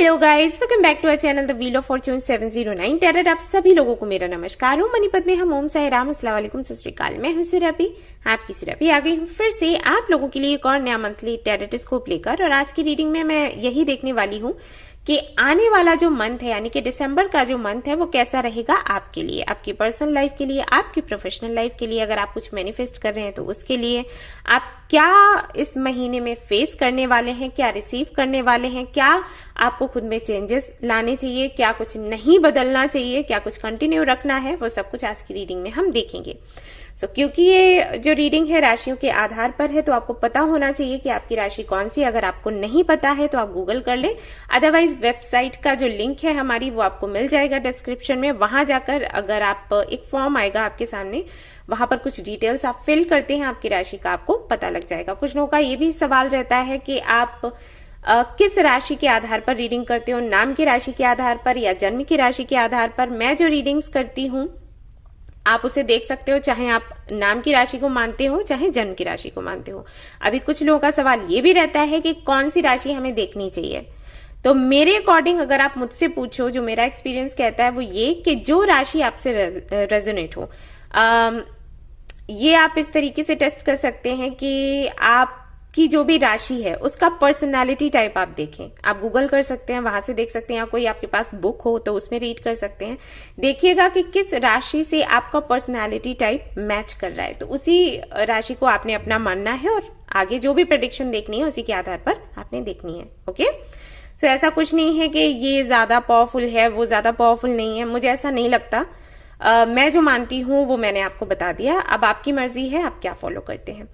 Hello guys, welcome back to our channel the wheel of fortune 709 tarot. आप सभी लोगों को मेरा नमस्कार। हूँ मनीपत में हम ओम साई राम, अस्सलाम वालेकुम, सत श्री अकाल। मैं हूँ सुरभि, आपकी सुरभि आ गई हूँ फिर से आप लोगों के लिए एक और नया मंथली टैरेट स्कोप लेकर। और आज की रीडिंग में मैं यही देखने वाली हूँ कि आने वाला जो मंथ है यानी कि दिसंबर का जो मंथ है वो कैसा रहेगा आपके लिए, आपकी पर्सनल लाइफ के लिए, आपकी प्रोफेशनल लाइफ के लिए। अगर आप कुछ मैनिफेस्ट कर रहे हैं तो उसके लिए आप क्या इस महीने में फेस करने वाले हैं, क्या रिसीव करने वाले हैं, क्या आपको खुद में चेंजेस लाने चाहिए, क्या कुछ नहीं बदलना चाहिए, क्या कुछ कंटिन्यू रखना है, वो सब कुछ आज की रीडिंग में हम देखेंगे। क्योंकि ये जो रीडिंग है राशियों के आधार पर है तो आपको पता होना चाहिए कि आपकी राशि कौन सी। अगर आपको नहीं पता है तो आप गूगल कर लें, अदरवाइज वेबसाइट का जो लिंक है हमारी वो आपको मिल जाएगा डिस्क्रिप्शन में। वहां जाकर अगर आप एक फॉर्म आएगा आपके सामने, वहां पर कुछ डिटेल्स आप फिल करते हैं आपकी राशि का, आपको पता लग जाएगा। कुछ लोगों का ये भी सवाल रहता है कि आप किस राशि के आधार पर रीडिंग करते हो, नाम की राशि के आधार पर या जन्म की राशि के आधार पर। मैं जो रीडिंग्स करती हूँ आप उसे देख सकते हो, चाहे आप नाम की राशि को मानते हो चाहे जन्म की राशि को मानते हो। अभी कुछ लोगों का सवाल ये भी रहता है कि कौन सी राशि हमें देखनी चाहिए। तो मेरे अकॉर्डिंग अगर आप मुझसे पूछो, जो मेरा एक्सपीरियंस कहता है वो ये कि जो राशि आपसे रेजोनेट हो, ये आप इस तरीके से टेस्ट कर सकते हैं कि आपकी जो भी राशि है उसका पर्सनालिटी टाइप आप देखें। आप गूगल कर सकते हैं, वहां से देख सकते हैं, या कोई आपके पास बुक हो तो उसमें रीड कर सकते हैं। देखिएगा कि किस राशि से आपका पर्सनालिटी टाइप मैच कर रहा है, तो उसी राशि को आपने अपना मानना है और आगे जो भी प्रेडिक्शन देखनी है उसी के आधार पर आपने देखनी है। ओके, सो ऐसा कुछ नहीं है कि ये ज्यादा पावरफुल है वो ज्यादा पावरफुल नहीं है, मुझे ऐसा नहीं लगता। मैं जो मानती हूं वो मैंने आपको बता दिया, अब आपकी मर्जी है आप क्या फॉलो करते हैं।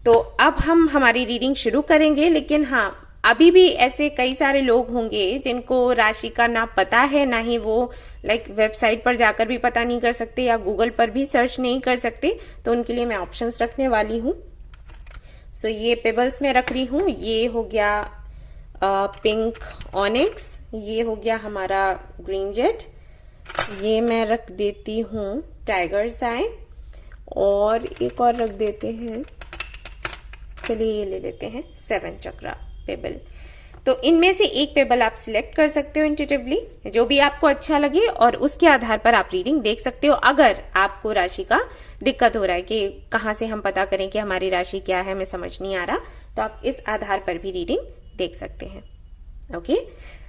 तो अब हम हमारी रीडिंग शुरू करेंगे, लेकिन हाँ अभी भी ऐसे कई सारे लोग होंगे जिनको राशि का ना पता है, ना ही वो वेबसाइट पर जाकर भी पता नहीं कर सकते या गूगल पर भी सर्च नहीं कर सकते, तो उनके लिए मैं ऑप्शंस रखने वाली हूँ। सो ये पेबल्स में रख रही हूँ। ये हो गया पिंक ऑनिक्स, ये हो गया हमारा ग्रीन जेट, ये मैं रख देती हूँ टाइगर्स आई, और एक और रख देते हैं, चलिए ये ले लेते हैं 7 चक्रा पेबल। तो इनमें से एक पेबल आप सिलेक्ट कर सकते हो इंट्यूटिवली, जो भी आपको अच्छा लगे, और उसके आधार पर आप रीडिंग देख सकते हो। अगर आपको राशि का दिक्कत हो रहा है कि कहाँ से हम पता करें कि हमारी राशि क्या है, हमें समझ नहीं आ रहा, तो आप इस आधार पर भी रीडिंग देख सकते हैं। ओके,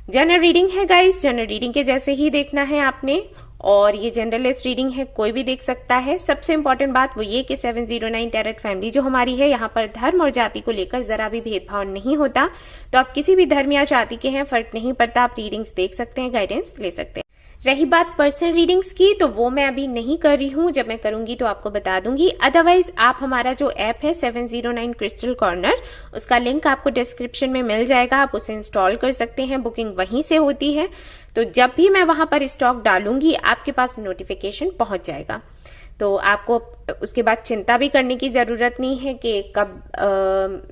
जनरल रीडिंग है गाइस, जनरल रीडिंग के जैसे ही देखना है आपने, और ये जनरलिस्ट रीडिंग है, कोई भी देख सकता है। सबसे इंपॉर्टेंट बात वो ये कि 709 टैरेट फैमिली जो हमारी है, यहाँ पर धर्म और जाति को लेकर जरा भी भेदभाव नहीं होता। तो आप किसी भी धर्म या जाति के हैं, फर्क नहीं पड़ता, आप रीडिंग्स देख सकते हैं, गाइडेंस ले सकते हैं। रही बात पर्सनल रीडिंग्स की, तो वो मैं अभी नहीं कर रही हूँ, जब मैं करूंगी तो आपको बता दूंगी। अदरवाइज आप हमारा जो ऐप है 709 क्रिस्टल कॉर्नर, उसका लिंक आपको डिस्क्रिप्शन में मिल जाएगा, आप उसे इंस्टॉल कर सकते हैं, बुकिंग वहीं से होती है। तो जब भी मैं वहां पर स्टॉक डालूंगी आपके पास नोटिफिकेशन पहुंच जाएगा। तो आपको उसके बाद चिंता भी करने की जरूरत नहीं है कि कब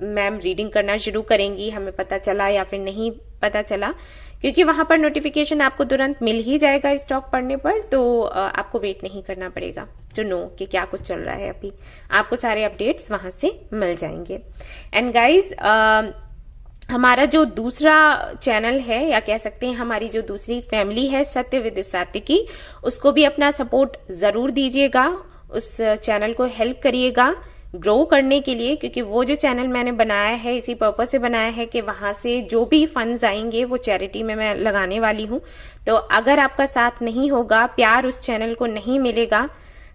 मैम रीडिंग करना शुरू करेंगी, हमें पता चला या फिर नहीं पता चला, क्योंकि वहां पर नोटिफिकेशन आपको तुरंत मिल ही जाएगा स्टॉक पढ़ने पर। तो आपको वेट नहीं करना पड़ेगा टू नो कि क्या कुछ चल रहा है। अभी आपको सारे अपडेट्स वहां से मिल जाएंगे। एंड गाइज, हमारा जो दूसरा चैनल है, या कह सकते हैं हमारी जो दूसरी फैमिली है सत्य विद सात्विकी, उसको भी अपना सपोर्ट जरूर दीजिएगा, उस चैनल को हेल्प करिएगा ग्रो करने के लिए, क्योंकि वो जो चैनल मैंने बनाया है इसी पर्पस से बनाया है कि वहां से जो भी फंड्स आएंगे वो चैरिटी में मैं लगाने वाली हूँ। तो अगर आपका साथ नहीं होगा, प्यार उस चैनल को नहीं मिलेगा,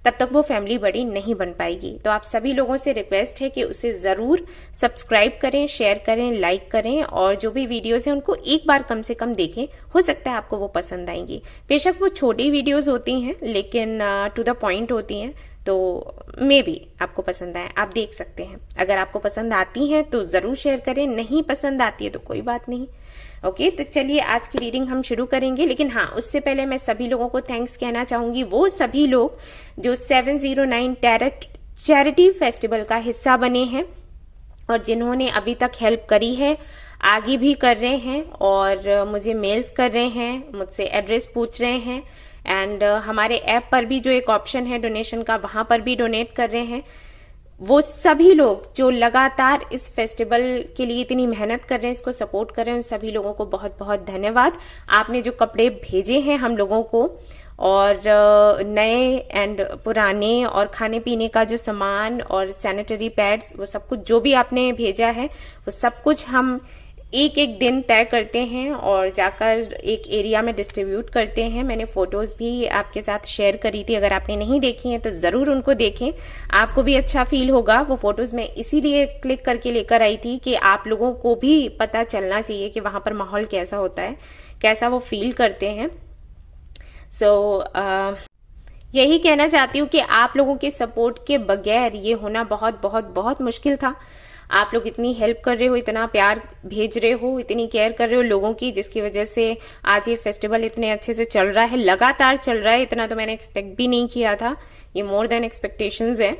तब तक वो फैमिली बड़ी नहीं बन पाएगी। तो आप सभी लोगों से रिक्वेस्ट है कि उसे जरूर सब्सक्राइब करें, शेयर करें, लाइक करें, और जो भी वीडियोस हैं उनको एक बार कम से कम देखें, हो सकता है आपको वो पसंद आएंगी। बेशक वो छोटी वीडियोस होती हैं लेकिन टू द पॉइंट होती हैं, तो मे बी आपको पसंद आए, आप देख सकते हैं। अगर आपको पसंद आती हैं तो जरूर शेयर करें, नहीं पसंद आती है तो कोई बात नहीं। ओके, तो चलिए आज की रीडिंग हम शुरू करेंगे, लेकिन हाँ उससे पहले मैं सभी लोगों को थैंक्स कहना चाहूंगी, वो सभी लोग जो 709 टैरेट चैरिटी फेस्टिवल का हिस्सा बने हैं और जिन्होंने अभी तक हेल्प करी है, आगे भी कर रहे हैं, और मुझे मेल्स कर रहे हैं, मुझसे एड्रेस पूछ रहे हैं, एंड हमारे ऐप पर भी जो एक ऑप्शन है डोनेशन का, वहां पर भी डोनेट कर रहे हैं। वो सभी लोग जो लगातार इस फेस्टिवल के लिए इतनी मेहनत कर रहे हैं, इसको सपोर्ट कर रहे हैं, उन सभी लोगों को बहुत बहुत धन्यवाद। आपने जो कपड़े भेजे हैं हम लोगों को, और नए एंड पुराने, और खाने पीने का जो सामान और सैनिटरी पैड्स, वो सब कुछ जो भी आपने भेजा है वो सब कुछ हम एक एक दिन तय करते हैं और जाकर एक एरिया में डिस्ट्रीब्यूट करते हैं। मैंने फोटोज भी आपके साथ शेयर करी थी, अगर आपने नहीं देखी हैं तो जरूर उनको देखें, आपको भी अच्छा फील होगा। वो फोटोज मैं इसीलिए क्लिक करके लेकर आई थी कि आप लोगों को भी पता चलना चाहिए कि वहां पर माहौल कैसा होता है, कैसा वो फील करते हैं। यही कहना चाहती हूँ कि आप लोगों के सपोर्ट के बगैर ये होना बहुत बहुत बहुत मुश्किल था। आप लोग इतनी हेल्प कर रहे हो, इतना प्यार भेज रहे हो, इतनी केयर कर रहे हो लोगों की, जिसकी वजह से आज ये फेस्टिवल इतने अच्छे से चल रहा है, लगातार चल रहा है। इतना तो मैंने एक्सपेक्ट भी नहीं किया था, ये मोर देन एक्सपेक्टेशंस है।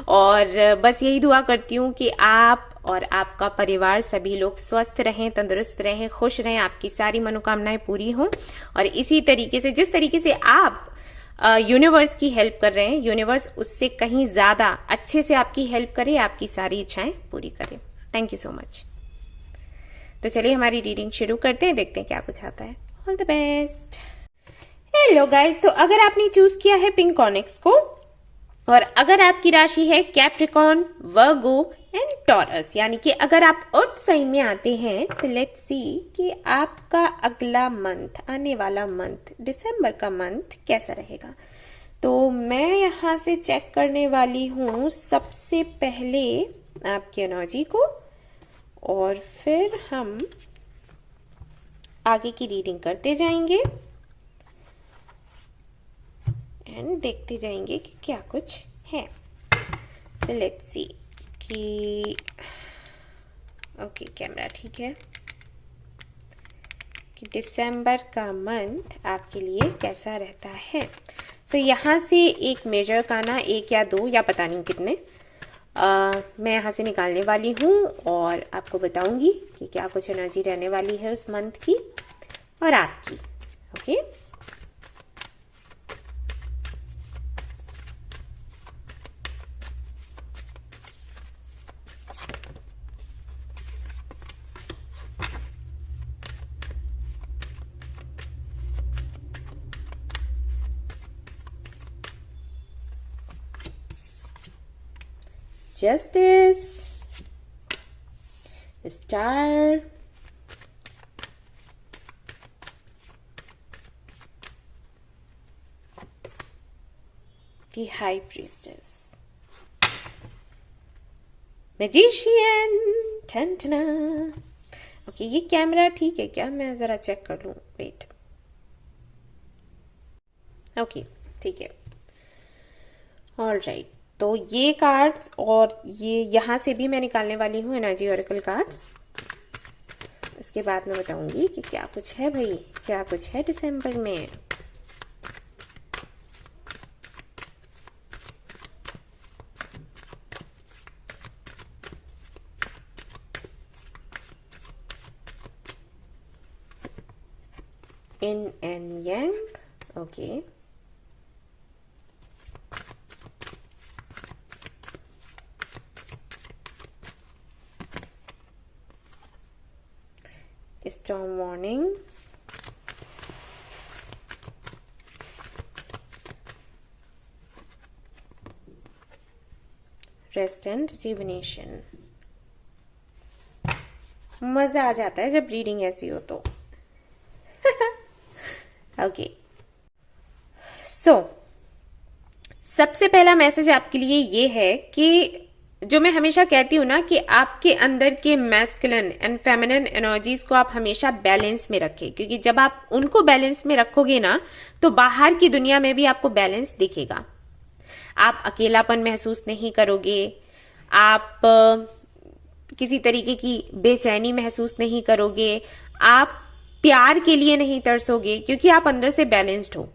और बस यही दुआ करती हूँ कि आप और आपका परिवार सभी लोग स्वस्थ रहें, तंदुरुस्त रहें, खुश रहें, आपकी सारी मनोकामनाएं पूरी हों। और इसी तरीके से, जिस तरीके से आप यूनिवर्स की हेल्प कर रहे हैं, यूनिवर्स उससे कहीं ज्यादा अच्छे से आपकी हेल्प करे, आपकी सारी इच्छाएं पूरी करे। Thank you so much. तो चलिए हमारी रीडिंग शुरू करते हैं, देखते हैं क्या कुछ आता है। All the best. Hello guys, तो अगर आपने चूज किया है पिंक ऑनिक्स को, और अगर आपकी राशि है कैप्रिकॉर्न, वर्गो एंड टॉरस, यानी कि अगर आप अर्थ साइन में आते हैं, तो लेट्स सी कि आपका अगला मंथ, आने वाला मंथ, दिसंबर का मंथ कैसा रहेगा। तो मैं यहां से चेक करने वाली हूं सबसे पहले आपकी एनर्जी को, और फिर हम आगे की रीडिंग करते जाएंगे एंड देखते जाएंगे कि क्या कुछ है। सो लेट्स सी कि ओके, कैमरा ठीक है, कि दिसंबर का मंथ आपके लिए कैसा रहता है। सो यहाँ से एक मेजर का ना, एक या दो या पता नहीं कितने, मैं यहाँ से निकालने वाली हूँ और आपको बताऊंगी कि क्या कुछ एनर्जी रहने वाली है उस मंथ की और आपकी। Okay, Justice, Star, the High Priestess, Magician, टंटना। ओके, ये कैमरा ठीक है क्या? मैं जरा चेक कर लूं, वेट। ओके, ठीक है, ऑल राइट। तो ये कार्ड्स और ये यहाँ से भी मैं निकालने वाली हूँ एनर्जी ऑरेकल कार्ड्स। उसके बाद मैं बताऊंगी कि क्या कुछ है भाई, क्या कुछ है दिसंबर में। In and yang, okay, storm warning, rest and rejuvenation। मजा आ जाता है जब रीडिंग ऐसी हो तो। ओके, सो सबसे पहला मैसेज आपके लिए ये है कि जो मैं हमेशा कहती हूँ ना, कि आपके अंदर के मैस्कुलिन एंड फेमिनिन एनर्जीज को आप हमेशा बैलेंस में रखें, क्योंकि जब आप उनको बैलेंस में रखोगे ना, तो बाहर की दुनिया में भी आपको बैलेंस दिखेगा। आप अकेलापन महसूस नहीं करोगे, आप किसी तरीके की बेचैनी महसूस नहीं करोगे, आप प्यार के लिए नहीं तरसोगे, क्योंकि आप अंदर से बैलेंस्ड हो,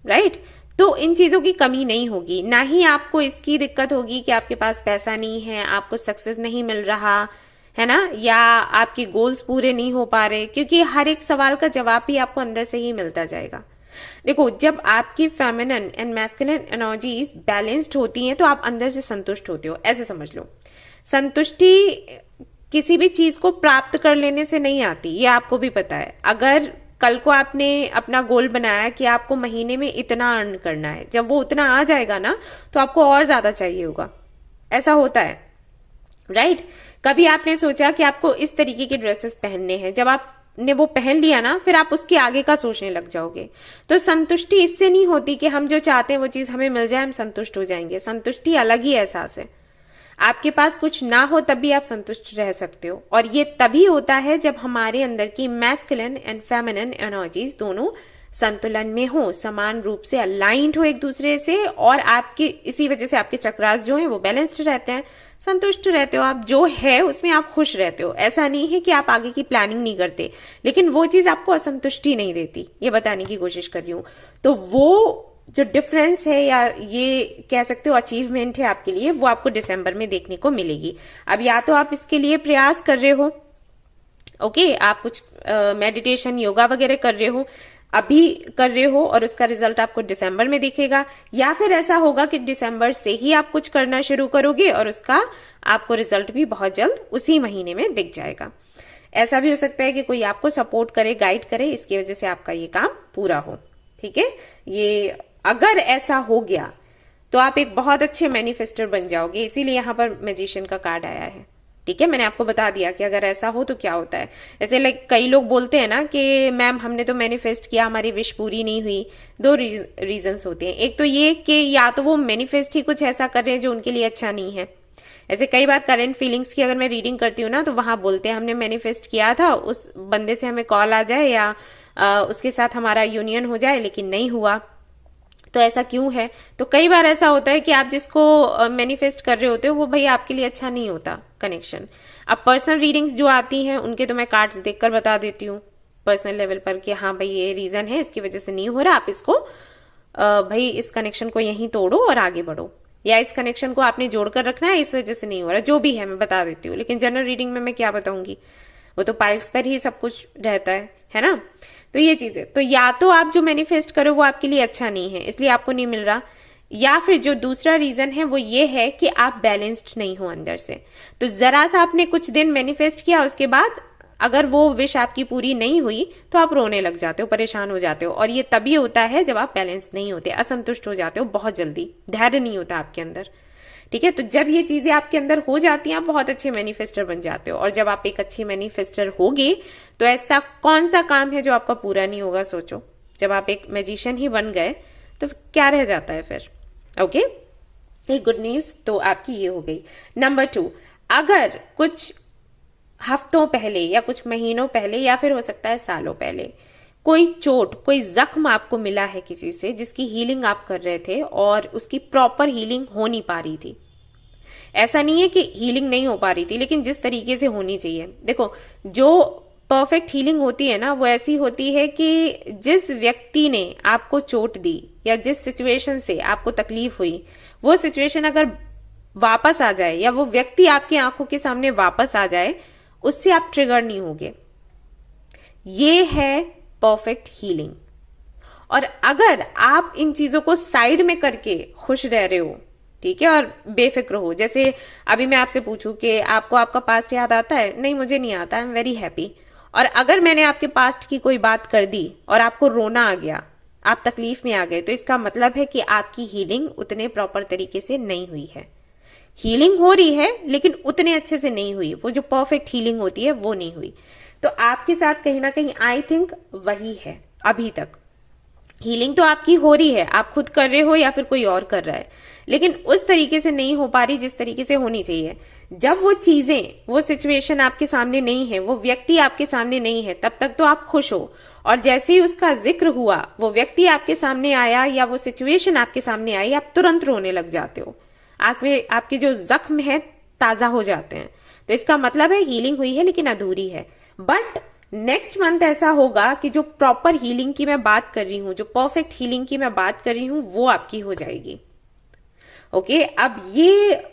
राइट? तो इन चीजों की कमी नहीं होगी। ना ही आपको इसकी दिक्कत होगी कि आपके पास पैसा नहीं है, आपको सक्सेस नहीं मिल रहा है ना, या आपके गोल्स पूरे नहीं हो पा रहे, क्योंकि हर एक सवाल का जवाब भी आपको अंदर से ही मिलता जाएगा। देखो, जब आपकी feminine and masculine energies balanced होती हैं तो आप अंदर से संतुष्ट होते हो, ऐसे समझ लो। संतुष्टि किसी भी चीज को प्राप्त कर लेने से नहीं आती, ये आपको भी पता है। अगर कल को आपने अपना गोल बनाया कि आपको महीने में इतना अर्न करना है, जब वो उतना आ जाएगा ना तो आपको और ज्यादा चाहिए होगा, ऐसा होता है, राइट? कभी आपने सोचा कि आपको इस तरीके के ड्रेसेस पहनने हैं, जब आपने वो पहन लिया ना फिर आप उसके आगे का सोचने लग जाओगे। तो संतुष्टि इससे नहीं होती कि हम जो चाहते हैं वो चीज हमें मिल जाए, हम संतुष्ट हो जाएंगे। संतुष्टि अलग ही एहसास है। आपके पास कुछ ना हो तब भी आप संतुष्ट रह सकते हो, और ये तभी होता है जब हमारे अंदर की मैस्कुलिन एंड फेमिनिन एनर्जीज दोनों संतुलन में हो, समान रूप से अलाइंड हो एक दूसरे से, और आपके इसी वजह से आपके चक्रास जो हैं वो बैलेंस्ड रहते हैं, संतुष्ट रहते हो आप, जो है उसमें आप खुश रहते हो। ऐसा नहीं है कि आप आगे की प्लानिंग नहीं करते, लेकिन वो चीज आपको असंतुष्टि नहीं देती, ये बताने की कोशिश कर रही हूं। तो वो जो डिफरेंस है या ये कह सकते हो अचीवमेंट है आपके लिए, वो आपको दिसंबर में देखने को मिलेगी। अब या तो आप इसके लिए प्रयास कर रहे हो, ओके, आप कुछ मेडिटेशन योगा वगैरह कर रहे हो, अभी कर रहे हो, और उसका रिजल्ट आपको दिसंबर में दिखेगा, या फिर ऐसा होगा कि दिसंबर से ही आप कुछ करना शुरू करोगे और उसका आपको रिजल्ट भी बहुत जल्द उसी महीने में दिख जाएगा। ऐसा भी हो सकता है कि कोई आपको सपोर्ट करे, गाइड करे, इसकी वजह से आपका ये काम पूरा हो, ठीक है? ये अगर ऐसा हो गया तो आप एक बहुत अच्छे मैनिफेस्टर बन जाओगे, इसीलिए यहां पर मैजिशियन का कार्ड आया है, ठीक है? मैंने आपको बता दिया कि अगर ऐसा हो तो क्या होता है। ऐसे लाइक कई लोग बोलते हैं ना कि मैम हमने तो मैनिफेस्ट किया, हमारी विश पूरी नहीं हुई। दो रीजंस होते हैं, एक तो ये कि या तो वो मैनिफेस्ट ही कुछ ऐसा कर रहे हैं जो उनके लिए अच्छा नहीं है। ऐसे कई बार करंट फीलिंग्स की अगर मैं रीडिंग करती हूँ ना तो वहां बोलते हैं हमने मैनिफेस्ट किया था उस बंदे से हमें कॉल आ जाए या उसके साथ हमारा यूनियन हो जाए, लेकिन नहीं हुआ, तो ऐसा क्यों है? तो कई बार ऐसा होता है कि आप जिसको मैनिफेस्ट कर रहे होते हो वो भैया आपके लिए अच्छा नहीं होता कनेक्शन। अब पर्सनल रीडिंग्स जो आती हैं उनके तो मैं कार्ड्स देखकर बता देती हूँ पर्सनल लेवल पर कि हाँ भाई ये रीजन है, इसकी वजह से नहीं हो रहा, आप इसको भाई इस कनेक्शन को यहीं तोड़ो और आगे बढ़ो, या इस कनेक्शन को आपने जोड़कर रखना है, इस वजह से नहीं हो रहा, जो भी है मैं बता देती हूँ। लेकिन जनरल रीडिंग में मैं क्या बताऊंगी, वो तो पाइल्स पर ही सब कुछ रहता है ना? तो ये चीज है। तो या तो आप जो मैनिफेस्ट करो वो आपके लिए अच्छा नहीं है इसलिए आपको नहीं मिल रहा, या फिर जो दूसरा रीजन है वो ये है कि आप बैलेंस्ड नहीं हो अंदर से। तो जरा सा आपने कुछ दिन मैनिफेस्ट किया, उसके बाद अगर वो विश आपकी पूरी नहीं हुई तो आप रोने लग जाते हो, परेशान हो जाते हो, और ये तभी होता है जब आप बैलेंस नहीं होते, असंतुष्ट हो जाते हो बहुत जल्दी, धैर्य नहीं होता आपके अंदर, ठीक है? तो जब ये चीजें आपके अंदर हो जाती हैं आप बहुत अच्छे मैनिफेस्टर बन जाते हो, और जब आप एक अच्छे मैनिफेस्टर होगे तो ऐसा कौन सा काम है जो आपका पूरा नहीं होगा? सोचो, जब आप एक मैजिशियन ही बन गए तो क्या रह जाता है फिर? ओके, एक गुड न्यूज तो आपकी ये हो गई। नंबर 2, अगर कुछ हफ्तों पहले या कुछ महीनों पहले या फिर हो सकता है सालों पहले कोई चोट, कोई जख्म आपको मिला है किसी से जिसकी हीलिंग आप कर रहे थे और उसकी प्रॉपर हीलिंग हो नहीं पा रही थी, ऐसा नहीं है कि हीलिंग नहीं हो पा रही थी, लेकिन जिस तरीके से होनी चाहिए, देखो जो परफेक्ट हीलिंग होती है ना वो ऐसी होती है कि जिस व्यक्ति ने आपको चोट दी या जिस सिचुएशन से आपको तकलीफ हुई वो सिचुएशन अगर वापस आ जाए या वो व्यक्ति आपकी आंखों के सामने वापस आ जाए, उससे आप ट्रिगर नहीं होगे। ये है परफेक्ट हीलिंग। और अगर आप इन चीजों को साइड में करके खुश रह रहे हो, ठीक है, और बेफिक्र हो, जैसे अभी मैं आपसे पूछूं कि आपको आपका पास्ट याद आता है? नहीं, मुझे नहीं आता, आई एम वेरी हैप्पी। और अगर मैंने आपके पास्ट की कोई बात कर दी और आपको रोना आ गया, आप तकलीफ में आ गए, तो इसका मतलब है कि आपकी हीलिंग उतने प्रॉपर तरीके से नहीं हुई है। हीलिंग हो रही है लेकिन उतने अच्छे से नहीं हुई, वो जो परफेक्ट हीलिंग होती है वो नहीं हुई। तो आपके साथ कहीं ना कहीं आई थिंक वही है। अभी तक हीलिंग तो आपकी हो रही है, आप खुद कर रहे हो या फिर कोई और कर रहा है, लेकिन उस तरीके से नहीं हो पा रही जिस तरीके से होनी चाहिए। जब वो चीजें, वो सिचुएशन आपके सामने नहीं है, वो व्यक्ति आपके सामने नहीं है, तब तक तो आप खुश हो, और जैसे ही उसका जिक्र हुआ, वो व्यक्ति आपके सामने आया या वो सिचुएशन आपके सामने आई, आप तुरंत रोने लग जाते हो, आपके जो जख्म है ताजा हो जाते हैं। तो इसका मतलब है हीलिंग हुई है लेकिन अधूरी है। बट नेक्स्ट मंथ ऐसा होगा कि जो प्रॉपर हीलिंग की मैं बात कर रही हूं, जो परफेक्ट हीलिंग की मैं बात कर रही हूं, वो आपकी हो जाएगी। ओके, अब ये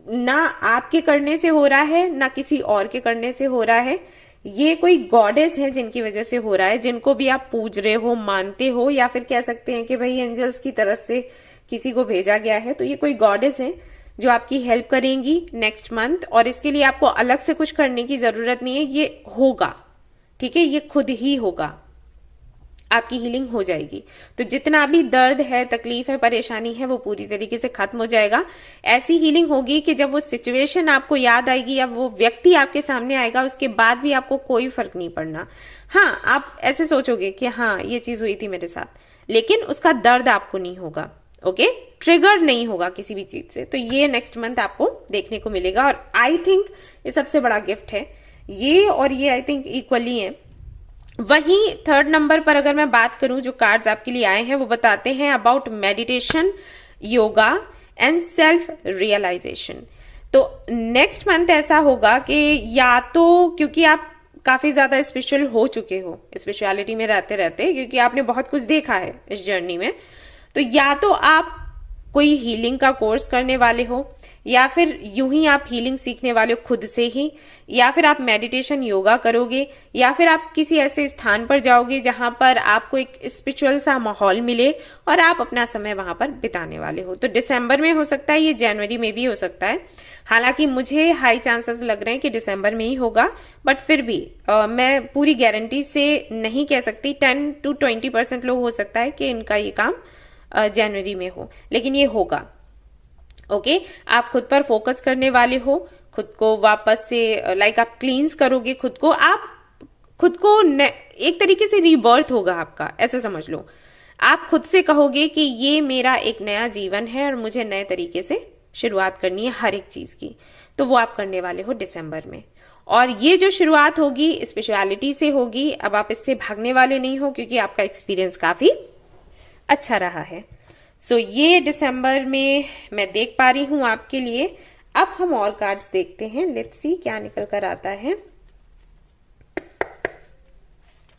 ना आपके करने से हो रहा है ना किसी और के करने से हो रहा है, ये कोई गॉडेस है जिनकी वजह से हो रहा है, जिनको भी आप पूज रहे हो, मानते हो, या फिर कह सकते हैं कि भाई एंजल्स की तरफ से किसी को भेजा गया है। तो ये कोई गॉडेस है जो आपकी हेल्प करेंगी नेक्स्ट मंथ, और इसके लिए आपको अलग से कुछ करने की जरूरत नहीं है, ये होगा, ठीक है, ये खुद ही होगा, आपकी हीलिंग हो जाएगी। तो जितना भी दर्द है, तकलीफ है, परेशानी है, वो पूरी तरीके से खत्म हो जाएगा। ऐसी हीलिंग होगी कि जब वो सिचुएशन आपको याद आएगी या वो व्यक्ति आपके सामने आएगा, उसके बाद भी आपको कोई फर्क नहीं पड़ना। हाँ, आप ऐसे सोचोगे कि हाँ ये चीज हुई थी मेरे साथ, लेकिन उसका दर्द आपको नहीं होगा, ओके, ट्रिगर नहीं होगा किसी भी चीज से। तो ये नेक्स्ट मंथ आपको देखने को मिलेगा, और आई थिंक ये सबसे बड़ा गिफ्ट है ये, और ये आई थिंक इक्वली है। वहीं थर्ड नंबर पर अगर मैं बात करूं, जो कार्ड्स आपके लिए आए हैं वो बताते हैं about meditation, yoga and self realisation. तो नेक्स्ट मंथ ऐसा होगा कि या तो क्योंकि आप काफी ज्यादा स्पिरिचुअल हो चुके हो, स्पिरिचुअलिटी में रहते रहते, क्योंकि आपने बहुत कुछ देखा है इस जर्नी में, तो या तो आप कोई हीलिंग का कोर्स करने वाले हो, या फिर यूं ही आप हीलिंग सीखने वाले हो खुद से ही, या फिर आप मेडिटेशन योगा करोगे, या फिर आप किसी ऐसे स्थान पर जाओगे जहां पर आपको एक स्पिरिचुअल सा माहौल मिले और आप अपना समय वहां पर बिताने वाले हो। तो दिसंबर में हो सकता है, ये जनवरी में भी हो सकता है, हालांकि मुझे हाई चांसेस लग रहे हैं कि दिसंबर में ही होगा, बट फिर भी मैं पूरी गारंटी से नहीं कह सकती। 10 to 20% लोग हो सकता है कि इनका ये काम जनवरी में हो, लेकिन ये होगा, ओके। आप खुद पर फोकस करने वाले हो, खुद को वापस से लाइक आप क्लींस करोगे खुद को, आप खुद को एक तरीके से रीबर्थ होगा आपका, ऐसे समझ लो। आप खुद से कहोगे कि ये मेरा एक नया जीवन है और मुझे नए तरीके से शुरुआत करनी है हर एक चीज की। तो वो आप करने वाले हो दिसंबर में, और ये जो शुरुआत होगी स्पिरिचुअलिटी से होगी। अब आप इससे भागने वाले नहीं हो, क्योंकि आपका एक्सपीरियंस काफी अच्छा रहा है। सो ये दिसंबर में मैं देख पा रही हूं आपके लिए। अब हम और कार्ड्स देखते हैं, लेट्स सी क्या निकल कर आता है।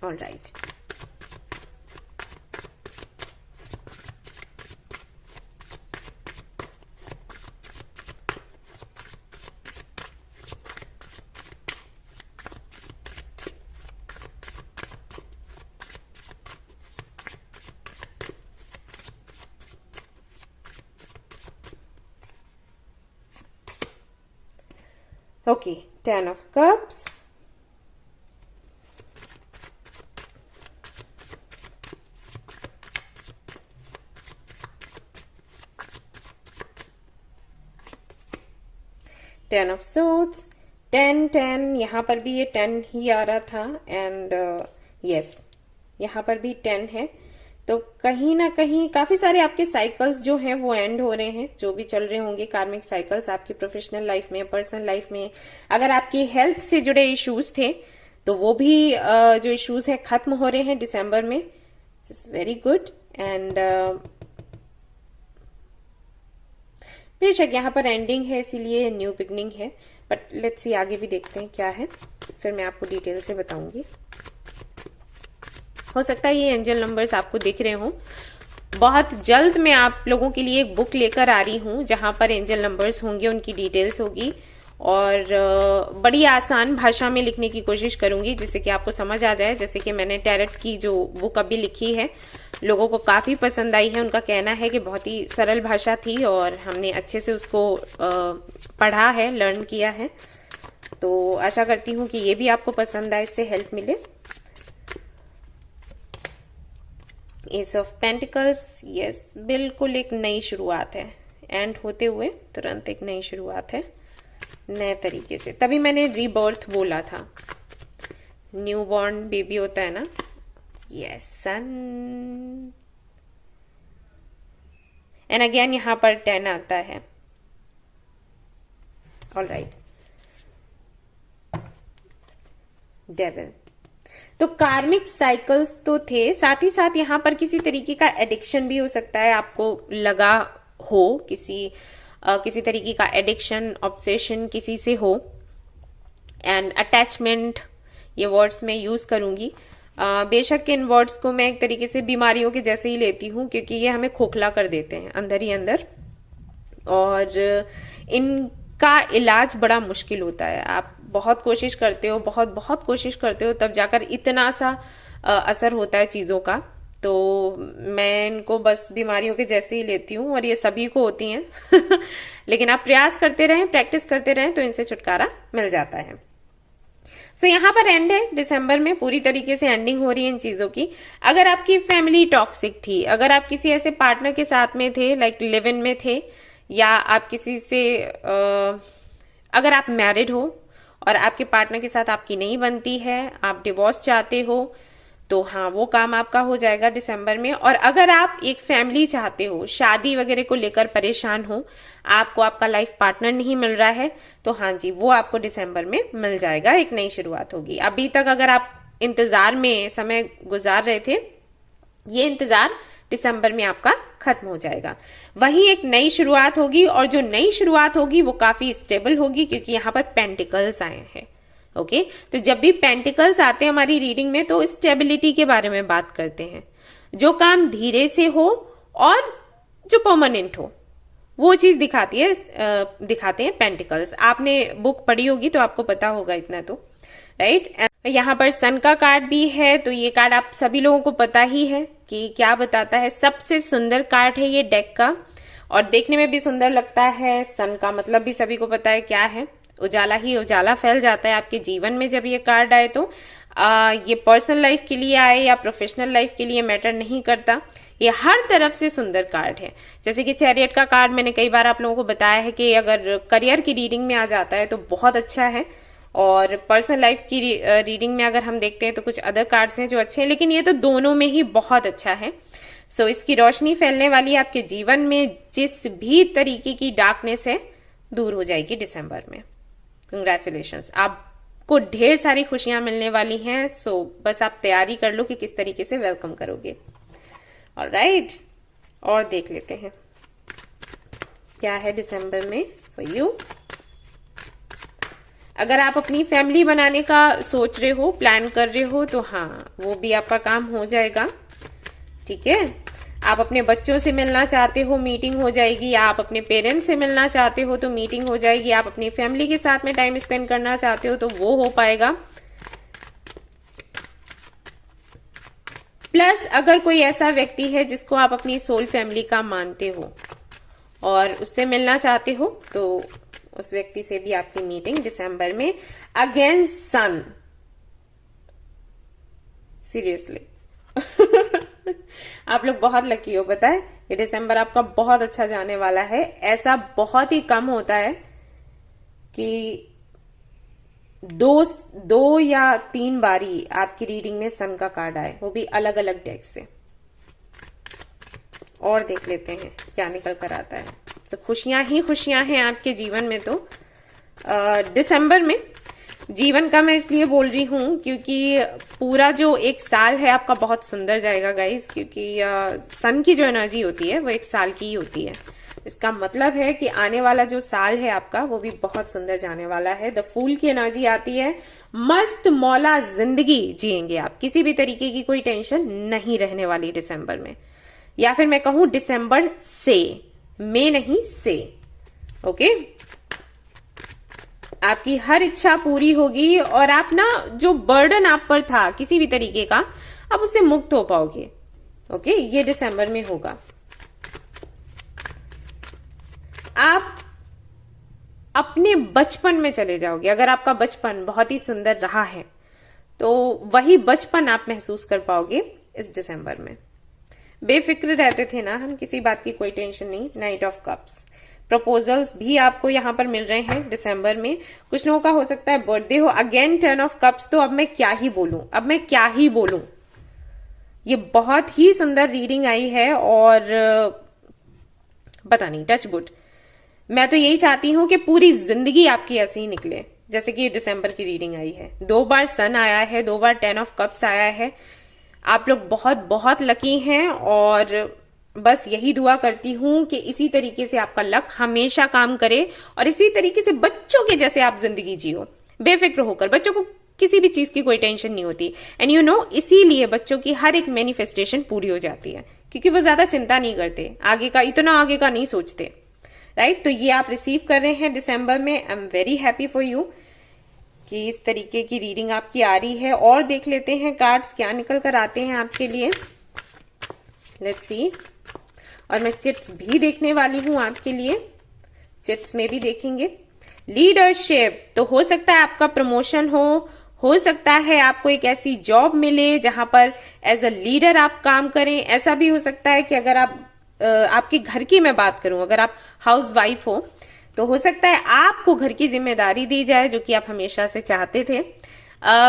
Alright, okay, 10 of cups, Ten of Swords, 10 यहाँ पर भी ये 10 ही आ रहा था, एंड यस यहाँ पर भी 10 है। तो कहीं ना कहीं काफी सारे आपके साइकिल्स जो हैं वो एंड हो रहे हैं, जो भी चल रहे होंगे कार्मिक साइकिल्स आपकी प्रोफेशनल लाइफ में, पर्सनल लाइफ में। अगर आपकी हेल्थ से जुड़े इश्यूज थे तो वो भी जो इश्यूज हैं खत्म हो रहे हैं दिसंबर में। It's very good. एंड बेशक यहाँ पर एंडिंग है, इसीलिए न्यू बिगनिंग है, बट लेट्स सी आगे भी देखते हैं क्या है, फिर मैं आपको डिटेल से बताऊंगी। हो सकता है ये एंजल नंबर्स आपको दिख रहे हों। बहुत जल्द मैं आप लोगों के लिए एक बुक लेकर आ रही हूँ जहां पर एंजल नंबर्स होंगे, उनकी डिटेल्स होगी, और बड़ी आसान भाषा में लिखने की कोशिश करूंगी जिससे कि आपको समझ आ जाए। जैसे कि मैंने टैरेट की जो बुक अभी लिखी है, लोगों को काफी पसंद आई है। उनका कहना है कि बहुत ही सरल भाषा थी और हमने अच्छे से उसको पढ़ा है, लर्न किया है। तो आशा करती हूँ कि ये भी आपको पसंद आए, इससे हेल्प मिले। एस ऑफ पेंटिकल्स, यस, बिल्कुल एक नई शुरुआत है, एंड होते हुए तुरंत एक नई शुरुआत है नए तरीके से। तभी मैंने रीबर्थ बोला था, न्यू बॉर्न बेबी होता है ना, यस, सन। एंड अगेन यहाँ पर 10 आता है। Alright, devil. तो कार्मिक साइकिल्स तो थे, साथ ही साथ यहाँ पर किसी तरीके का एडिक्शन भी हो सकता है, आपको लगा हो किसी तरीके का एडिक्शन, ऑब्सेशन किसी से हो, एंड अटैचमेंट, ये वर्ड्स मैं यूज करूंगी। बेशक इन वर्ड्स को मैं एक तरीके से बीमारियों के जैसे ही लेती हूँ, क्योंकि ये हमें खोखला कर देते हैं अंदर ही अंदर, और इनका इलाज बड़ा मुश्किल होता है। आप बहुत कोशिश करते हो, बहुत बहुत कोशिश करते हो, तब जाकर इतना सा असर होता है चीजों का। तो मैं इनको बस बीमारियों के जैसे ही लेती हूँ, और ये सभी को होती हैं लेकिन आप प्रयास करते रहें, प्रैक्टिस करते रहें, तो इनसे छुटकारा मिल जाता है। सो यहाँ पर एंड है, दिसंबर में पूरी तरीके से एंडिंग हो रही है इन चीजों की। अगर आपकी फैमिली टॉक्सिक थी, अगर आप किसी ऐसे पार्टनर के साथ में थे, लाइक लिव इन में थे, या आप किसी से अगर आप मैरिड हो और आपके पार्टनर के साथ आपकी नहीं बनती है, आप डिवोर्स चाहते हो, तो हाँ वो काम आपका हो जाएगा दिसंबर में। और अगर आप एक फैमिली चाहते हो, शादी वगैरह को लेकर परेशान हो, आपको आपका लाइफ पार्टनर नहीं मिल रहा है, तो हाँ जी वो आपको दिसंबर में मिल जाएगा, एक नई शुरुआत होगी। अभी तक अगर आप इंतजार में समय गुजार रहे थे, ये इंतजार दिसंबर में आपका खत्म हो जाएगा। वहीं एक नई शुरुआत होगी, और जो नई शुरुआत होगी वो काफी स्टेबल होगी, क्योंकि यहाँ पर पेंटिकल्स आए हैं। ओके, तो जब भी पेंटिकल्स आते हैं हमारी रीडिंग में, तो स्टेबिलिटी के बारे में बात करते हैं। जो काम धीरे से हो और जो परमानेंट हो, वो चीज दिखाते हैं पेंटिकल्स। आपने बुक पढ़ी होगी तो आपको पता होगा इतना तो, राइट। यहाँ पर सन का कार्ड भी है, तो ये कार्ड आप सभी लोगों को पता ही है कि क्या बताता है। सबसे सुंदर कार्ड है ये डेक का, और देखने में भी सुंदर लगता है। सन का मतलब भी सभी को पता है क्या है, उजाला ही उजाला फैल जाता है आपके जीवन में जब ये कार्ड आए। तो ये पर्सनल लाइफ के लिए आए या प्रोफेशनल लाइफ के लिए मैटर नहीं करता, ये हर तरफ से सुंदर कार्ड है। जैसे कि चैरियट का कार्ड मैंने कई बार आप लोगों को बताया है कि अगर करियर की रीडिंग में आ जाता है तो बहुत अच्छा है, और पर्सनल लाइफ की रीडिंग में अगर हम देखते हैं तो कुछ अदर कार्ड्स हैं जो अच्छे हैं, लेकिन ये तो दोनों में ही बहुत अच्छा है। सो इसकी रोशनी फैलने वाली है आपके जीवन में, जिस भी तरीके की डार्कनेस है दूर हो जाएगी दिसंबर में। कंग्रेचुलेशंस, आपको ढेर सारी खुशियां मिलने वाली हैं। सो बस आप तैयारी कर लो कि किस तरीके से वेलकम करोगे। ऑलराइट, और देख लेते हैं क्या है दिसंबर में फॉर यू। अगर आप अपनी फैमिली बनाने का सोच रहे हो, प्लान कर रहे हो, तो हाँ वो भी आपका काम हो जाएगा, ठीक है। आप अपने बच्चों से मिलना चाहते हो, मीटिंग हो जाएगी। आप अपने पेरेंट्स से मिलना चाहते हो तो मीटिंग हो जाएगी। आप अपनी फैमिली के साथ में टाइम स्पेंड करना चाहते हो तो वो हो पाएगा। प्लस अगर कोई ऐसा व्यक्ति है जिसको आप अपनी सोल फैमिली का मानते हो और उससे मिलना चाहते हो, तो उस व्यक्ति से भी आपकी मीटिंग दिसंबर में अगेंस्ट सन। सीरियसली आप लोग बहुत लकी हो, पता है। ये दिसंबर आपका बहुत अच्छा जाने वाला है। ऐसा बहुत ही कम होता है कि दो या 3 बारी आपकी रीडिंग में सन का कार्ड आए, वो भी अलग अलग डेक से। और देख लेते हैं क्या निकल कर आता है। तो खुशियां ही खुशियां हैं आपके जीवन में। तो दिसंबर में जीवन का मैं इसलिए बोल रही हूं क्योंकि पूरा जो एक साल है आपका बहुत सुंदर जाएगा गाइस, क्योंकि सन की जो एनर्जी होती है वो एक साल की ही होती है। इसका मतलब है कि आने वाला जो साल है आपका वो भी बहुत सुंदर जाने वाला है। द फूल की एनर्जी आती है, मस्त मौला जिंदगी जिएंगे आप, किसी भी तरीके की कोई टेंशन नहीं रहने वाली दिसंबर में। या फिर मैं कहूं दिसंबर से, मई नहीं से, ओके। आपकी हर इच्छा पूरी होगी और आप ना जो बर्डन आप पर था किसी भी तरीके का, आप उससे मुक्त हो पाओगे, ओके। ये दिसंबर में होगा। आप अपने बचपन में चले जाओगे। अगर आपका बचपन बहुत ही सुंदर रहा है तो वही बचपन आप महसूस कर पाओगे इस दिसंबर में। बेफिक्र रहते थे ना हम, किसी बात की कोई टेंशन नहीं। नाइट ऑफ कप्स, प्रपोजल्स भी आपको यहां पर मिल रहे हैं दिसंबर में। कुछ लोगों का हो सकता है बर्थडे हो। अगेन 10 ऑफ कप्स, तो अब मैं क्या ही बोलूं, ये बहुत ही सुंदर रीडिंग आई है। और पता नहीं, टच वुड, मैं तो यही चाहती हूं कि पूरी जिंदगी आपकी ऐसे ही निकले जैसे कि दिसंबर की रीडिंग आई है। 2 बार सन आया है, 2 बार 10 ऑफ कप्स आया है। आप लोग बहुत बहुत लकी हैं, और बस यही दुआ करती हूं कि इसी तरीके से आपका लक हमेशा काम करे और इसी तरीके से बच्चों के जैसे आप जिंदगी जियो, बेफिक्र होकर। बच्चों को किसी भी चीज की कोई टेंशन नहीं होती, एंड यू नो इसीलिए बच्चों की हर एक मैनिफेस्टेशन पूरी हो जाती है, क्योंकि वो ज्यादा चिंता नहीं करते, आगे का इतना आगे का नहीं सोचते, राइट। तो ये आप रिसीव कर रहे हैं दिसंबर में। I am very happy for you कि इस तरीके की रीडिंग आपकी आ रही है। और देख लेते हैं कार्ड्स क्या निकल कर आते हैं आपके लिए। Let's see. और मैं चिट्स भी देखने वाली हूं आपके लिए, चिट्स में भी देखेंगे। लीडरशिप, तो हो सकता है आपका प्रमोशन हो सकता है आपको एक ऐसी जॉब मिले जहां पर एज अ लीडर आप काम करें। ऐसा भी हो सकता है कि अगर आप आपके घर की मैं बात करूं, अगर आप हाउस वाइफ तो हो सकता है आपको घर की जिम्मेदारी दी जाए, जो कि आप हमेशा से चाहते थे।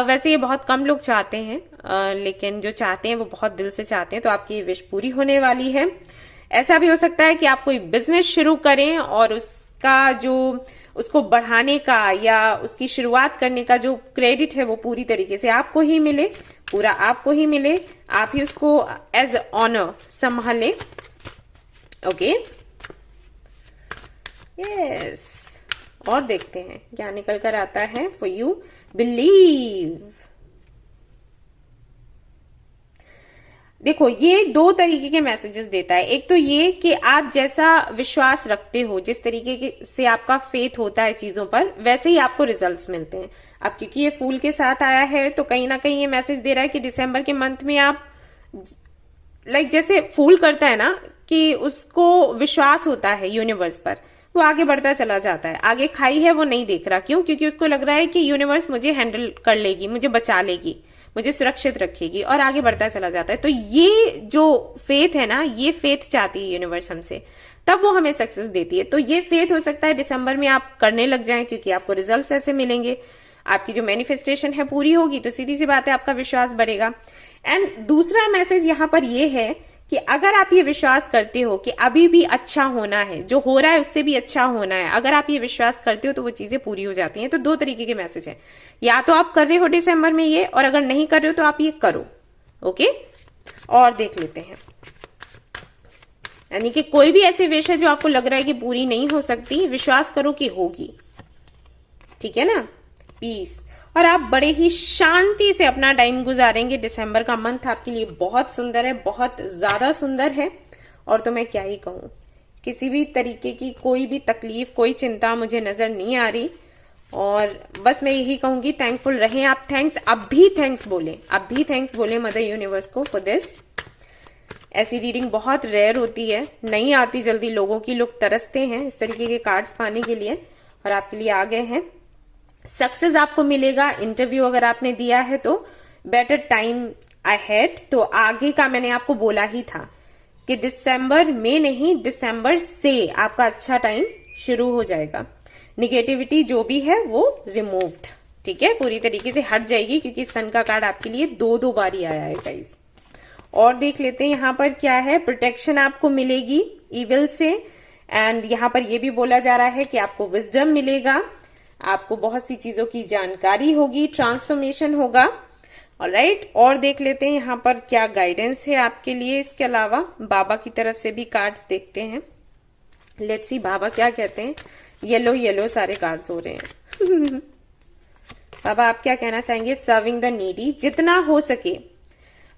वैसे ये बहुत कम लोग चाहते हैं, लेकिन जो चाहते हैं वो बहुत दिल से चाहते हैं, तो आपकी ये विश पूरी होने वाली है। ऐसा भी हो सकता है कि आप कोई बिजनेस शुरू करें और उसको बढ़ाने का या उसकी शुरुआत करने का जो क्रेडिट है वो पूरी तरीके से आपको ही मिले, पूरा आपको ही मिले, आप ही उसको एज ऑनर संभालें। Okay, yes. और देखते हैं क्या निकल कर आता है फॉर यू। बिलीव, देखो ये दो तरीके के मैसेजेस देता है। एक तो ये कि आप जैसा विश्वास रखते हो, जिस तरीके से आपका फेथ होता है चीजों पर, वैसे ही आपको रिजल्ट्स मिलते हैं। अब क्योंकि ये फूल के साथ आया है तो कहीं ना कहीं ये मैसेज दे रहा है कि दिसंबर के मंथ में आप जैसे फूल करता है ना, कि उसको विश्वास होता है यूनिवर्स पर, वो आगे बढ़ता चला जाता है। आगे खाई है वो नहीं देख रहा, क्यों? क्योंकि उसको लग रहा है कि यूनिवर्स मुझे हैंडल कर लेगी, मुझे बचा लेगी, मुझे सुरक्षित रखेगी, और आगे बढ़ता चला जाता है। तो ये जो फेथ है ना, ये फेथ चाहती है यूनिवर्स हमसे, तब वो हमें सक्सेस देती है। तो ये फेथ हो सकता है दिसंबर में आप करने लग जाएं, क्योंकि आपको रिजल्ट्स ऐसे मिलेंगे, आपकी जो मैनिफेस्टेशन है पूरी होगी, तो सीधी सी बात है आपका विश्वास बढ़ेगा। एंड दूसरा मैसेज यहाँ पर ये है कि अगर आप ये विश्वास करते हो कि अभी भी अच्छा होना है, जो हो रहा है उससे भी अच्छा होना है, अगर आप ये विश्वास करते हो तो वो चीजें पूरी हो जाती हैं। तो दो तरीके के मैसेज हैं, या तो आप कर रहे हो दिसंबर में ये, और अगर नहीं कर रहे हो तो आप ये करो। ओके, और देख लेते हैं। यानी कि कोई भी ऐसी विश है जो आपको लग रहा है कि पूरी नहीं हो सकती, विश्वास करो कि होगी। ठीक है ना? पीस। और आप बड़े ही शांति से अपना टाइम गुजारेंगे। दिसंबर का मंथ आपके लिए बहुत सुंदर है, बहुत ज्यादा सुंदर है। और तो मैं क्या ही कहूं, किसी भी तरीके की कोई भी तकलीफ, कोई चिंता मुझे नजर नहीं आ रही। और बस मैं यही कहूंगी, थैंकफुल रहें आप। थैंक्स, अब भी थैंक्स बोले मदर यूनिवर्स को फॉर दिस। ऐसी रीडिंग बहुत रेयर होती है, नहीं आती जल्दी लोगों की, लोग तरसते हैं इस तरीके के कार्ड्स पाने के लिए, और आपके लिए आ गए हैं। सक्सेस आपको मिलेगा। इंटरव्यू अगर आपने दिया है तो बेटर टाइम अहेड। तो आगे का मैंने आपको बोला ही था कि दिसंबर में नहीं, दिसंबर से आपका अच्छा टाइम शुरू हो जाएगा। निगेटिविटी जो भी है वो रिमूव्ड, ठीक है, पूरी तरीके से हट जाएगी, क्योंकि सन का कार्ड आपके लिए दो बार ही आया है गाइस। और देख लेते हैं यहाँ पर क्या है। प्रोटेक्शन आपको मिलेगी इविल से। एंड यहाँ पर ये भी बोला जा रहा है कि आपको विजडम मिलेगा, आपको बहुत सी चीजों की जानकारी होगी, ट्रांसफॉर्मेशन होगा। ऑलराइट, और देख लेते हैं यहाँ पर क्या गाइडेंस है आपके लिए। इसके अलावा बाबा की तरफ से भी कार्ड्स देखते हैं। लेट्स सी बाबा क्या कहते हैं। येलो सारे कार्ड्स हो रहे हैं। बाबा आप क्या कहना चाहेंगे? सर्विंग द नीडी, जितना हो सके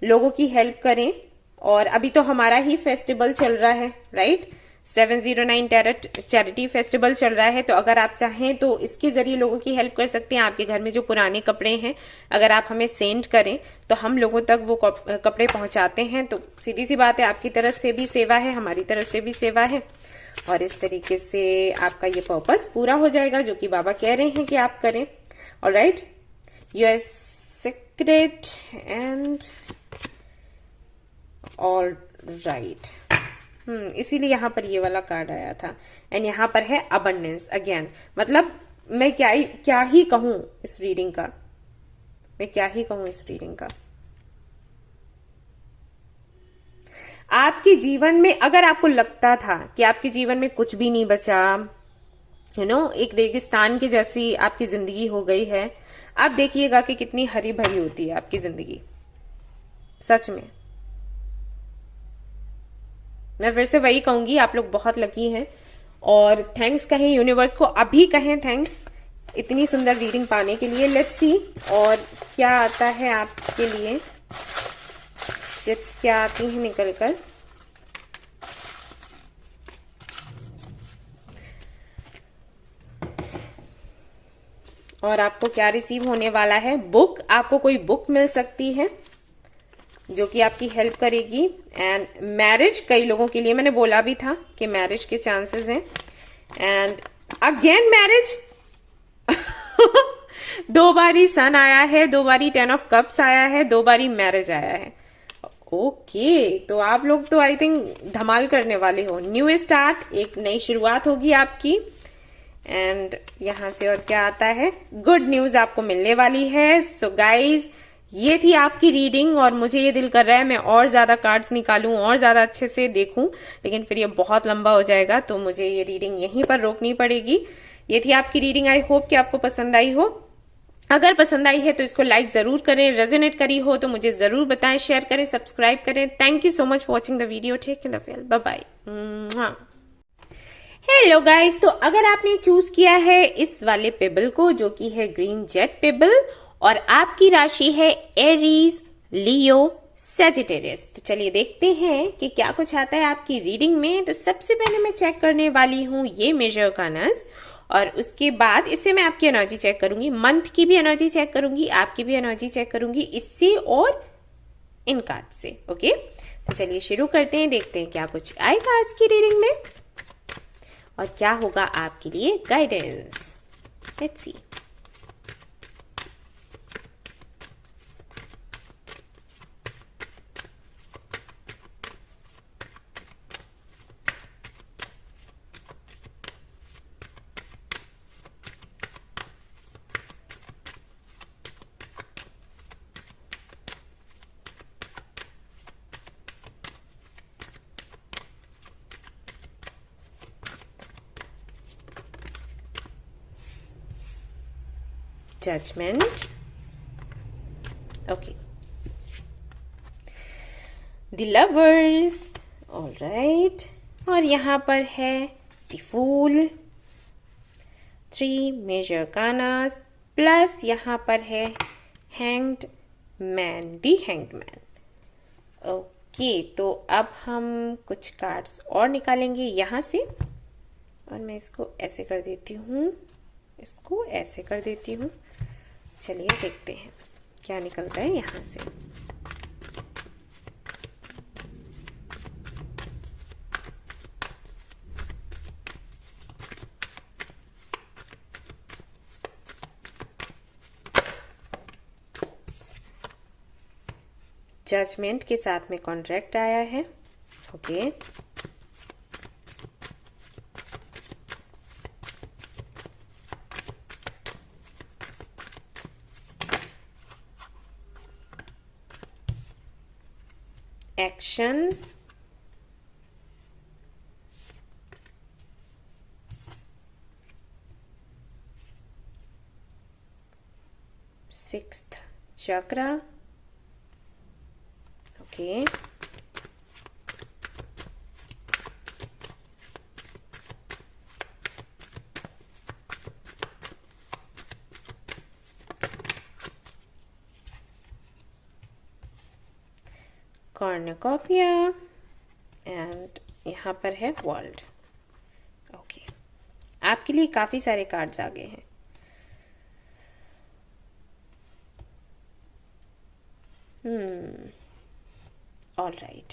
लोगों की हेल्प करें। और अभी तो हमारा ही फेस्टिवल चल रहा है, राइट? 709 टैरेट चैरिटी फेस्टिवल चल रहा है, तो अगर आप चाहें तो इसके जरिए लोगों की हेल्प कर सकते हैं। आपके घर में जो पुराने कपड़े हैं, अगर आप हमें सेंड करें तो हम लोगों तक वो कपड़े पहुंचाते हैं। तो सीधी सी बात है, आपकी तरफ से भी सेवा है, हमारी तरफ से भी सेवा है, और इस तरीके से आपका ये पर्पस पूरा हो जाएगा जो कि बाबा कह रहे हैं कि आप करें। Alright, your secret and all right. इसीलिए यहाँ पर ये वाला कार्ड आया था। एंड यहाँ पर है अबंडेंस अगेन। मतलब मैं क्या ही कहूं इस रीडिंग का, आपके जीवन में अगर आपको लगता था कि आपके जीवन में कुछ भी नहीं बचा, एक रेगिस्तान की जैसी आपकी जिंदगी हो गई है, आप देखिएगा कि कितनी हरी भरी होती है आपकी जिंदगी। सच में मैं फिर से वही कहूंगी, आप लोग बहुत लकी हैं। और थैंक्स कहें यूनिवर्स को, अभी कहें थैंक्स इतनी सुंदर रीडिंग पाने के लिए। लेट्स सी और क्या आता है आपके लिए, चिट्स क्या आती हैं निकलकर। और आपको क्या रिसीव होने वाला है? बुक। आपको कोई बुक मिल सकती है जो कि आपकी हेल्प करेगी। एंड मैरिज, कई लोगों के लिए मैंने बोला भी था कि मैरिज के चांसेस हैं। And again marriage. 2 बारी सन आया है, 2 बारी 10 ऑफ कप्स आया है, 2 बारी मैरिज आया है। ओके, तो आप लोग तो आई थिंक धमाल करने वाले हो। न्यू स्टार्ट, एक नई शुरुआत होगी आपकी। एंड यहां से और क्या आता है? गुड न्यूज आपको मिलने वाली है। सो गाइज, ये थी आपकी रीडिंग और मुझे ये दिल कर रहा है मैं और ज्यादा कार्ड्स निकालूं और ज्यादा अच्छे से देखूं, लेकिन फिर ये बहुत लंबा हो जाएगा, तो मुझे ये रीडिंग यहीं पर रोकनी पड़ेगी। ये थी आपकी रीडिंग। आई होप कि आपको पसंद आई हो। अगर पसंद आई है तो इसको लाइक जरूर करें, रेजोनेट करी हो तो मुझे जरूर बताएं, शेयर करें, सब्सक्राइब करें। Thank you so much for watching the video. Take care, love you, bye bye. Hello guys, तो अगर आपने चूज किया है इस वाले पेबल को जो कि है ग्रीन जेट पेबल और आपकी राशि है एरीज, लियो, सैजिटेरियस, तो चलिए देखते हैं कि क्या कुछ आता है आपकी रीडिंग में। तो सबसे पहले मैं चेक करने वाली हूँ ये मेजर कानस और उसके बाद इससे मैं आपकी एनर्जी चेक करूंगी, मंथ की भी एनर्जी चेक करूंगी, आपकी भी एनर्जी चेक करूंगी इससे और इन कार्ड से। ओके, तो चलिए शुरू करते हैं, देखते हैं क्या कुछ आएगा आज की रीडिंग में और क्या होगा आपके लिए guidance. Let's see. Judgement, okay, the lovers, alright, और यहां पर है द फूल, 3 मेजर कानास प्लस यहां पर है hanged man, the hanged man. Okay, तो अब हम कुछ कार्ड्स और निकालेंगे यहां से और मैं इसको ऐसे कर देती हूँ, इसको ऐसे कर देती हूँ। चलिए देखते हैं क्या निकलता है यहां से। जजमेंट के साथ में कॉन्ट्रैक्ट आया है। Okay, action, sixth chakra. Okay, cornucopia and यहाँ पर है वर्ल्ड। ओके, आपके लिए काफी सारे कार्ड्स आ गए हैं। ऑलराइट,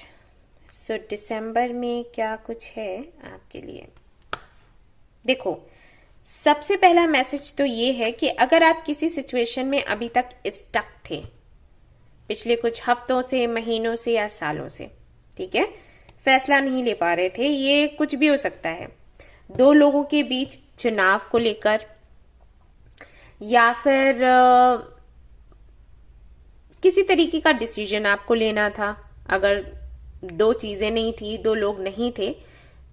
सो दिसंबर में क्या कुछ है आपके लिए? देखो, सबसे पहला मैसेज तो ये है कि अगर आप किसी सिचुएशन में अभी तक स्टक थे पिछले कुछ हफ्तों से, महीनों से या सालों से, ठीक है, फैसला नहीं ले पा रहे थे, ये कुछ भी हो सकता है। 2 लोगों के बीच चुनाव को लेकर या फिर किसी तरीके का डिसीजन आपको लेना था। अगर 2 चीजें नहीं थी, 2 लोग नहीं थे,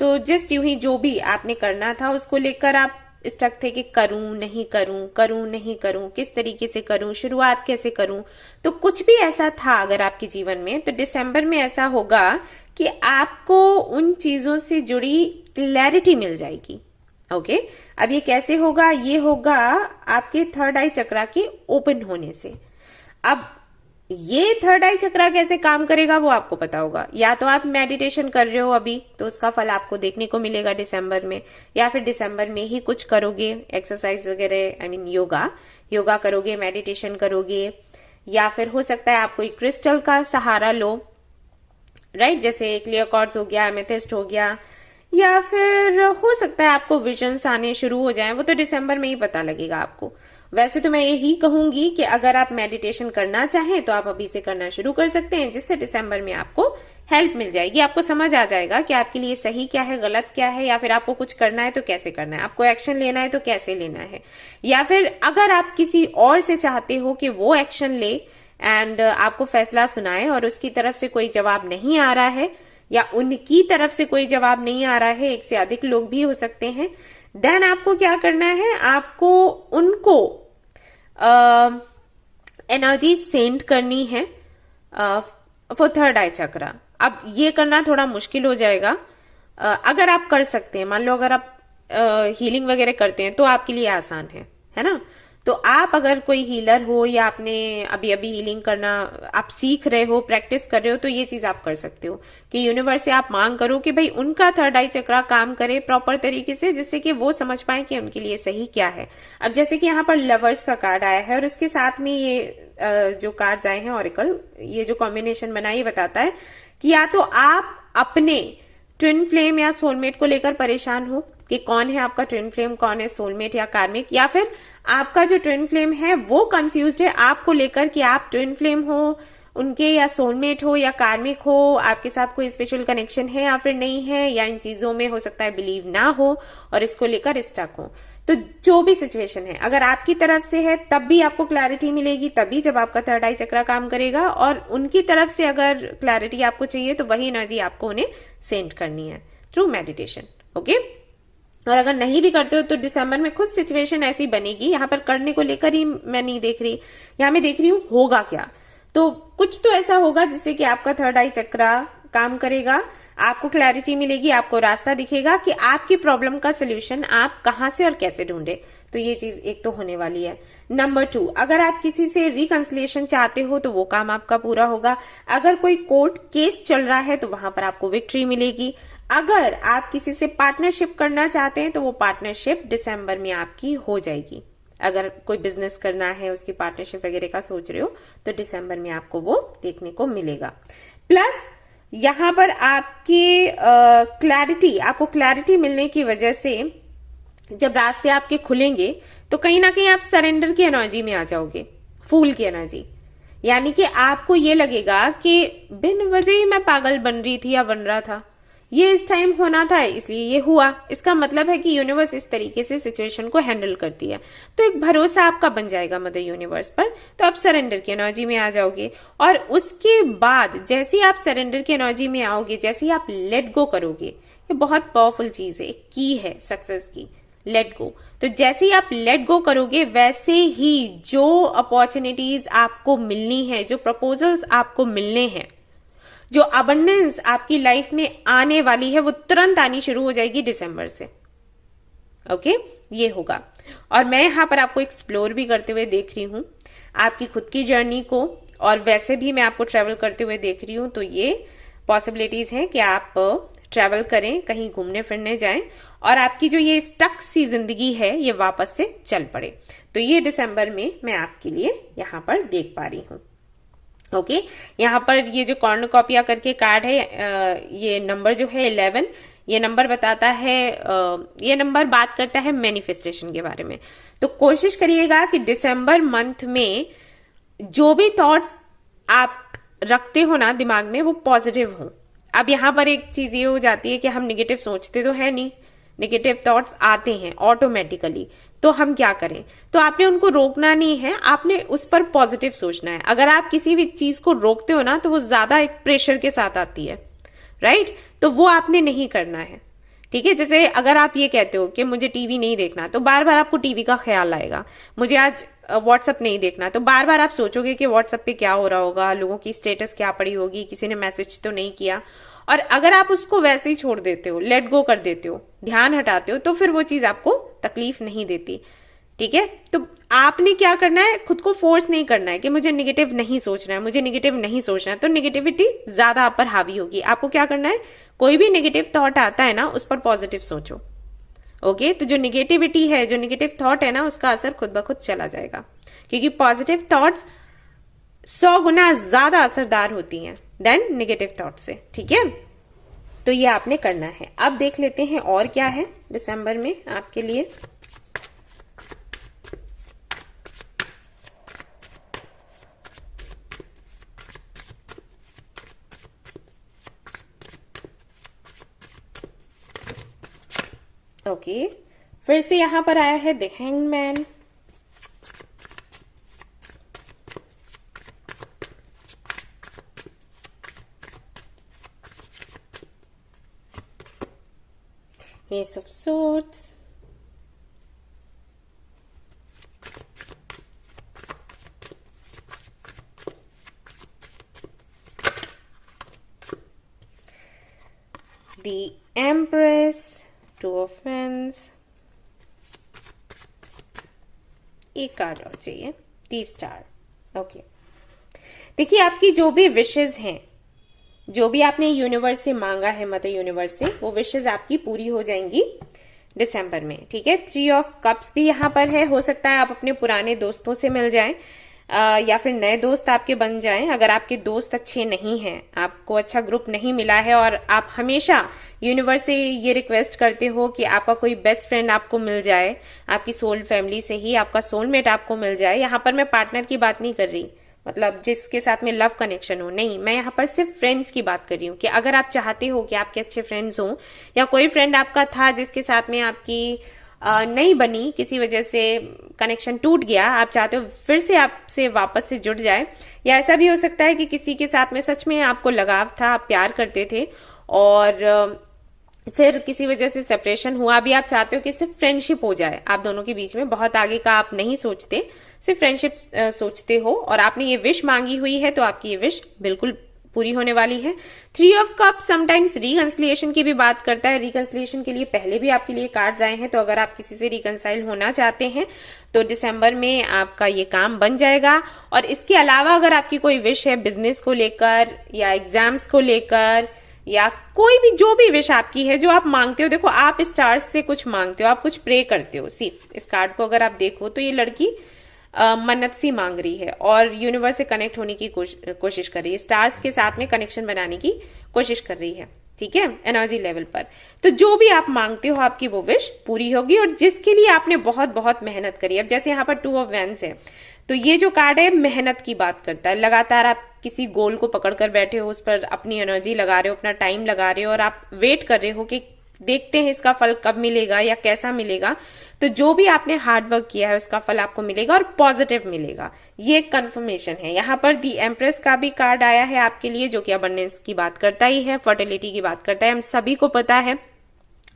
तो जस्ट यूं ही जो भी आपने करना था उसको लेकर आप स्टक थे कि करूं नहीं करूं, करूं नहीं करूं, किस तरीके से करूं, शुरुआत कैसे करूं। तो कुछ भी ऐसा था अगर आपके जीवन में, तो दिसंबर में ऐसा होगा कि आपको उन चीजों से जुड़ी क्लैरिटी मिल जाएगी। ओके, अब ये कैसे होगा? ये होगा आपके थर्ड आई चक्रा के ओपन होने से। अब ये थर्ड आई चक्रा कैसे काम करेगा वो आपको पता होगा। या तो आप मेडिटेशन कर रहे हो अभी, तो उसका फल आपको देखने को मिलेगा दिसंबर में, या फिर दिसंबर में ही कुछ करोगे, एक्सरसाइज वगैरह, आई मीन योगा करोगे, मेडिटेशन करोगे, या फिर हो सकता है आप कोई क्रिस्टल का सहारा लो, राइट, जैसे क्लियर क्वार्ट्ज हो गया, एमेथिस्ट हो गया, या फिर हो सकता है आपको विजन्स आने शुरू हो जाएं, वो तो दिसंबर में ही पता लगेगा आपको। वैसे तो मैं यही कहूंगी कि अगर आप मेडिटेशन करना चाहें तो आप अभी से करना शुरू कर सकते हैं, जिससे दिसंबर में आपको हेल्प मिल जाएगी, आपको समझ आ जाएगा कि आपके लिए सही क्या है, गलत क्या है, या फिर आपको कुछ करना है तो कैसे करना है, आपको एक्शन लेना है तो कैसे लेना है, या फिर अगर आप किसी और से चाहते हो कि वो एक्शन ले एंड आपको फैसला सुनाए और उसकी तरफ से कोई जवाब नहीं आ रहा है, या उनकी तरफ से कोई जवाब नहीं आ रहा है, एक से अधिक लोग भी हो सकते हैं, देन आपको क्या करना है, आपको उनको एनर्जी सेंड करनी है फॉर थर्ड आई चक्रा। अब ये करना थोड़ा मुश्किल हो जाएगा, अगर आप कर सकते हैं, मान लो अगर आप हीलिंग वगैरह करते हैं तो आपके लिए आसान है ना। तो आप अगर कोई हीलर हो या आपने अभी अभी हीलिंग करना आप सीख रहे हो, प्रैक्टिस कर रहे हो, तो ये चीज आप कर सकते हो कि यूनिवर्स से आप मांग करो कि भाई उनका थर्ड आई चक्रा काम करे प्रॉपर तरीके से, जिससे कि वो समझ पाए कि उनके लिए सही क्या है। अब जैसे कि यहाँ पर लवर्स का कार्ड आया है और उसके साथ में ये जो कार्ड्स आए हैं ऑरिकल, ये जो कॉम्बिनेशन बना ये बताता है कि या तो आप अपने ट्विन फ्लेम या सोलमेट को लेकर परेशान हो कि कौन है आपका ट्विन फ्लेम, कौन है सोलमेट या कार्मिक, या फिर आपका जो ट्विन फ्लेम है वो कंफ्यूज्ड है आपको लेकर कि आप ट्विन फ्लेम हो उनके, या सोलमेट हो या कार्मिक हो, आपके साथ कोई स्पेशल कनेक्शन है या फिर नहीं है, या इन चीजों में हो सकता है बिलीव ना हो और इसको लेकर स्टक हो। तो जो भी सिचुएशन है अगर आपकी तरफ से है तब भी आपको क्लैरिटी मिलेगी, तभी जब आपका थर्ड आई चक्रा काम करेगा, और उनकी तरफ से अगर क्लैरिटी आपको चाहिए तो वही एनर्जी आपको उन्हें सेंड करनी है थ्रू मेडिटेशन। ओके, और अगर नहीं भी करते हो तो दिसंबर में खुद सिचुएशन ऐसी बनेगी, यहाँ पर करने को लेकर ही मैं नहीं देख रही, यहाँ मैं देख रही हूँ होगा क्या, तो कुछ तो ऐसा होगा जिससे कि आपका थर्ड आई चक्रा काम करेगा, आपको क्लैरिटी मिलेगी, आपको रास्ता दिखेगा कि आपकी प्रॉब्लम का सोल्यूशन आप कहां से और कैसे ढूंढे। तो ये चीज एक तो होने वाली है। नंबर 2, अगर आप किसी से रिकंसिलिएशन चाहते हो तो वो काम आपका पूरा होगा। अगर कोई कोर्ट केस चल रहा है तो वहां पर आपको विक्ट्री मिलेगी। अगर आप किसी से पार्टनरशिप करना चाहते हैं तो वो पार्टनरशिप दिसंबर में आपकी हो जाएगी। अगर कोई बिजनेस करना है, उसकी पार्टनरशिप वगैरह का सोच रहे हो तो दिसंबर में आपको वो देखने को मिलेगा। प्लस यहां पर आपकी आपको क्लैरिटी मिलने की वजह से जब रास्ते आपके खुलेंगे तो कहीं ना कहीं आप सरेंडर की एनर्जी में आ जाओगे, फूल की एनर्जी, यानी कि आपको ये लगेगा कि बिन वजह ही मैं पागल बन रही थी या बन रहा था, ये इस टाइम होना था इसलिए ये हुआ। इसका मतलब है कि यूनिवर्स इस तरीके से सिचुएशन को हैंडल करती है, तो एक भरोसा आपका बन जाएगा मदर यूनिवर्स पर, तो आप सरेंडर की एनर्जी में आ जाओगे। और उसके बाद जैसे ही आप सरेंडर की एनर्जी में आओगे, जैसे ही आप लेट गो करोगे, ये बहुत पावरफुल चीज है, एक की है सक्सेस की, लेट गो। तो जैसे ही आप लेट गो करोगे वैसे ही जो अपॉर्चुनिटीज आपको मिलनी है, जो प्रपोजल्स आपको मिलने हैं, जो अबंडेंस आपकी लाइफ में आने वाली है, वो तुरंत आनी शुरू हो जाएगी दिसंबर से। ओके, ये होगा। और मैं यहां पर आपको एक्सप्लोर भी करते हुए देख रही हूं आपकी खुद की जर्नी को, और वैसे भी मैं आपको ट्रेवल करते हुए देख रही हूं, तो ये पॉसिबिलिटीज हैं कि आप ट्रेवल करें, कहीं घूमने फिरने जाएं और आपकी जो ये स्टक सी जिंदगी है ये वापस से चल पड़े। तो ये दिसंबर में मैं आपके लिए यहाँ पर देख पा रही हूँ। ओके, यहाँ पर ये जो कॉर्नुकॉपिया करके कार्ड है, ये नंबर जो है 11, ये नंबर बताता है, ये नंबर बात करता है मैनिफेस्टेशन के बारे में। तो कोशिश करिएगा कि दिसंबर मंथ में जो भी थॉट्स आप रखते हो ना दिमाग में वो पॉजिटिव हो। अब यहाँ पर एक चीज ये हो जाती है कि हम निगेटिव सोचते तो है नहीं, नेगेटिव थॉट्स आते हैं ऑटोमेटिकली, तो हम क्या करें, तो आपने उनको रोकना नहीं है, आपने उस पर पॉजिटिव सोचना है। अगर आप किसी भी चीज को रोकते हो ना तो वो ज्यादा एक प्रेशर के साथ आती है, राइट, तो वो आपने नहीं करना है। ठीक है, जैसे अगर आप ये कहते हो कि मुझे टीवी नहीं देखना, तो बार बार आपको टीवी का ख्याल आएगा। मुझे आज व्हाट्सएप नहीं देखना, तो बार बार आप सोचोगे कि व्हाट्सएप पे क्या हो रहा होगा, लोगों की स्टेटस क्या पड़ी होगी, किसी ने मैसेज तो नहीं किया। और अगर आप उसको वैसे ही छोड़ देते हो, लेट गो कर देते हो, ध्यान हटाते हो, तो फिर वो चीज आपको तकलीफ नहीं देती। ठीक है। तो आपने क्या करना है, खुद को फोर्स नहीं करना है कि मुझे निगेटिव नहीं सोचना है, मुझे निगेटिव नहीं सोचना है, तो निगेटिविटी ज्यादा आप पर हावी होगी। आपको क्या करना है, कोई भी निगेटिव थॉट आता है ना, उस पर पॉजिटिव सोचो। ओके, तो जो निगेटिविटी है, जो निगेटिव थॉट है ना, उसका असर खुद ब खुद चला जाएगा, क्योंकि पॉजिटिव थॉट्स 100 गुना ज्यादा असरदार होती हैं देन निगेटिव थॉट से। ठीक है, तो ये आपने करना है। अब देख लेते हैं और क्या है दिसंबर में आपके लिए। ओके, फिर से यहां पर आया है the hangman. Ace of Swords, the Empress, Two of Wands, एक कार्ड और चाहिए, टी स्टार। ओके, देखिए आपकी जो भी विशेज हैं, जो भी आपने यूनिवर्स से मांगा है, मदर यूनिवर्स से, वो विशेज आपकी पूरी हो जाएंगी दिसंबर में। ठीक है, 3 ऑफ कप्स भी यहाँ पर है। हो सकता है आप अपने पुराने दोस्तों से मिल जाएं, या फिर नए दोस्त आपके बन जाएं। अगर आपके दोस्त अच्छे नहीं हैं, आपको अच्छा ग्रुप नहीं मिला है, और आप हमेशा यूनिवर्स से ये रिक्वेस्ट करते हो कि आपका कोई बेस्ट फ्रेंड आपको मिल जाए, आपकी सोल फैमिली से ही आपका सोलमेट आपको मिल जाए। यहाँ पर मैं पार्टनर की बात नहीं कर रही, मतलब जिसके साथ में लव कनेक्शन हो, नहीं, मैं यहाँ पर सिर्फ फ्रेंड्स की बात कर रही हूँ कि अगर आप चाहते हो कि आपके अच्छे फ्रेंड्स हों, या कोई फ्रेंड आपका था जिसके साथ में आपकी नहीं बनी, किसी वजह से कनेक्शन टूट गया, आप चाहते हो फिर से आपसे वापस से जुड़ जाए, या ऐसा भी हो सकता है कि किसी के साथ में सच में आपको लगाव था, आप प्यार करते थे और फिर किसी वजह से सेपरेशन हुआ। अभी आप चाहते हो कि सिर्फ फ्रेंडशिप हो जाए आप दोनों के बीच में, बहुत आगे का आप नहीं सोचते, सिर्फ फ्रेंडशिप सोचते हो, और आपने ये विश मांगी हुई है, तो आपकी ये विश बिल्कुल पूरी होने वाली है। 3 ऑफ कप समटाइम्स रिकंसिलिएशन की भी बात करता है। रिकंसिलिएशन के लिए पहले भी आपके लिए कार्ड्स आए हैं, तो अगर आप किसी से रिकंसाइल होना चाहते हैं तो दिसंबर में आपका ये काम बन जाएगा। और इसके अलावा अगर आपकी कोई विश है बिजनेस को लेकर, या एग्जाम्स को लेकर, या कोई भी जो भी विश आपकी है, जो आप मांगते हो, देखो आप स्टार्स से कुछ मांगते हो, आप कुछ प्रे करते हो। सी इस कार्ड को अगर आप देखो तो ये लड़की मन्नत सी मांग रही है और यूनिवर्स से कनेक्ट होने की कोशिश कर रही है, स्टार्स के साथ में कनेक्शन बनाने की कोशिश कर रही है। ठीक है, एनर्जी लेवल पर। तो जो भी आप मांगते हो आपकी वो विश पूरी होगी, और जिसके लिए आपने बहुत बहुत मेहनत करी। अब जैसे यहाँ पर 2 ऑफ वैंड्स है, तो ये जो कार्ड है मेहनत की बात करता है। लगातार आप किसी गोल को पकड़ कर बैठे हो, उस पर अपनी एनर्जी लगा रहे हो, अपना टाइम लगा रहे हो, और आप वेट कर रहे हो कि देखते हैं इसका फल कब मिलेगा या कैसा मिलेगा। तो जो भी आपने हार्ड वर्क किया है उसका फल आपको मिलेगा, और पॉजिटिव मिलेगा। ये एक कंफर्मेशन है। यहाँ पर दी एम्प्रेस का भी कार्ड आया है आपके लिए, जो कि अबंडेंस की बात करता ही है, फर्टिलिटी की बात करता है, हम सभी को पता है।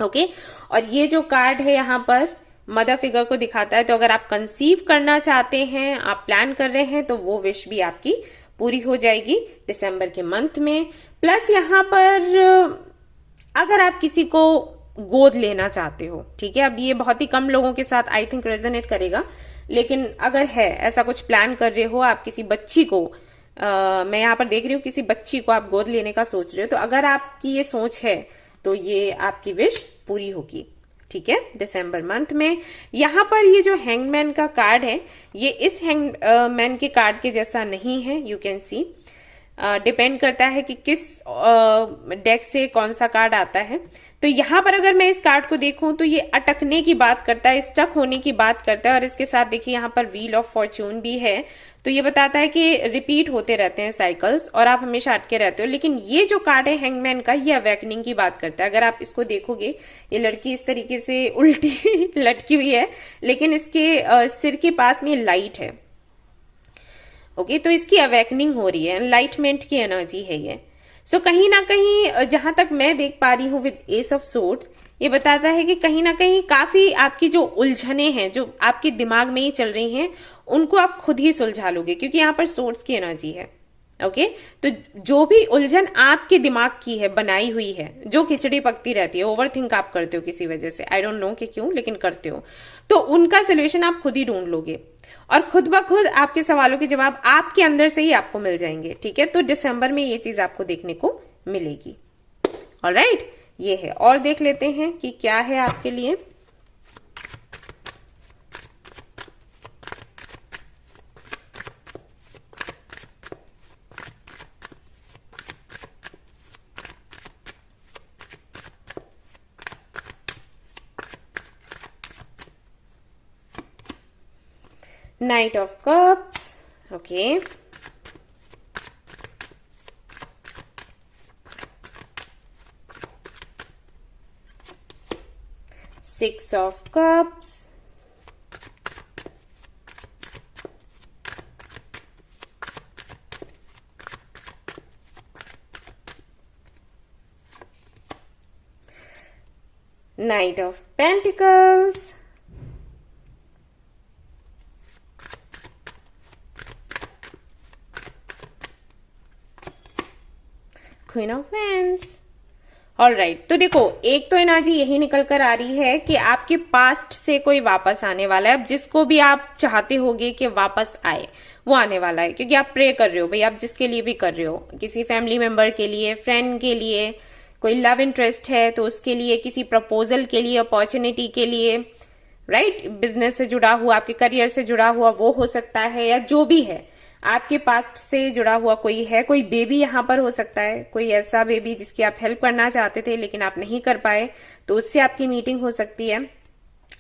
ओके, और ये जो कार्ड है यहाँ पर मदर फिगर को दिखाता है। तो अगर आप कंसीव करना चाहते हैं, आप प्लान कर रहे हैं, तो वो विश भी आपकी पूरी हो जाएगी दिसंबर के मंथ में। प्लस यहाँ पर अगर आप किसी को गोद लेना चाहते हो, ठीक है, अब ये बहुत ही कम लोगों के साथ आई थिंक रेजोनेट करेगा, लेकिन अगर है ऐसा कुछ प्लान कर रहे हो, आप किसी बच्ची को मैं यहाँ पर देख रही हूँ, किसी बच्ची को आप गोद लेने का सोच रहे हो, तो अगर आपकी ये सोच है तो ये आपकी विश पूरी होगी। ठीक है, दिसंबर मंथ में। यहाँ पर ये जो हैंगमैन का कार्ड है, ये इस हैंगमैन के कार्ड के जैसा नहीं है, यू कैन सी। डिपेंड करता है कि किस डेक से कौन सा कार्ड आता है। तो यहाँ पर अगर मैं इस कार्ड को देखूं तो ये अटकने की बात करता है, स्टक होने की बात करता है, और इसके साथ देखिए यहाँ पर व्हील ऑफ फॉर्च्यून भी है। तो ये बताता है कि रिपीट होते रहते हैं साइकिल्स, और आप हमेशा अटके रहते हो। लेकिन ये जो कार्ड है हैंगमैन का, ये अवेकनिंग की बात करता है। अगर आप इसको देखोगे, ये लड़की इस तरीके से उल्टी लटकी हुई है, लेकिन इसके सिर के पास में लाइट है। ओके, तो इसकी अवेकनिंग हो रही है, एनलाइटमेंट की एनर्जी है ये। सो कहीं ना कहीं जहां तक मैं देख पा रही हूँ विद एस ऑफ सोर्ड्स, ये बताता है कि कहीं ना कहीं काफी आपकी जो उलझने हैं, जो आपके दिमाग में ही चल रही हैं, उनको आप खुद ही सुलझा लोगे, क्योंकि यहाँ पर सोर्ड्स की एनर्जी है। ओके तो जो भी उलझन आपके दिमाग की है, बनाई हुई है, जो खिचड़ी पकती रहती है, ओवर थिंक आप करते हो किसी वजह से, आई डोंट नो कि क्यों, लेकिन करते हो, तो उनका सोल्यूशन आप खुद ही ढूंढ लोगे और खुद ब खुद आपके सवालों के जवाब आपके अंदर से ही आपको मिल जाएंगे। ठीक है, तो दिसंबर में ये चीज आपको देखने को मिलेगी। ऑलराइट, ये है। और देख लेते हैं कि क्या है आपके लिए। Knight of Cups, okay. Six of Cups, Knight of Pentacles, queen of wands. Alright, तो देखो एक तो एनर्जी यही निकल कर आ रही है कि आपके पास्ट से कोई वापस आने वाला है। अब जिसको भी आप चाहते होगे कि वापस आए वो आने वाला है, क्योंकि आप प्रे कर रहे हो भाई, आप जिसके लिए भी कर रहे हो, किसी फैमिली मेंबर के लिए, फ्रेंड के लिए, कोई लव इंटरेस्ट है तो उसके लिए, किसी प्रपोजल के लिए, अपॉर्चुनिटी के लिए, राइट, बिजनेस से जुड़ा हुआ, आपके करियर से जुड़ा हुआ वो हो सकता है, या जो भी है आपके पास्ट से जुड़ा हुआ कोई है। कोई बेबी यहाँ पर हो सकता है, कोई ऐसा बेबी जिसकी आप हेल्प करना चाहते थे लेकिन आप नहीं कर पाए, तो उससे आपकी मीटिंग हो सकती है।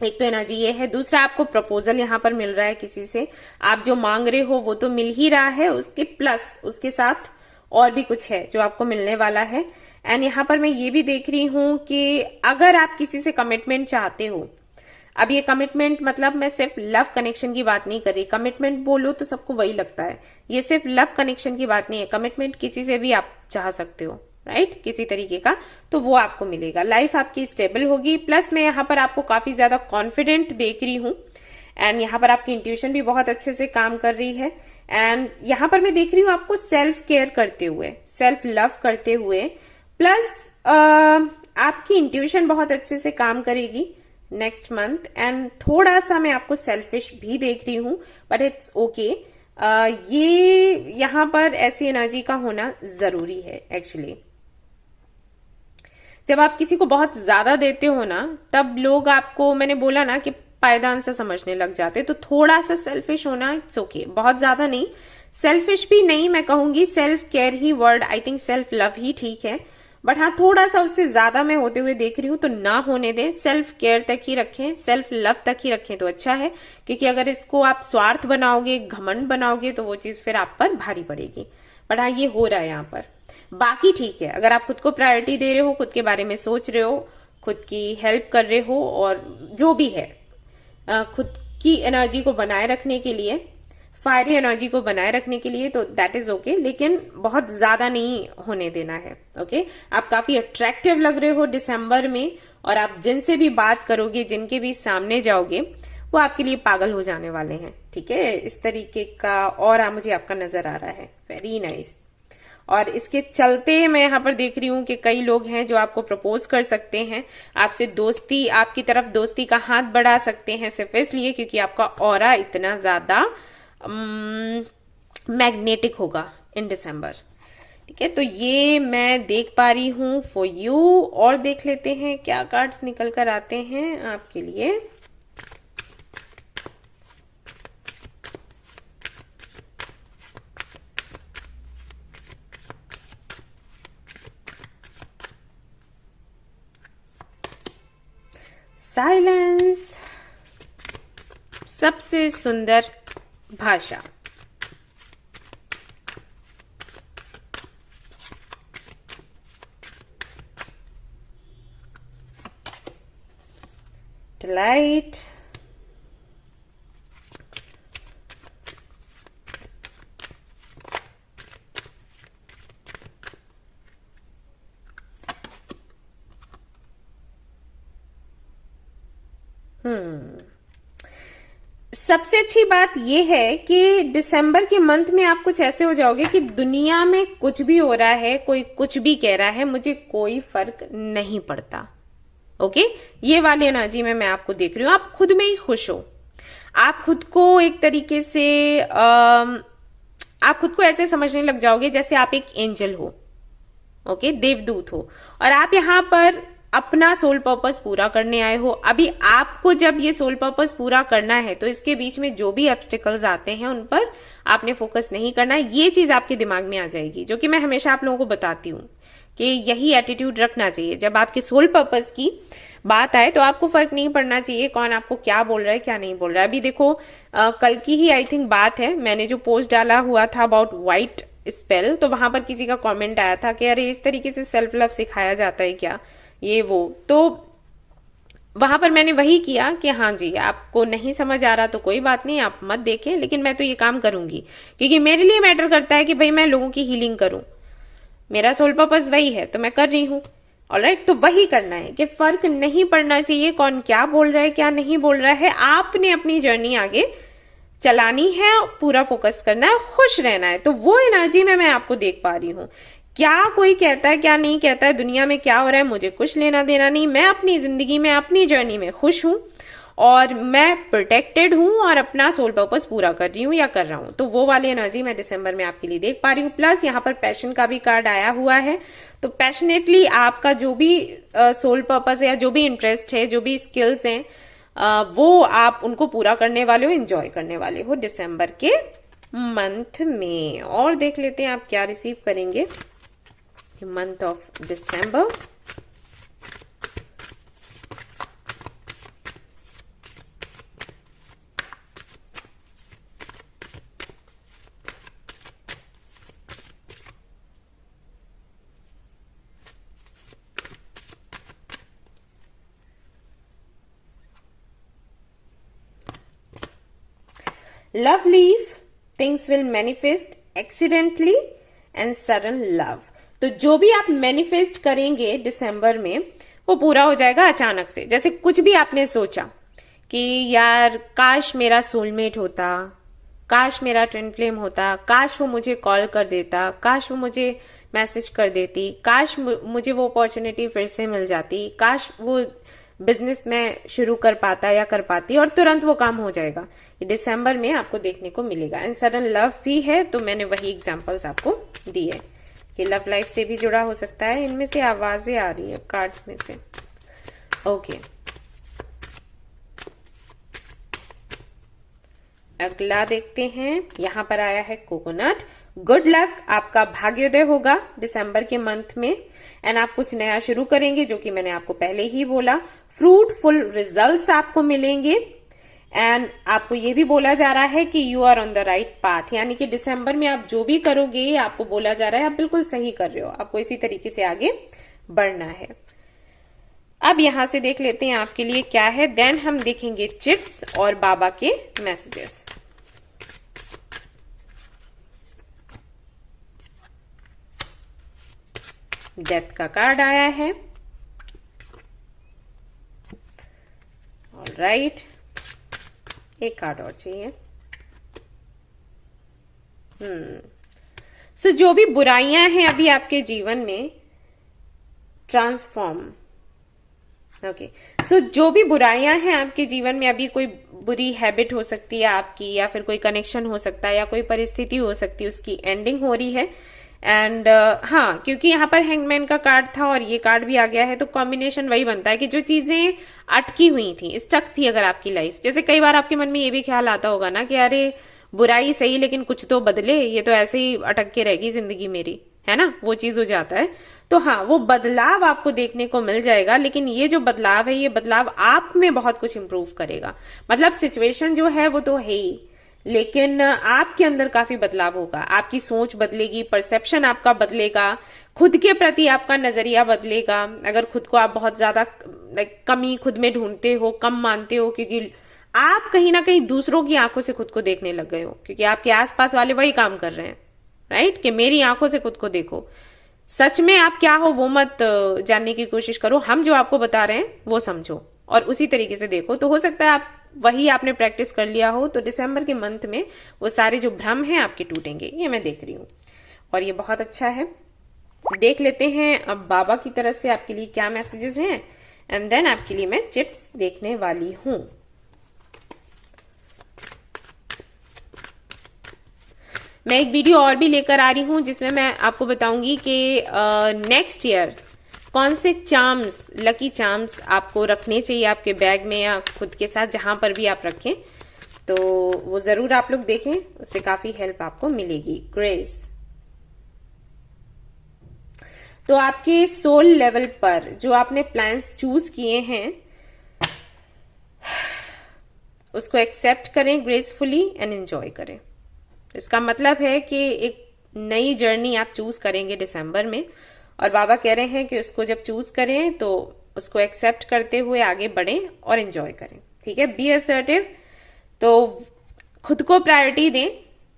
एक तो एनर्जी ये है। दूसरा, आपको प्रपोजल यहाँ पर मिल रहा है किसी से, आप जो मांग रहे हो वो तो मिल ही रहा है, उसके प्लस उसके साथ और भी कुछ है जो आपको मिलने वाला है। एंड यहाँ पर मैं ये भी देख रही हूं कि अगर आप किसी से कमिटमेंट चाहते हो, अब ये कमिटमेंट मतलब मैं सिर्फ लव कनेक्शन की बात नहीं कर रही, कमिटमेंट बोलो तो सबको वही लगता है, ये सिर्फ लव कनेक्शन की बात नहीं है, कमिटमेंट किसी से भी आप चाह सकते हो, राइट, किसी तरीके का, तो वो आपको मिलेगा। लाइफ आपकी स्टेबल होगी, प्लस मैं यहाँ पर आपको काफी ज्यादा कॉन्फिडेंट देख रही हूँ। एंड यहाँ पर आपकी इंट्यूशन भी बहुत अच्छे से काम कर रही है। एंड यहाँ पर मैं देख रही हूँ आपको सेल्फ केयर करते हुए, सेल्फ लव करते हुए, प्लस आपकी इंट्यूशन बहुत अच्छे से काम करेगी नेक्स्ट मंथ। एंड थोड़ा सा मैं आपको सेल्फिश भी देख रही हूं, बट इट्स ओके। ये यहां पर ऐसी एनर्जी का होना जरूरी है एक्चुअली। जब आप किसी को बहुत ज्यादा देते हो ना, तब लोग आपको, मैंने बोला ना कि पायदान से समझने लग जाते, तो थोड़ा सा सेल्फिश होना इट्स ओके, बहुत ज्यादा नहीं, सेल्फिश भी नहीं, मैं कहूंगी सेल्फ केयर ही word, I think self love ही ठीक है, बट हाँ थोड़ा सा उससे ज्यादा मैं होते हुए देख रही हूं, तो ना होने दें, सेल्फ केयर तक ही रखें, सेल्फ लव तक ही रखें तो अच्छा है, क्योंकि अगर इसको आप स्वार्थ बनाओगे, घमंड बनाओगे, तो वो चीज फिर आप पर भारी पड़ेगी। बट हाँ ये हो रहा है यहाँ पर, बाकी ठीक है। अगर आप खुद को प्रायोरिटी दे रहे हो, खुद के बारे में सोच रहे हो, खुद की हेल्प कर रहे हो, और जो भी है खुद की एनर्जी को बनाए रखने के लिए, फायरी एनर्जी को बनाए रखने के लिए, तो दैट इज ओके, लेकिन बहुत ज्यादा नहीं होने देना है। ओके, आप काफी अट्रैक्टिव लग रहे हो दिसंबर में, और आप जिनसे भी बात करोगे, जिनके भी सामने जाओगे, वो आपके लिए पागल हो जाने वाले हैं। ठीक है, इस तरीके का और मुझे आपका नजर आ रहा है। Very nice. और इसके चलते मैं यहाँ पर देख रही हूँ कि कई लोग हैं जो आपको प्रपोज कर सकते हैं, आपसे दोस्ती, आपकी तरफ दोस्ती का हाथ बढ़ा सकते हैं, सिर्फ इसलिए क्योंकि आपका ऑरा इतना ज्यादा मैग्नेटिक होगा इन दिसंबर। ठीक है, तो ये मैं देख पा रही हूं फॉर यू। और देख लेते हैं क्या कार्ड्स निकल कर आते हैं आपके लिए। साइलेंस, सबसे सुंदर भाषा। Delight, सबसे अच्छी बात यह है कि दिसंबर के मंथ में आप कुछ ऐसे हो जाओगे कि दुनिया में कुछ भी हो रहा है, कोई कुछ भी कह रहा है, मुझे कोई फर्क नहीं पड़ता। ओके, ये वाली एनर्जी में मैं आपको देख रही हूं। आप खुद में ही खुश हो, आप खुद को एक तरीके से आप खुद को ऐसे समझने लग जाओगे जैसे आप एक एंजल हो, ओके, देवदूत हो, और आप यहाँ पर अपना सोल पर्पस पूरा करने आए हो। अभी आपको जब ये सोल पर्पस पूरा करना है तो इसके बीच में जो भी ऑब्स्टिकल्स आते हैं उन पर आपने फोकस नहीं करना है। ये चीज आपके दिमाग में आ जाएगी, जो कि मैं हमेशा आप लोगों को बताती हूँ कि यही एटीट्यूड रखना चाहिए। जब आपके सोल पर्पस की बात आए तो आपको फर्क नहीं पड़ना चाहिए कौन आपको क्या बोल रहा है क्या नहीं बोल रहा है। अभी देखो कल की ही आई थिंक बात है, मैंने जो पोस्ट डाला हुआ था अबाउट व्हाइट स्पेल, तो वहां पर किसी का कमेंट आया था कि अरे इस तरीके से सेल्फ लव सिखाया जाता है क्या, ये वो। तो वहां पर मैंने वही किया कि हाँ जी, आपको नहीं समझ आ रहा तो कोई बात नहीं, आप मत देखें, लेकिन मैं तो ये काम करूंगी क्योंकि मेरे लिए मैटर करता है कि भाई मैं लोगों की हीलिंग करूं। मेरा सोल पर्पस वही है तो मैं कर रही हूं। ऑलराइट, तो वही करना है कि फर्क नहीं पड़ना चाहिए कौन क्या बोल रहा है क्या नहीं बोल रहा है। आपने अपनी जर्नी आगे चलानी है, पूरा फोकस करना है, खुश रहना है। तो वो एनर्जी में मैं आपको देख पा रही हूं। क्या कोई कहता है क्या नहीं कहता है, दुनिया में क्या हो रहा है, मुझे कुछ लेना देना नहीं। मैं अपनी जिंदगी में अपनी जर्नी में खुश हूं और मैं प्रोटेक्टेड हूं और अपना सोल पर्पस पूरा कर रही हूं या कर रहा हूं। तो वो वाली एनर्जी मैं दिसंबर में आपके लिए देख पा रही हूं। प्लस यहाँ पर पैशन का भी कार्ड आया हुआ है, तो पैशनेटली आपका जो भी सोल पर्पस है या जो भी इंटरेस्ट है, जो भी स्किल्स हैं, वो आप उनको पूरा करने वाले हो, एंजॉय करने वाले हो दिसंबर के मंथ में। और देख लेते हैं आप क्या रिसीव करेंगे month of December. Love leaf, things will manifest accidentally and sudden love. तो जो भी आप मैनिफेस्ट करेंगे दिसंबर में वो पूरा हो जाएगा अचानक से। जैसे कुछ भी आपने सोचा कि यार काश मेरा सोलमेट होता, काश मेरा ट्विन फ्लेम होता, काश वो मुझे कॉल कर देता, काश वो मुझे मैसेज कर देती, काश मुझे वो अपॉर्चुनिटी फिर से मिल जाती, काश वो बिजनेस में शुरू कर पाता या कर पाती, और तुरंत वो काम हो जाएगा। ये दिसंबर में आपको देखने को मिलेगा। एंड सडन लव भी है, तो मैंने वही एग्जांपल्स आपको दिए कि लव लाइफ से भी जुड़ा हो सकता है। इनमें से आवाजें आ रही है कार्ड्स में से। ओके, अगला देखते हैं। यहां पर आया है कोकोनट। गुड लक, आपका भाग्योदय होगा दिसंबर के मंथ में एंड आप कुछ नया शुरू करेंगे, जो कि मैंने आपको पहले ही बोला। फ्रूटफुल रिजल्ट्स आपको मिलेंगे एंड आपको ये भी बोला जा रहा है कि you are on the right path, यानी कि दिसंबर में आप जो भी करोगे आपको बोला जा रहा है आप बिल्कुल सही कर रहे हो, आपको इसी तरीके से आगे बढ़ना है। अब यहां से देख लेते हैं आपके लिए क्या है, देन हम देखेंगे चिट्स और बाबा के मैसेजेस। डेथ का कार्ड आया है। ऑलराइट, एक कार्ड और चाहिए। सो जो भी बुराइयां हैं अभी आपके जीवन में, ट्रांसफॉर्म। ओके, सो जो भी बुराइयां हैं आपके जीवन में, अभी कोई बुरी हैबिट हो सकती है आपकी, या फिर कोई कनेक्शन हो सकता है, या कोई परिस्थिति हो सकती है, उसकी एंडिंग हो रही है। एंड हाँ, क्योंकि यहाँ पर हैंगमैन का कार्ड था और ये कार्ड भी आ गया है, तो कॉम्बिनेशन वही बनता है कि जो चीजें अटकी हुई थी, स्टक थी अगर आपकी लाइफ, जैसे कई बार आपके मन में ये भी ख्याल आता होगा ना कि अरे बुराई सही लेकिन कुछ तो बदले, ये तो ऐसे ही अटक के रहेगी जिंदगी मेरी, है ना, वो चीज हो जाता है। तो हाँ, वो बदलाव आपको देखने को मिल जाएगा, लेकिन ये जो बदलाव है, ये बदलाव आप में बहुत कुछ इंप्रूव करेगा। मतलब सिचुएशन जो है वो तो है ही, लेकिन आपके अंदर काफी बदलाव होगा। आपकी सोच बदलेगी, परसेप्शन आपका बदलेगा, खुद के प्रति आपका नजरिया बदलेगा। अगर खुद को आप बहुत ज्यादा कमी खुद में ढूंढते हो, कम मानते हो, क्योंकि आप कहीं ना कहीं दूसरों की आंखों से खुद को देखने लग गए हो, क्योंकि आपके आसपास वाले वही काम कर रहे हैं, राइट, कि मेरी आंखों से खुद को देखो। सच में आप क्या हो वो मत जानने की कोशिश करो, हम जो आपको बता रहे हैं वो समझो और उसी तरीके से देखो। तो हो सकता है आप वही आपने प्रैक्टिस कर लिया हो तो दिसंबर के मंथ में वो सारे जो भ्रम हैं आपके टूटेंगे, ये मैं देख रही हूँ और ये बहुत अच्छा है। देख लेते हैं अब बाबा की तरफ से आपके लिए क्या मैसेजेस हैं एंड देन आपके लिए मैं चिट्स देखने वाली हूं। मैं एक वीडियो और भी लेकर आ रही हूं जिसमें मैं आपको बताऊंगी कि नेक्स्ट ईयर कौन से चार्म्स, लकी चार्म्स आपको रखने चाहिए आपके बैग में या खुद के साथ, जहां पर भी आप रखें, तो वो जरूर आप लोग देखें, उससे काफी हेल्प आपको मिलेगी। ग्रेस, तो आपके सोल लेवल पर जो आपने प्लान्स चूज किए हैं उसको एक्सेप्ट करें ग्रेसफुली एंड एंजॉय करें। इसका मतलब है कि एक नई जर्नी आप चूज करेंगे दिसंबर में और बाबा कह रहे हैं कि उसको जब चूज करें तो उसको एक्सेप्ट करते हुए आगे बढ़ें और एंजॉय करें। ठीक है, बी असर्टिव, तो खुद को प्रायोरिटी दें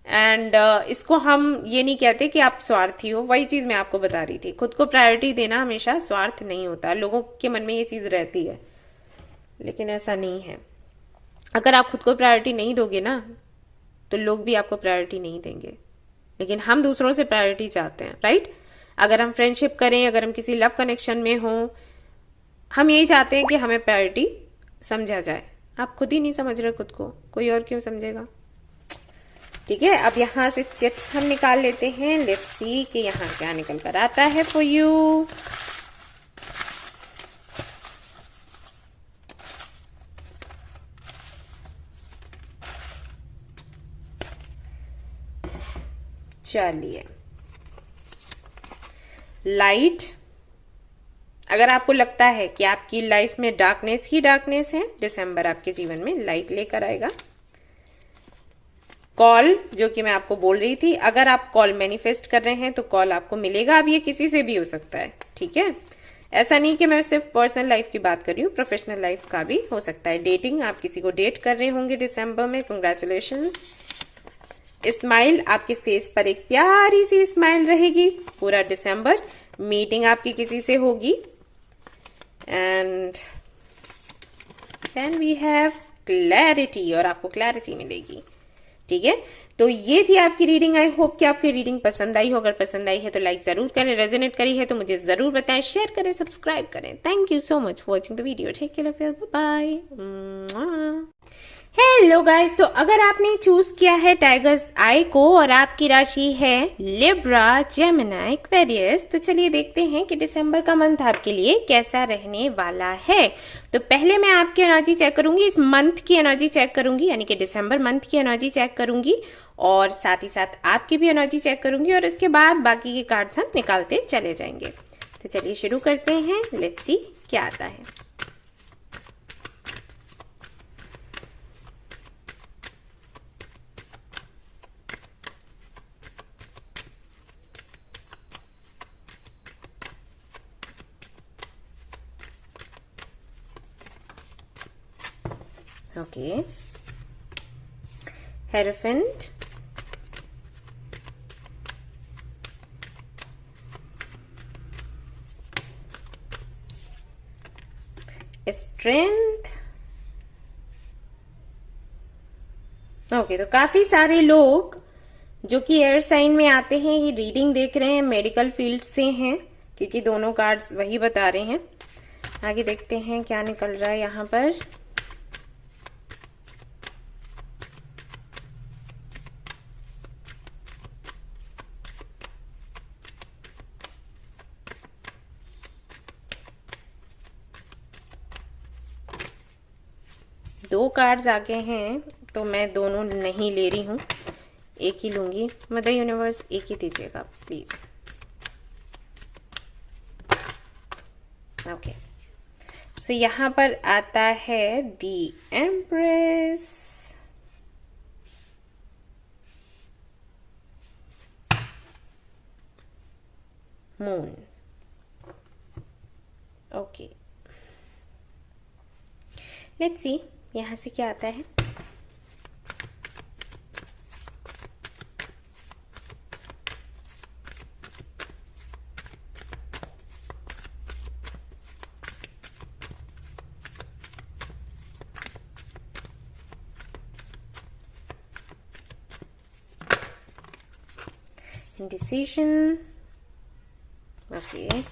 एंड इसको हम ये नहीं कहते कि आप स्वार्थी हो, वही चीज मैं आपको बता रही थी। खुद को प्रायोरिटी देना हमेशा स्वार्थ नहीं होता, लोगों के मन में ये चीज रहती है लेकिन ऐसा नहीं है। अगर आप खुद को प्रायोरिटी नहीं दोगे ना तो लोग भी आपको प्रायोरिटी नहीं देंगे, लेकिन हम दूसरों से प्रायोरिटी चाहते हैं, राइट? अगर हम फ्रेंडशिप करें, अगर हम किसी लव कनेक्शन में हों, हम यही चाहते हैं कि हमें प्रायोरिटी समझा जाए। आप खुद ही नहीं समझ रहे खुद को, कोई और क्यों समझेगा? ठीक है, अब यहां से चिट्स हम निकाल लेते हैं। लेट्स सी कि यहां क्या निकल कर आता है फॉर यू। चलिए, लाइट। अगर आपको लगता है कि आपकी लाइफ में डार्कनेस ही डार्कनेस है, दिसंबर आपके जीवन में लाइट लेकर आएगा। कॉल, जो कि मैं आपको बोल रही थी, अगर आप कॉल मैनिफेस्ट कर रहे हैं तो कॉल आपको मिलेगा। अब ये किसी से भी हो सकता है, ठीक है? ऐसा नहीं कि मैं सिर्फ पर्सनल लाइफ की बात कर रही हूँ, प्रोफेशनल लाइफ का भी हो सकता है। डेटिंग, आप किसी को डेट कर रहे होंगे दिसंबर में, कंग्रेचुलेशन। स्माइल, आपके फेस पर एक प्यारी सी स्माइल रहेगी पूरा दिसंबर। मीटिंग आपकी किसी से होगी and then we have clarity, और आपको क्लैरिटी मिलेगी। ठीक है, तो ये थी आपकी रीडिंग। आई होप कि आपकी रीडिंग पसंद आई हो। अगर पसंद आई है तो लाइक जरूर करें, रेजोनेट करी है तो मुझे जरूर बताएं, शेयर करें, सब्सक्राइब करें। Thank you so much for watching the video. Take care of yourself, bye bye. Hello guys, तो अगर आपने चूज किया है टाइगर्स आई को और आपकी राशि है लिब्रा, जेमिनी, एक्वेरियस, तो चलिए देखते हैं कि दिसंबर का मंथ आपके लिए कैसा रहने वाला है। तो पहले मैं आपकी एनर्जी चेक करूंगी, इस मंथ की एनर्जी चेक करूंगी, यानी कि दिसंबर मंथ की एनर्जी चेक करूंगी और साथ ही साथ आपकी भी एनर्जी चेक करूंगी और इसके बाद बाकी के कार्ड्स हम निकालते चले जाएंगे। तो चलिए शुरू करते हैं, लेट्स सी क्या आता है। Okay, Hierophant, Strength। ओके, तो काफी सारे लोग जो कि एयर साइन में आते हैं ये रीडिंग देख रहे हैं, मेडिकल फील्ड से हैं, क्योंकि दोनों कार्ड्स वही बता रहे हैं। आगे देखते हैं क्या निकल रहा है यहाँ पर। दो कार्ड्स आगे हैं तो मैं दोनों नहीं ले रही हूं, एक ही लूंगी। मदर यूनिवर्स एक ही दीजिएगा प्लीज। ओके, सो यहां पर आता है the empress, moon. Okay, let's see यहां से क्या आता है। decision. Okay.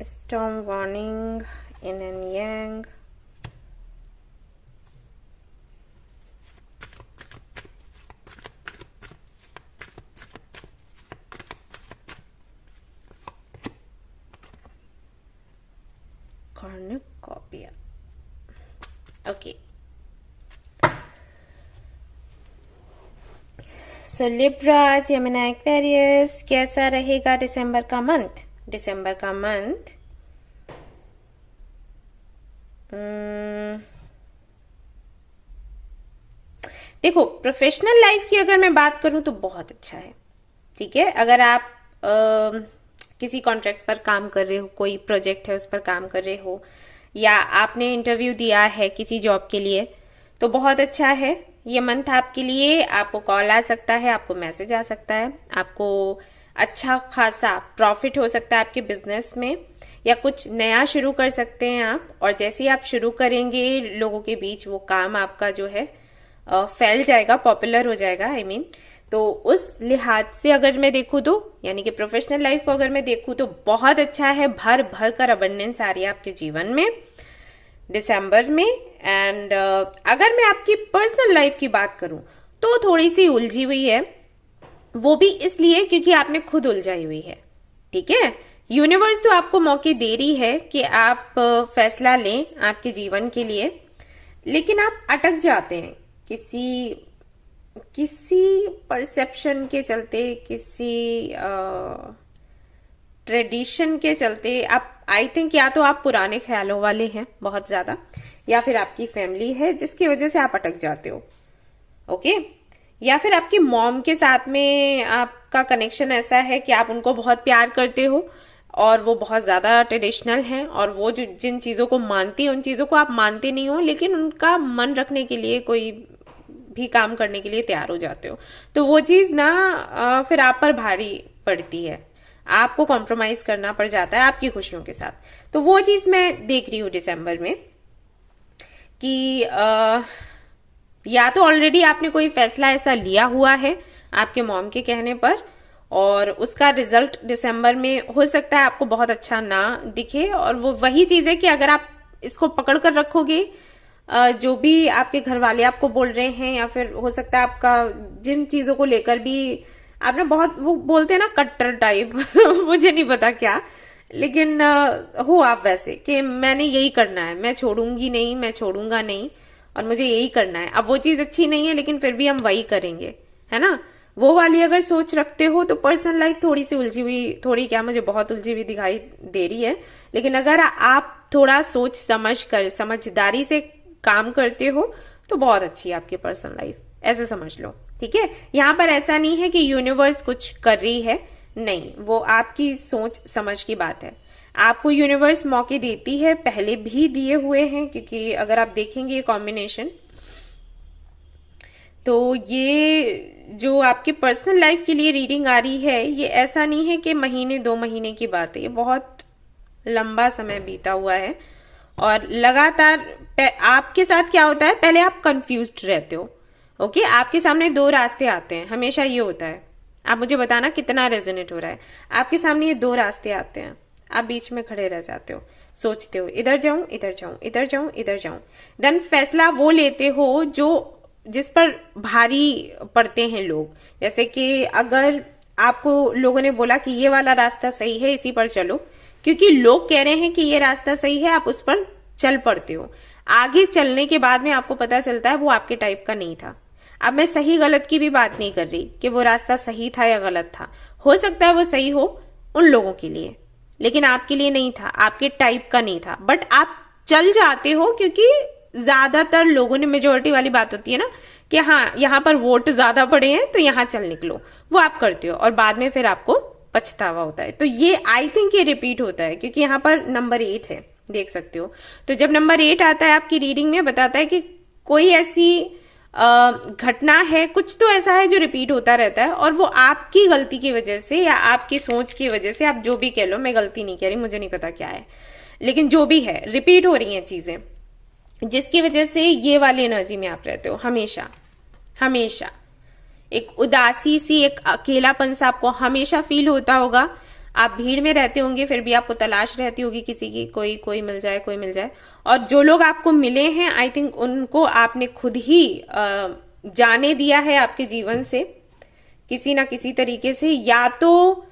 Storm warning, yin and yang. Cornucopia. Okay. So Libra, Gemini, Aquarius, कैसा रहेगा दिसंबर का मंथ? दिसंबर का मंथ देखो, प्रोफेशनल लाइफ की अगर मैं बात करूं तो बहुत अच्छा है। ठीक है, अगर आप किसी कॉन्ट्रैक्ट पर काम कर रहे हो, कोई प्रोजेक्ट है उस पर काम कर रहे हो, या आपने इंटरव्यू दिया है किसी जॉब के लिए, तो बहुत अच्छा है ये मंथ आपके लिए। आपको कॉल आ सकता है, आपको मैसेज आ सकता है, आपको अच्छा खासा प्रॉफिट हो सकता है आपके बिजनेस में, या कुछ नया शुरू कर सकते हैं आप। और जैसे ही आप शुरू करेंगे लोगों के बीच, वो काम आपका जो है फैल जाएगा, पॉपुलर हो जाएगा। I mean, तो उस लिहाज से अगर मैं देखूं तो, यानी कि प्रोफेशनल लाइफ को अगर मैं देखूं तो बहुत अच्छा है। भर भर कर अबंडेंस आ रही है आपके जीवन में दिसंबर में। एंड अगर मैं आपकी पर्सनल लाइफ की बात करूं तो थोड़ी सी उलझी हुई है, वो भी इसलिए क्योंकि आपने खुद उलझाई हुई है। ठीक है, यूनिवर्स तो आपको मौके दे रही है कि आप फैसला लें आपके जीवन के लिए, लेकिन आप अटक जाते हैं किसी परसेप्शन के चलते, किसी ट्रेडिशन के चलते। आप आई थिंक या तो आप पुराने ख्यालों वाले हैं बहुत ज्यादा, या फिर आपकी फैमिली है जिसकी वजह से आप अटक जाते हो। ओके, या फिर आपकी मॉम के साथ में आपका कनेक्शन ऐसा है कि आप उनको बहुत प्यार करते हो और वो बहुत ज्यादा ट्रेडिशनल हैं, और वो जो जिन चीजों को मानती है उन चीजों को आप मानते नहीं हो, लेकिन उनका मन रखने के लिए कोई भी काम करने के लिए तैयार हो जाते हो। तो वो चीज ना फिर आप पर भारी पड़ती है, आपको कॉम्प्रोमाइज करना पड़ जाता है आपकी खुशियों के साथ। तो वो चीज मैं देख रही हूँ दिसंबर में कि या तो ऑलरेडी आपने कोई फैसला ऐसा लिया हुआ है आपके मॉम के कहने पर, और उसका रिजल्ट दिसंबर में हो सकता है आपको बहुत अच्छा ना दिखे। और वो वही चीज है कि अगर आप इसको पकड़ कर रखोगे, जो भी आपके घर वाले आपको बोल रहे हैं, या फिर हो सकता है आपका जिन चीजों को लेकर भी आपने बहुत, वो बोलते हैं ना कट्टर टाइप मुझे नहीं पता क्या, लेकिन हो आप वैसे कि मैंने यही करना है, मैं छोड़ूंगी नहीं, मैं छोड़ूंगा नहीं, और मुझे यही करना है। अब वो चीज अच्छी नहीं है लेकिन फिर भी हम वही करेंगे, है ना। वो वाली अगर सोच रखते हो तो पर्सनल लाइफ थोड़ी सी उलझी हुई, थोड़ी क्या, मुझे बहुत उलझी हुई दिखाई दे रही है। लेकिन अगर आप थोड़ा सोच समझ कर, समझदारी से काम करते हो तो बहुत अच्छी है आपकी पर्सनल लाइफ, ऐसे समझ लो। ठीक है, यहाँ पर ऐसा नहीं है कि यूनिवर्स कुछ कर रही है, नहीं, वो आपकी सोच समझ की बात है। आपको यूनिवर्स मौके देती है, पहले भी दिए हुए हैं, क्योंकि अगर आप देखेंगे ये कॉम्बिनेशन, तो ये जो आपकी पर्सनल लाइफ के लिए रीडिंग आ रही है, ये ऐसा नहीं है कि महीने 2 महीने की बात है, ये बहुत लंबा समय बीता हुआ है। और लगातार आपके साथ क्या होता है, पहले आप कंफ्यूज्ड रहते हो। ओके, आपके सामने 2 रास्ते आते हैं, हमेशा ये होता है। आप मुझे बताना कितना रेजोनेट हो रहा है। आपके सामने ये 2 रास्ते आते हैं, आप बीच में खड़े रह जाते हो, सोचते हो इधर जाऊं, इधर जाऊं, इधर जाऊं, इधर जाऊं। देन फैसला वो लेते हो जो जिस पर भारी पड़ते हैं लोग। जैसे कि अगर आपको लोगों ने बोला कि ये वाला रास्ता सही है, इसी पर चलो, क्योंकि लोग कह रहे हैं कि ये रास्ता सही है, आप उस पर चल पड़ते हो। आगे चलने के बाद में आपको पता चलता है वो आपके टाइप का नहीं था। अब मैं सही गलत की भी बात नहीं कर रही कि वो रास्ता सही था या गलत था, हो सकता है वो सही हो उन लोगों के लिए, लेकिन आपके लिए नहीं था, आपके टाइप का नहीं था। बट आप चल जाते हो क्योंकि ज्यादातर लोगों ने, मेजोरिटी वाली बात होती है ना कि हाँ यहाँ पर वोट ज्यादा पड़े हैं तो यहाँ चल निकलो, वो आप करते हो और बाद में फिर आपको पछतावा होता है। तो ये आई थिंक ये रिपीट होता है क्योंकि यहाँ पर नंबर 8 है, देख सकते हो। तो जब नंबर 8 आता है आपकी रीडिंग में, बताता है कि कोई ऐसी घटना है, कुछ तो ऐसा है जो रिपीट होता रहता है, और वो आपकी गलती की वजह से या आपकी सोच की वजह से, आप जो भी कह लो, मैं गलती नहीं कह रही, मुझे नहीं पता क्या है, लेकिन जो भी है रिपीट हो रही हैं चीजें, जिसकी वजह से ये वाली एनर्जी में आप रहते हो हमेशा हमेशा। एक उदासी सी, एक अकेलापन सा आपको हमेशा फील होता होगा। आप भीड़ में रहते होंगे, फिर भी आपको तलाश रहती होगी किसी की, कोई मिल जाए, कोई मिल जाए। और जो लोग आपको मिले हैं, आई थिंक उनको आपने खुद ही जाने दिया है आपके जीवन से किसी ना किसी तरीके से, या तो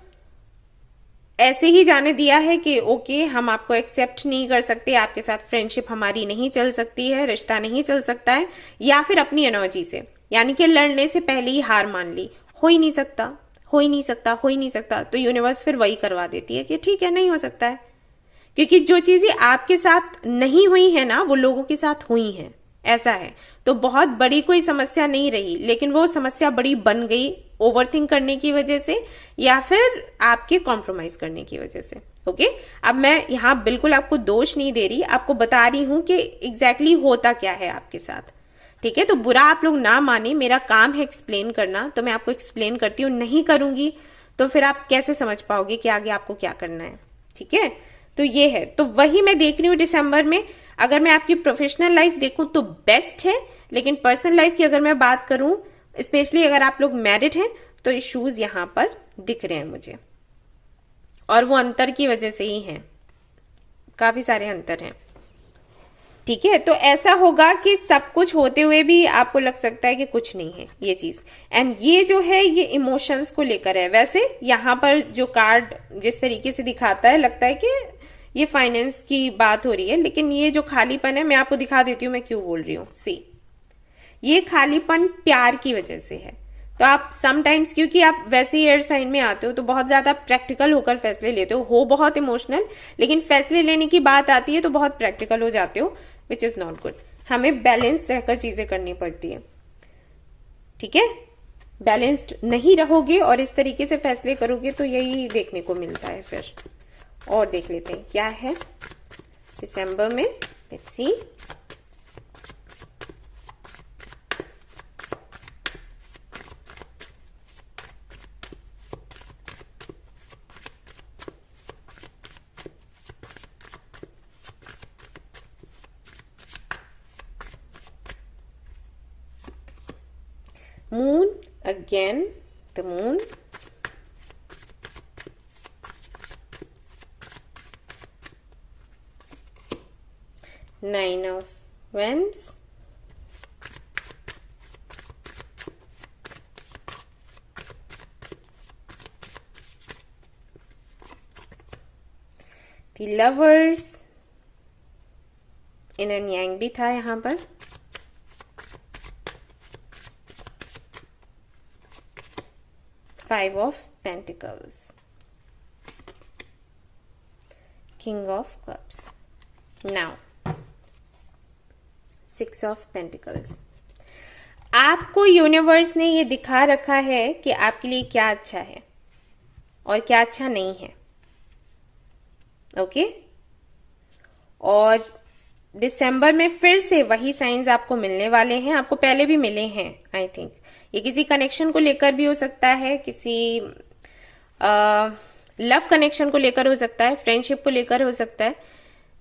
ऐसे ही जाने दिया है कि ओके हम आपको एक्सेप्ट नहीं कर सकते, आपके साथ फ्रेंडशिप हमारी नहीं चल सकती है, रिश्ता नहीं चल सकता है, या फिर अपनी एनर्जी से, यानी कि लड़ने से पहले ही हार मान ली, हो ही नहीं सकता, हो ही नहीं सकता, हो ही नहीं सकता, तो यूनिवर्स फिर वही करवा देती है कि ठीक है, नहीं हो सकता है, क्योंकि जो चीजें आपके साथ नहीं हुई है ना, वो लोगों के साथ हुई हैं, ऐसा है। तो बहुत बड़ी कोई समस्या नहीं रही, लेकिन वो समस्या बड़ी बन गई ओवरथिंक करने की वजह से, या फिर आपके कॉम्प्रोमाइज करने की वजह से। ओके, अब मैं यहाँ बिल्कुल आपको दोष नहीं दे रही, आपको बता रही हूं कि एग्जैक्टली होता क्या है आपके साथ। ठीक है, तो बुरा आप लोग ना माने, मेरा काम है एक्सप्लेन करना, तो मैं आपको एक्सप्लेन करती हूँ। नहीं करूंगी तो फिर आप कैसे समझ पाओगे कि आगे आपको क्या करना है। ठीक है, तो ये है, तो वही मैं देख रही हूँ दिसंबर में। अगर मैं आपकी प्रोफेशनल लाइफ देखूं तो बेस्ट है, लेकिन पर्सनल लाइफ की अगर मैं बात करूं, स्पेशली अगर आप लोग मैरिड हैं, तो इश्यूज यहां पर दिख रहे हैं मुझे, और वो अंतर की वजह से ही हैं, काफी सारे अंतर हैं। ठीक है, तो ऐसा होगा कि सब कुछ होते हुए भी आपको लग सकता है कि कुछ नहीं है ये चीज, एंड ये जो है ये इमोशंस को लेकर है। वैसे यहां पर जो कार्ड जिस तरीके से दिखाता है, लगता है कि ये फाइनेंस की बात हो रही है, लेकिन ये जो खालीपन है, मैं आपको दिखा देती हूँ मैं क्यों बोल रही हूँ। सी, ये खालीपन प्यार की वजह से है। तो आप समटाइम्स, क्योंकि आप वैसे ही एयर साइन में आते हो, तो बहुत ज्यादा प्रैक्टिकल होकर फैसले लेते हो बहुत इमोशनल, लेकिन फैसले लेने की बात आती है तो बहुत प्रैक्टिकल हो जाते हो, विच इज नॉट गुड। हमें बैलेंस रहकर चीजें करनी पड़ती है। ठीक है, बैलेंस्ड नहीं रहोगे और इस तरीके से फैसले करोगे तो यही देखने को मिलता है। फिर और देख लेते हैं क्या है दिसंबर में। Let's see, moon again, the moon, nine of wands, the lovers, in and yang भी था यहां पर, Five of Pentacles, King of Cups, now Six of Pentacles। आपको यूनिवर्स ने ये दिखा रखा है कि आपके लिए क्या अच्छा है और क्या अच्छा नहीं है। ओके, और दिसंबर में फिर से वही साइंस आपको मिलने वाले हैं, आपको पहले भी मिले हैं आई थिंक। ये किसी कनेक्शन को लेकर भी हो सकता है, किसी लव कनेक्शन को लेकर हो सकता है, फ्रेंडशिप को लेकर हो सकता है,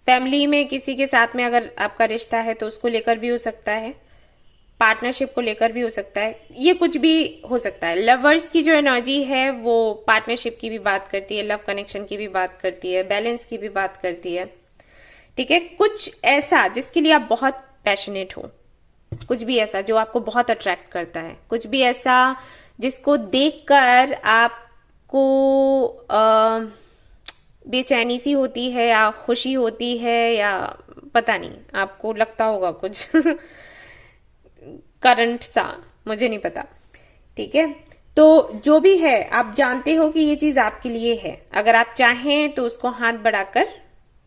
फैमिली में किसी के साथ में अगर आपका रिश्ता है तो उसको लेकर भी हो सकता है, पार्टनरशिप को लेकर भी हो सकता है, ये कुछ भी हो सकता है। लवर्स की जो एनर्जी है वो पार्टनरशिप की भी बात करती है, लव कनेक्शन की भी बात करती है, बैलेंस की भी बात करती है। ठीक है, कुछ ऐसा जिसके लिए आप बहुत पैशनेट हो, कुछ भी ऐसा जो आपको बहुत अट्रैक्ट करता है, कुछ भी ऐसा जिसको देखकर आपको बेचैनी सी होती है या खुशी होती है, या पता नहीं आपको लगता होगा कुछ करंट सा, मुझे नहीं पता। ठीक है, तो जो भी है आप जानते हो कि ये चीज आपके लिए है, अगर आप चाहें तो उसको हाथ बढ़ाकर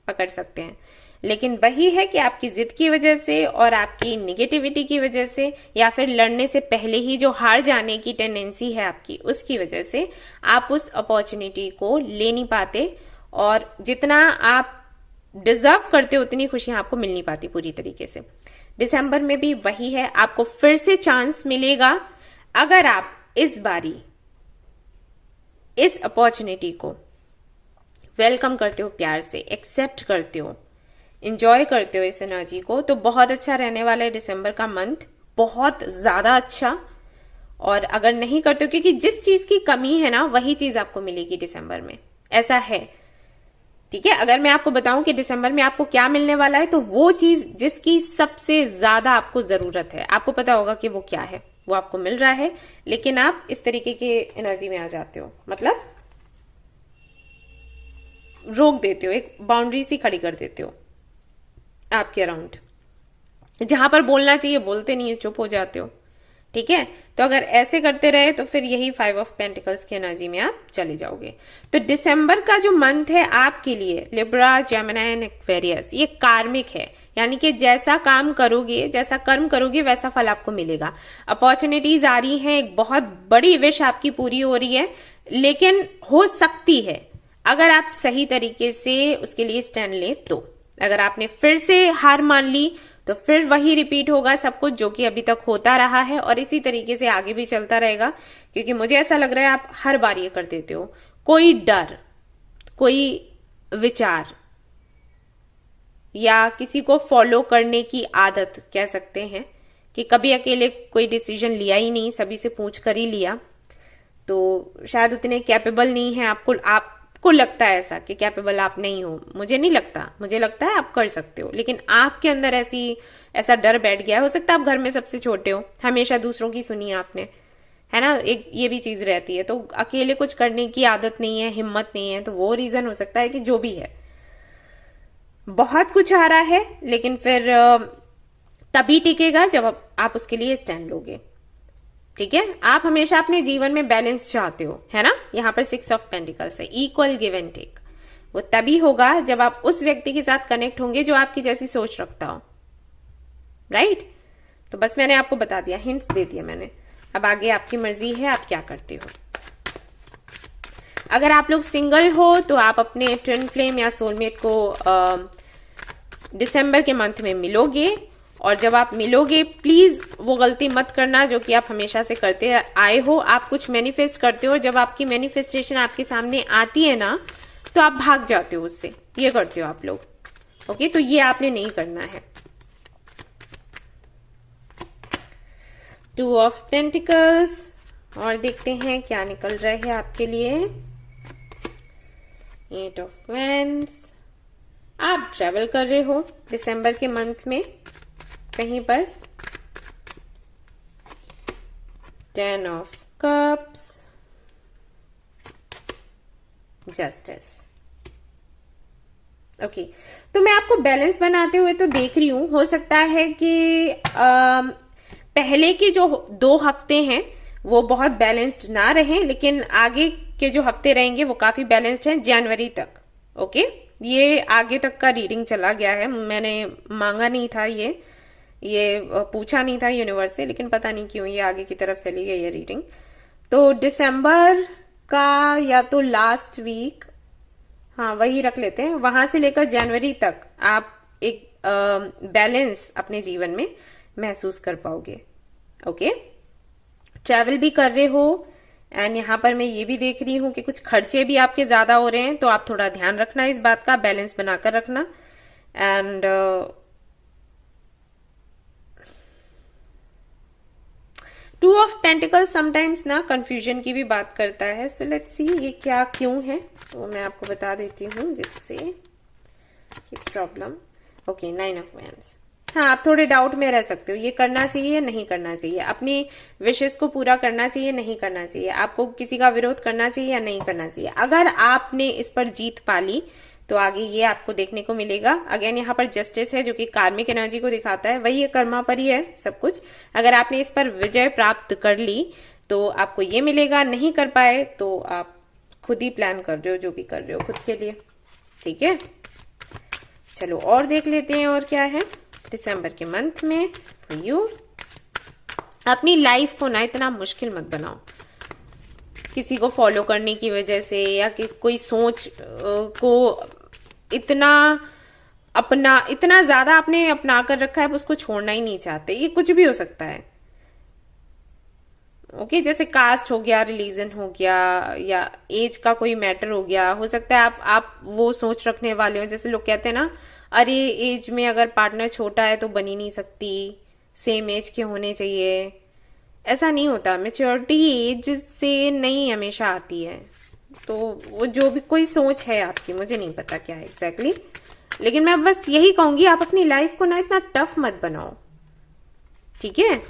पकड़ सकते हैं। लेकिन वही है कि आपकी जिद की वजह से और आपकी निगेटिविटी की वजह से, या फिर लड़ने से पहले ही जो हार जाने की टेंडेंसी है आपकी, उसकी वजह से आप उस अपॉर्चुनिटी को ले नहीं पाते, और जितना आप डिजर्व करते हो उतनी खुशियां आपको मिल नहीं पाती पूरी तरीके से। दिसंबर में भी वही है, आपको फिर से चांस मिलेगा अगर आप इस बारी इस अपॉर्चुनिटी को वेलकम करते हो, प्यार से एक्सेप्ट करते हो, इंजॉय करते हो इस एनर्जी को, तो बहुत अच्छा रहने वाला है दिसंबर का मंथ, बहुत ज्यादा अच्छा। और अगर नहीं करते हो, क्योंकि जिस चीज की कमी है ना वही चीज आपको मिलेगी दिसंबर में, ऐसा है। ठीक है, अगर मैं आपको बताऊं कि दिसंबर में आपको क्या मिलने वाला है, तो वो चीज जिसकी सबसे ज्यादा आपको जरूरत है, आपको पता होगा कि वो क्या है, वो आपको मिल रहा है, लेकिन आप इस तरीके के एनर्जी में आ जाते हो, मतलब रोक देते हो, एक बाउंड्री सी खड़ी कर देते हो आपके अराउंड, जहां पर बोलना चाहिए बोलते नहीं है, चुप हो जाते हो। ठीक है, तो अगर ऐसे करते रहे तो फिर यही 5 ऑफ पेंटिकल्स की एनर्जी में आप चले जाओगे। तो दिसंबर का जो मंथ है आपके लिए, लिब्रा, जेमिनी एंड एक्वेरियस, ये कार्मिक है, यानी कि जैसा काम करोगे, जैसा कर्म करोगे वैसा फल आपको मिलेगा। अपॉर्चुनिटीज आ रही हैं, एक बहुत बड़ी विश आपकी पूरी हो रही है, लेकिन हो सकती है अगर आप सही तरीके से उसके लिए स्टैंड लें तो। अगर आपने फिर से हार मान ली तो फिर वही रिपीट होगा सब कुछ जो कि अभी तक होता रहा है, और इसी तरीके से आगे भी चलता रहेगा, क्योंकि मुझे ऐसा लग रहा है आप हर बार ये कर देते हो। कोई डर, कोई विचार या किसी को फॉलो करने की आदत कह सकते हैं, कि कभी अकेले कोई डिसीजन लिया ही नहीं, सभी से पूछ कर ही लिया, तो शायद उतने कैपेबल नहीं है। आपको लगता है ऐसा कि कैपेबल आप नहीं हो, मुझे नहीं लगता, मुझे लगता है आप कर सकते हो, लेकिन आपके अंदर ऐसा डर बैठ गया है। हो सकता है आप घर में सबसे छोटे हो, हमेशा दूसरों की सुनी आपने, है ना, एक ये भी चीज रहती है, तो अकेले कुछ करने की आदत नहीं है, हिम्मत नहीं है, तो वो रीजन हो सकता है कि जो भी है। बहुत कुछ आ रहा है, लेकिन फिर तभी टिकेगा जब आप उसके लिए स्टैंड लोगे। ठीक है, आप हमेशा अपने जीवन में बैलेंस चाहते हो, है ना, यहाँ पर 6 ऑफ पेंटिकल्स है, इक्वल गिव एंड टेक। वो तभी होगा जब आप उस व्यक्ति के साथ कनेक्ट होंगे जो आपकी जैसी सोच रखता हो, राइट। तो बस मैंने आपको बता दिया, हिंट्स दे दिया मैंने, अब आगे आपकी मर्जी है आप क्या करते हो। अगर आप लोग सिंगल हो तो आप अपने ट्विन फ्लेम या सोलमेट को दिसंबर के मंथ में मिलोगे, और जब आप मिलोगे प्लीज वो गलती मत करना जो कि आप हमेशा से करते आए हो। आप कुछ मैनिफेस्ट करते हो, जब आपकी मैनिफेस्टेशन आपके सामने आती है ना तो आप भाग जाते हो उससे, ये करते हो आप लोग, ओके, तो ये आपने नहीं करना है। 2 ऑफ पेंटिकल्स, और देखते हैं क्या निकल रहा है आपके लिए। 8 ऑफ वैंड्स, आप ट्रेवल कर रहे हो दिसंबर के मंथ में कहीं पर। 10 ऑफ कप्स, जस्टिस, ओके। तो मैं आपको बैलेंस बनाते हुए तो देख रही हूं, हो सकता है कि पहले के जो 2 हफ्ते हैं वो बहुत बैलेंस्ड ना रहे, लेकिन आगे के जो हफ्ते रहेंगे वो काफी बैलेंस्ड हैं जनवरी तक, ओके। ये आगे तक का रीडिंग चला गया है, मैंने मांगा नहीं था, ये पूछा नहीं था यूनिवर्स से, लेकिन पता नहीं क्यों ये आगे की तरफ चली गई है रीडिंग। तो दिसंबर का या तो लास्ट वीक, हाँ वही रख लेते हैं, वहां से लेकर जनवरी तक आप एक बैलेंस अपने जीवन में महसूस कर पाओगे, ओके। ट्रैवल भी कर रहे हो, एंड यहाँ पर मैं ये भी देख रही हूँ कि कुछ खर्चे भी आपके ज्यादा हो रहे हैं, तो आप थोड़ा ध्यान रखना इस बात का, बैलेंस बनाकर रखना। एंड 2 ऑफ पेंटिकल्स समटाइम्स ना कंफ्यूजन की भी बात करता है, सो लेट्स सी ये क्या क्यों है, तो मैं आपको बता देती हूँ जिससे प्रॉब्लम। ओके, 9 ऑफ वैंड्स, हाँ आप थोड़े डाउट में रह सकते हो, ये करना चाहिए या नहीं करना चाहिए, अपनी विशेष को पूरा करना चाहिए नहीं करना चाहिए, आपको किसी का विरोध करना चाहिए या नहीं करना चाहिए। अगर आपने इस पर जीत पाली तो आगे ये आपको देखने को मिलेगा। अगेन यहाँ पर जस्टिस है जो कि कार्मिक एनर्जी को दिखाता है, वही कर्मा पर ही है सब कुछ। अगर आपने इस पर विजय प्राप्त कर ली तो आपको ये मिलेगा, नहीं कर पाए तो आप खुद ही प्लान कर रहे हो जो भी कर रहे हो खुद के लिए, ठीक है। चलो और देख लेते हैं और क्या है दिसंबर के मंथ में फॉर यू। अपनी लाइफ को ना इतना मुश्किल मत बनाओ किसी को फॉलो करने की वजह से, या कि कोई सोच को इतना अपना इतना ज्यादा आपने अपना कर रखा है, आप उसको छोड़ना ही नहीं चाहते। ये कुछ भी हो सकता है। ओके, जैसे कास्ट हो गया, रिलीजन हो गया, या एज का कोई मैटर हो गया। हो सकता है आप वो सोच रखने वाले हो, जैसे लोग कहते हैं ना, अरे एज में अगर पार्टनर छोटा है तो बन ही नहीं सकती, सेम एज के होने चाहिए। ऐसा नहीं होता। मेच्योरिटी एज से नहीं हमेशा आती है। तो वो जो भी कोई सोच है आपकी, मुझे नहीं पता क्या है एग्जैक्टली, लेकिन मैं बस यही कहूंगी, आप अपनी लाइफ को ना इतना टफ मत बनाओ, ठीक है।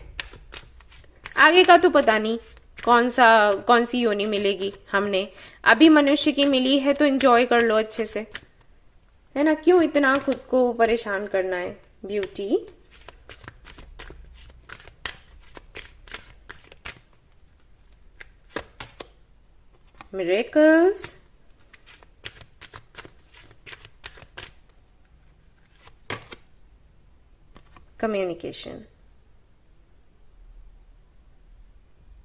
आगे का तो पता नहीं कौन सी योनि मिलेगी। हमने अभी मनुष्य की मिली है तो एंजॉय कर लो अच्छे से, है ना। क्यों इतना खुद को परेशान करना है। Beauty, miracles, communication.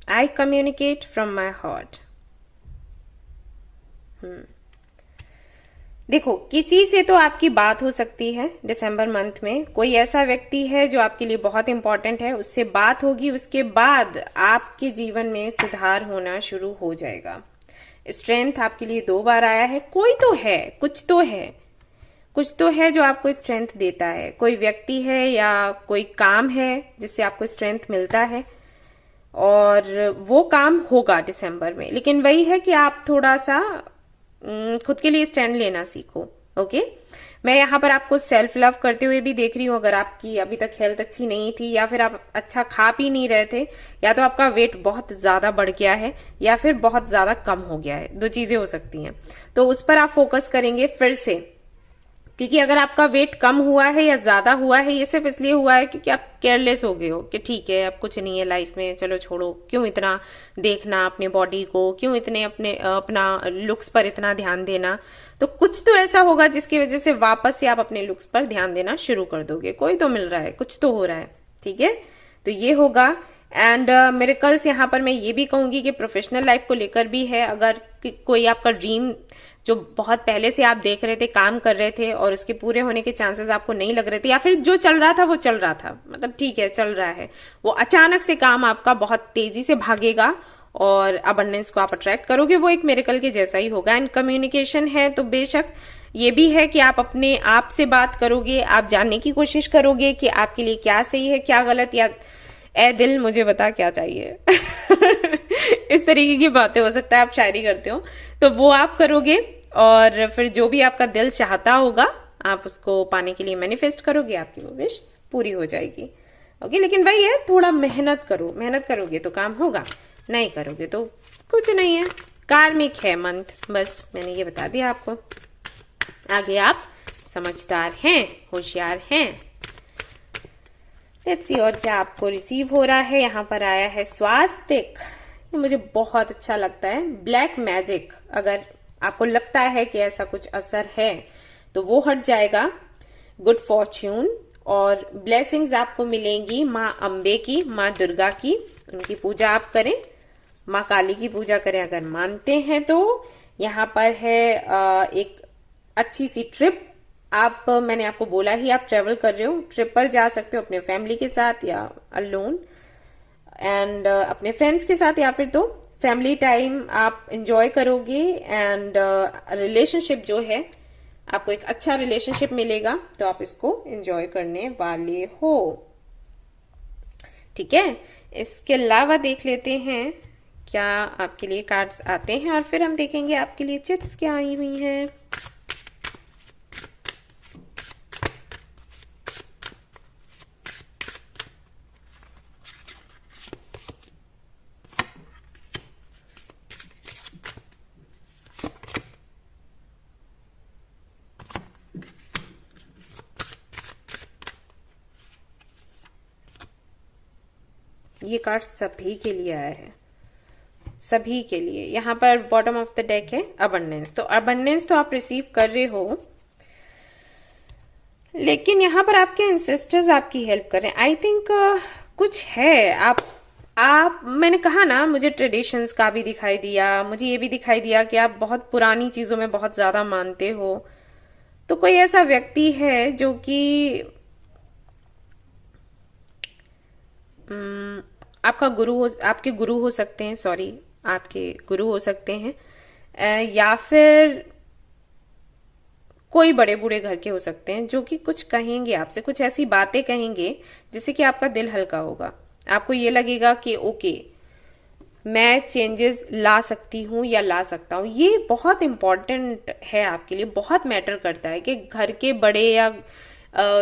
I communicate from my heart. देखो, किसी से तो आपकी बात हो सकती है दिसंबर मंथ में। कोई ऐसा व्यक्ति है जो आपके लिए बहुत इंपॉर्टेंट है, उससे बात होगी। उसके बाद आपके जीवन में सुधार होना शुरू हो जाएगा। स्ट्रेंथ आपके लिए 2 बार आया है। कोई तो है, कुछ तो है जो आपको स्ट्रेंथ देता है। कोई व्यक्ति है या कोई काम है जिससे आपको स्ट्रेंथ मिलता है, और वो काम होगा दिसंबर में। लेकिन वही है कि आप थोड़ा सा खुद के लिए स्टैंड लेना सीखो। ओके, मैं यहाँ पर आपको सेल्फ लव करते हुए भी देख रही हूँ। अगर आपकी अभी तक हेल्थ अच्छी नहीं थी, या फिर आप अच्छा खा पी नहीं रहे थे, या तो आपका वेट बहुत ज्यादा बढ़ गया है, या फिर बहुत ज्यादा कम हो गया है। 2 चीजें हो सकती हैं। तो उस पर आप फोकस करेंगे फिर से, क्योंकि अगर आपका वेट कम हुआ है या ज्यादा हुआ है, ये सिर्फ इसलिए हुआ है क्योंकि आप केयरलेस हो गए हो कि ठीक है अब कुछ नहीं है लाइफ में, चलो छोड़ो, क्यों इतना देखना अपने बॉडी को, क्यों इतने अपना लुक्स पर इतना ध्यान देना। तो कुछ तो ऐसा होगा जिसकी वजह से वापस से आप अपने लुक्स पर ध्यान देना शुरू कर दोगे। कोई तो मिल रहा है, कुछ तो हो रहा है, ठीक है। तो ये होगा। एंड मिरेकल्स यहाँ पर मैं ये भी कहूंगी कि प्रोफेशनल लाइफ को लेकर भी है। अगर कोई आपका ड्रीम जो बहुत पहले से आप देख रहे थे, काम कर रहे थे, और उसके पूरे होने के चांसेस आपको नहीं लग रहे थे, या फिर जो चल रहा था वो चल रहा था, मतलब ठीक है चल रहा है, वो अचानक से काम आपका बहुत तेजी से भागेगा और अबंडेंस को आप अट्रैक्ट करोगे। वो एक मिरेकल के जैसा ही होगा। एंड कम्युनिकेशन है तो बेशक ये भी है कि आप अपने आप से बात करोगे, आप जानने की कोशिश करोगे कि आपके लिए क्या सही है क्या गलत, या ए दिल मुझे बता क्या चाहिए इस तरीके की बातें। हो सकता है आप शायरी करते हो, तो वो आप करोगे, और फिर जो भी आपका दिल चाहता होगा आप उसको पाने के लिए मैनिफेस्ट करोगे, आपकी वो विश पूरी हो जाएगी। ओके, लेकिन वही है, थोड़ा मेहनत करो। मेहनत करोगे तो काम होगा, नहीं करोगे तो कुछ नहीं है। कार्मिक है मंथ, बस मैंने ये बता दिया आपको। आगे आप समझदार हैं, होशियार हैं। लेट्स सी और क्या आपको रिसीव हो रहा है। यहाँ पर आया है स्वास्तिक। ये मुझे बहुत अच्छा लगता है। ब्लैक मैजिक, अगर आपको लगता है कि ऐसा कुछ असर है तो वो हट जाएगा। गुड फॉर्च्यून और ब्लेसिंग्स आपको मिलेंगी माँ अम्बे की, माँ दुर्गा की। उनकी पूजा आप करें, माँ काली की पूजा करें अगर मानते हैं तो। यहाँ पर है एक अच्छी सी ट्रिप। आप, मैंने आपको बोला ही, आप ट्रेवल कर रहे हो, ट्रिप पर जा सकते हो अपने फैमिली के साथ या अलोन, एंड अपने फ्रेंड्स के साथ, या फिर तो फैमिली टाइम आप एंजॉय करोगे। एंड रिलेशनशिप जो है, आपको एक अच्छा रिलेशनशिप मिलेगा, तो आप इसको एंजॉय करने वाले हो, ठीक है। इसके अलावा देख लेते हैं क्या आपके लिए कार्ड्स आते हैं, और फिर हम देखेंगे आपके लिए चिट्स क्या आई हुई हैं। ये कार्ड सभी के लिए आया है, सभी के लिए। यहाँ पर बॉटम ऑफ द डेक है अबंडेंस। तो अबंडेंस तो आप रिसीव कर रहे हो, लेकिन यहाँ पर आपके एंसेस्टर्स आपकी हेल्प कर रहे हैं। आई थिंक कुछ है। आप मैंने कहा ना, मुझे ट्रेडिशंस का भी दिखाई दिया, मुझे ये भी दिखाई दिया कि आप बहुत पुरानी चीजों में बहुत ज्यादा मानते हो। तो कोई ऐसा व्यक्ति है जो कि आपका गुरु हो, आपके गुरु हो सकते हैं, सॉरी, आपके गुरु हो सकते हैं, या फिर कोई बड़े बूढ़े घर के हो सकते हैं, जो कि कुछ कहेंगे आपसे, कुछ ऐसी बातें कहेंगे जिससे कि आपका दिल हल्का होगा। आपको ये लगेगा कि ओके, मैं चेंजेस ला सकती हूँ या ला सकता हूँ। ये बहुत इंपॉर्टेंट है आपके लिए, बहुत मैटर करता है कि घर के बड़े या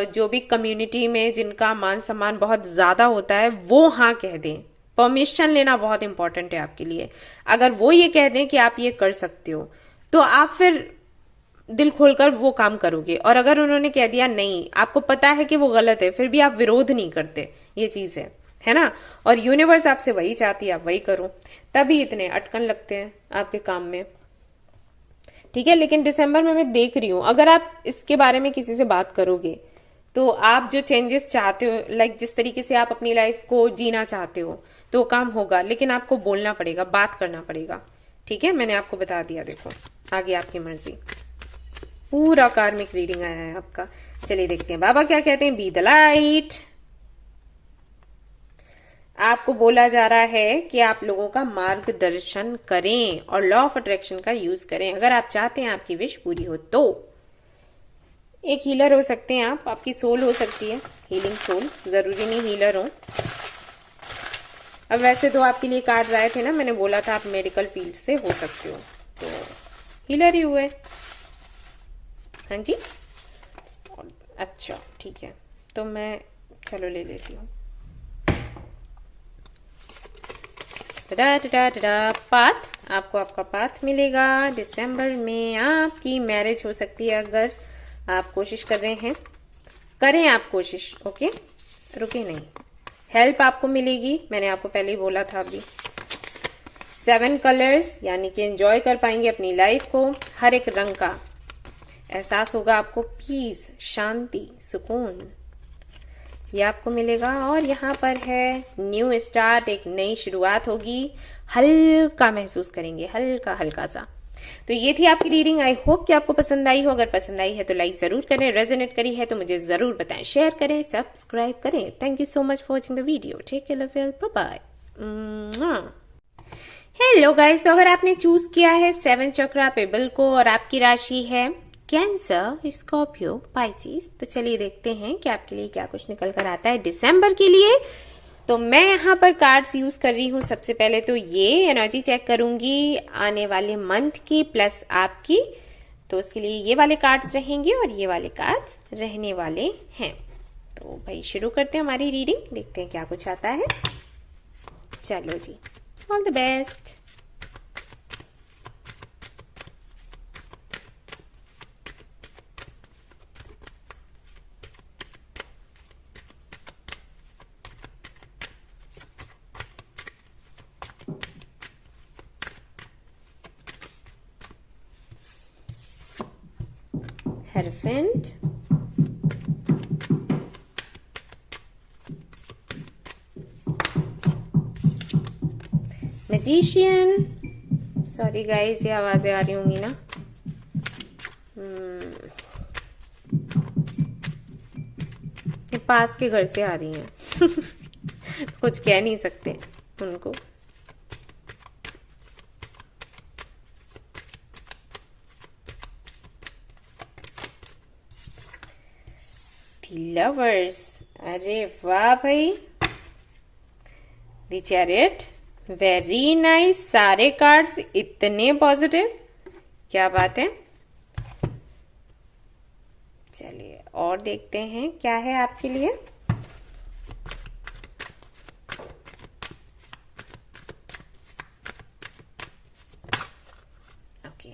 जो भी कम्युनिटी में जिनका मान सम्मान बहुत ज्यादा होता है वो हाँ कह दें। परमिशन लेना बहुत इंपॉर्टेंट है आपके लिए। अगर वो ये कह दें कि आप ये कर सकते हो, तो आप फिर दिल खोलकर वो काम करोगे। और अगर उन्होंने कह दिया नहीं, आपको पता है कि वो गलत है, फिर भी आप विरोध नहीं करते, ये चीज है ना। और यूनिवर्स आपसे वही चाहती है, आप वही करो, तभी इतने अटकन लगते हैं आपके काम में, ठीक है। लेकिन दिसंबर में मैं देख रही हूं, अगर आप इसके बारे में किसी से बात करोगे तो आप जो चेंजेस चाहते हो, लाइक जिस तरीके से आप अपनी लाइफ को जीना चाहते हो, तो वो काम होगा। लेकिन आपको बोलना पड़ेगा, बात करना पड़ेगा, ठीक है। मैंने आपको बता दिया, देखो आगे आपकी मर्जी। पूरा कार्मिक रीडिंग आया है आपका। चलिए देखते हैं बाबा क्या कहते हैं। Be the light. आपको बोला जा रहा है कि आप लोगों का मार्गदर्शन करें और लॉ ऑफ अट्रैक्शन का यूज करें, अगर आप चाहते हैं आपकी विश पूरी हो तो। एक हीलर हो सकते हैं आप, आपकी सोल हो सकती है, हीलिंग सोल, जरूरी नहीं हीलर हो। अब वैसे तो आपके लिए कार्ड आए थे ना, मैंने बोला था आप मेडिकल फील्ड से हो सकते हो, तो हीलर ही हुए। हाँ जी, अच्छा ठीक है, तो मैं चलो ले लेती हूँ। पाथ, आपको आपका पाथ मिलेगा। दिसंबर में आपकी मैरिज हो सकती है, अगर आप कोशिश कर रहे हैं, करें आप कोशिश, ओके, रुके नहीं। हेल्प आपको मिलेगी, मैंने आपको पहले ही बोला था अभी। 7 कलर्स, यानी कि एंजॉय कर पाएंगे अपनी लाइफ को, हर एक रंग का एहसास होगा आपको, पीस, शांति, सुकून, ये आपको मिलेगा। और यहाँ पर है न्यू स्टार्ट, एक नई शुरुआत होगी, हल्का महसूस करेंगे, हल्का हल्का सा। तो ये थी आपकी रीडिंग। आई होप कि आपको पसंद आई हो। अगर पसंद आई है तो लाइक जरूर करें, रेजोनेट करी है तो मुझे जरूर बताएं, शेयर करें, सब्सक्राइब करें। Thank you so much for watching the video. Take care, love you, bye bye. Hello guys, तो अगर आपने चूज किया है 7 चक्रा पेबल को और आपकी राशि है कैंसर, स्कॉर्पियो, पाइसिस, तो चलिए देखते हैं कि आपके लिए क्या कुछ निकल कर आता है दिसंबर के लिए। तो मैं यहाँ पर कार्ड्स यूज कर रही हूँ। सबसे पहले तो ये एनर्जी चेक करूंगी आने वाले मंथ की प्लस आपकी, तो उसके लिए ये वाले कार्ड्स रहेंगे और ये वाले कार्ड्स रहने वाले हैं। तो भाई शुरू करते हैं हमारी रीडिंग, देखते हैं क्या कुछ आता है। चलो जी, all the best. Hierophant, Magician, sorry guys ये आवाजें आ रही होंगी ना, ये पास के घर से आ रही हैं कुछ कह नहीं सकते उनको। लवर्स, अरे वाह भाई, द चैरियट, वेरी नाइस। सारे कार्ड्स इतने पॉजिटिव, क्या बात है। चलिए और देखते हैं क्या है आपके लिए। ओके,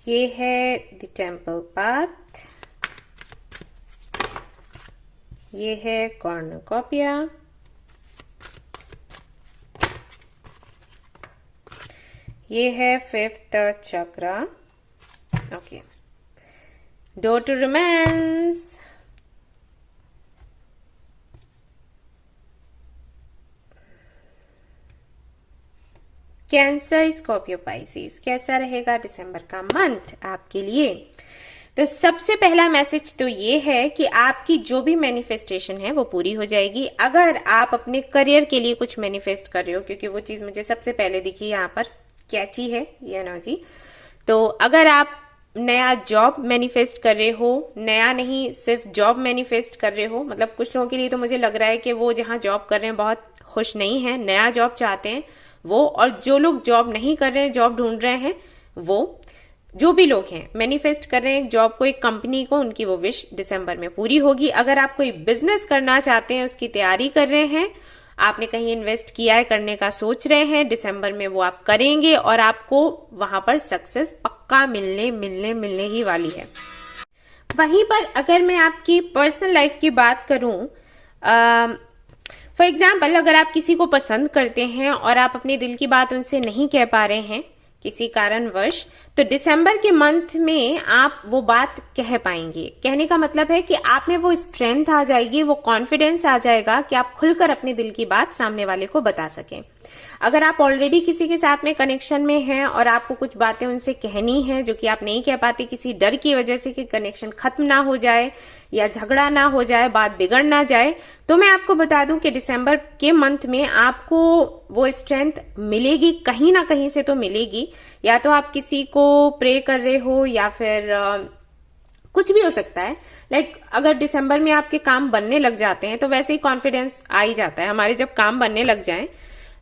ये है द टेम्पल पाथ, ये है कॉर्नुकोपिया, ये है 5th chakra, okay, door to romance, Cancer, Scorpio, Pisces. कैसा रहेगा दिसंबर का मंथ आपके लिए। तो सबसे पहला मैसेज तो ये है कि आपकी जो भी मैनिफेस्टेशन है वो पूरी हो जाएगी। अगर आप अपने करियर के लिए कुछ मैनिफेस्ट कर रहे हो, क्योंकि वो चीज मुझे सबसे पहले दिखी यहाँ पर कैची है ये एनर्जी, तो अगर आप नया जॉब मैनिफेस्ट कर रहे हो, नया नहीं सिर्फ जॉब मैनिफेस्ट कर रहे हो, मतलब कुछ लोगों के लिए तो मुझे लग रहा है कि वो जहाँ जॉब कर रहे हैं बहुत खुश नहीं है, नया जॉब चाहते हैं वो, और जो लोग जॉब नहीं कर रहे हैं, जॉब ढूंढ रहे हैं, वो जो भी लोग हैं मैनिफेस्ट कर रहे हैं जॉब को, एक कंपनी को, उनकी वो विश दिसंबर में पूरी होगी। अगर आप कोई बिजनेस करना चाहते हैं, उसकी तैयारी कर रहे हैं, आपने कहीं इन्वेस्ट किया है, करने का सोच रहे हैं, दिसंबर में वो आप करेंगे और आपको वहां पर सक्सेस पक्का मिलने ही वाली है। वहीं पर अगर मैं आपकी पर्सनल लाइफ की बात करूं, फॉर एग्जाम्पल अगर आप किसी को पसंद करते हैं और आप अपने दिल की बात उनसे नहीं कह पा रहे हैं किसी कारणवश, तो दिसंबर के मंथ में आप वो बात कह पाएंगे। कहने का मतलब है कि आप में वो स्ट्रेंथ आ जाएगी, वो कॉन्फिडेंस आ जाएगा कि आप खुलकर अपने दिल की बात सामने वाले को बता सकें। अगर आप ऑलरेडी किसी के साथ में कनेक्शन में हैं और आपको कुछ बातें उनसे कहनी है जो कि आप नहीं कह पाते किसी डर की वजह से कि कनेक्शन खत्म ना हो जाए या झगड़ा ना हो जाए, बात बिगड़ ना जाए, तो मैं आपको बता दूं कि दिसंबर के मंथ में आपको वो स्ट्रेंथ मिलेगी, कहीं ना कहीं से तो मिलेगी। या तो आप किसी को प्रे कर रहे हो या फिर कुछ भी हो सकता है। लाइक अगर दिसंबर में आपके काम बनने लग जाते हैं तो वैसे ही कॉन्फिडेंस आ ही जाता है हमारे, जब काम बनने लग जाएं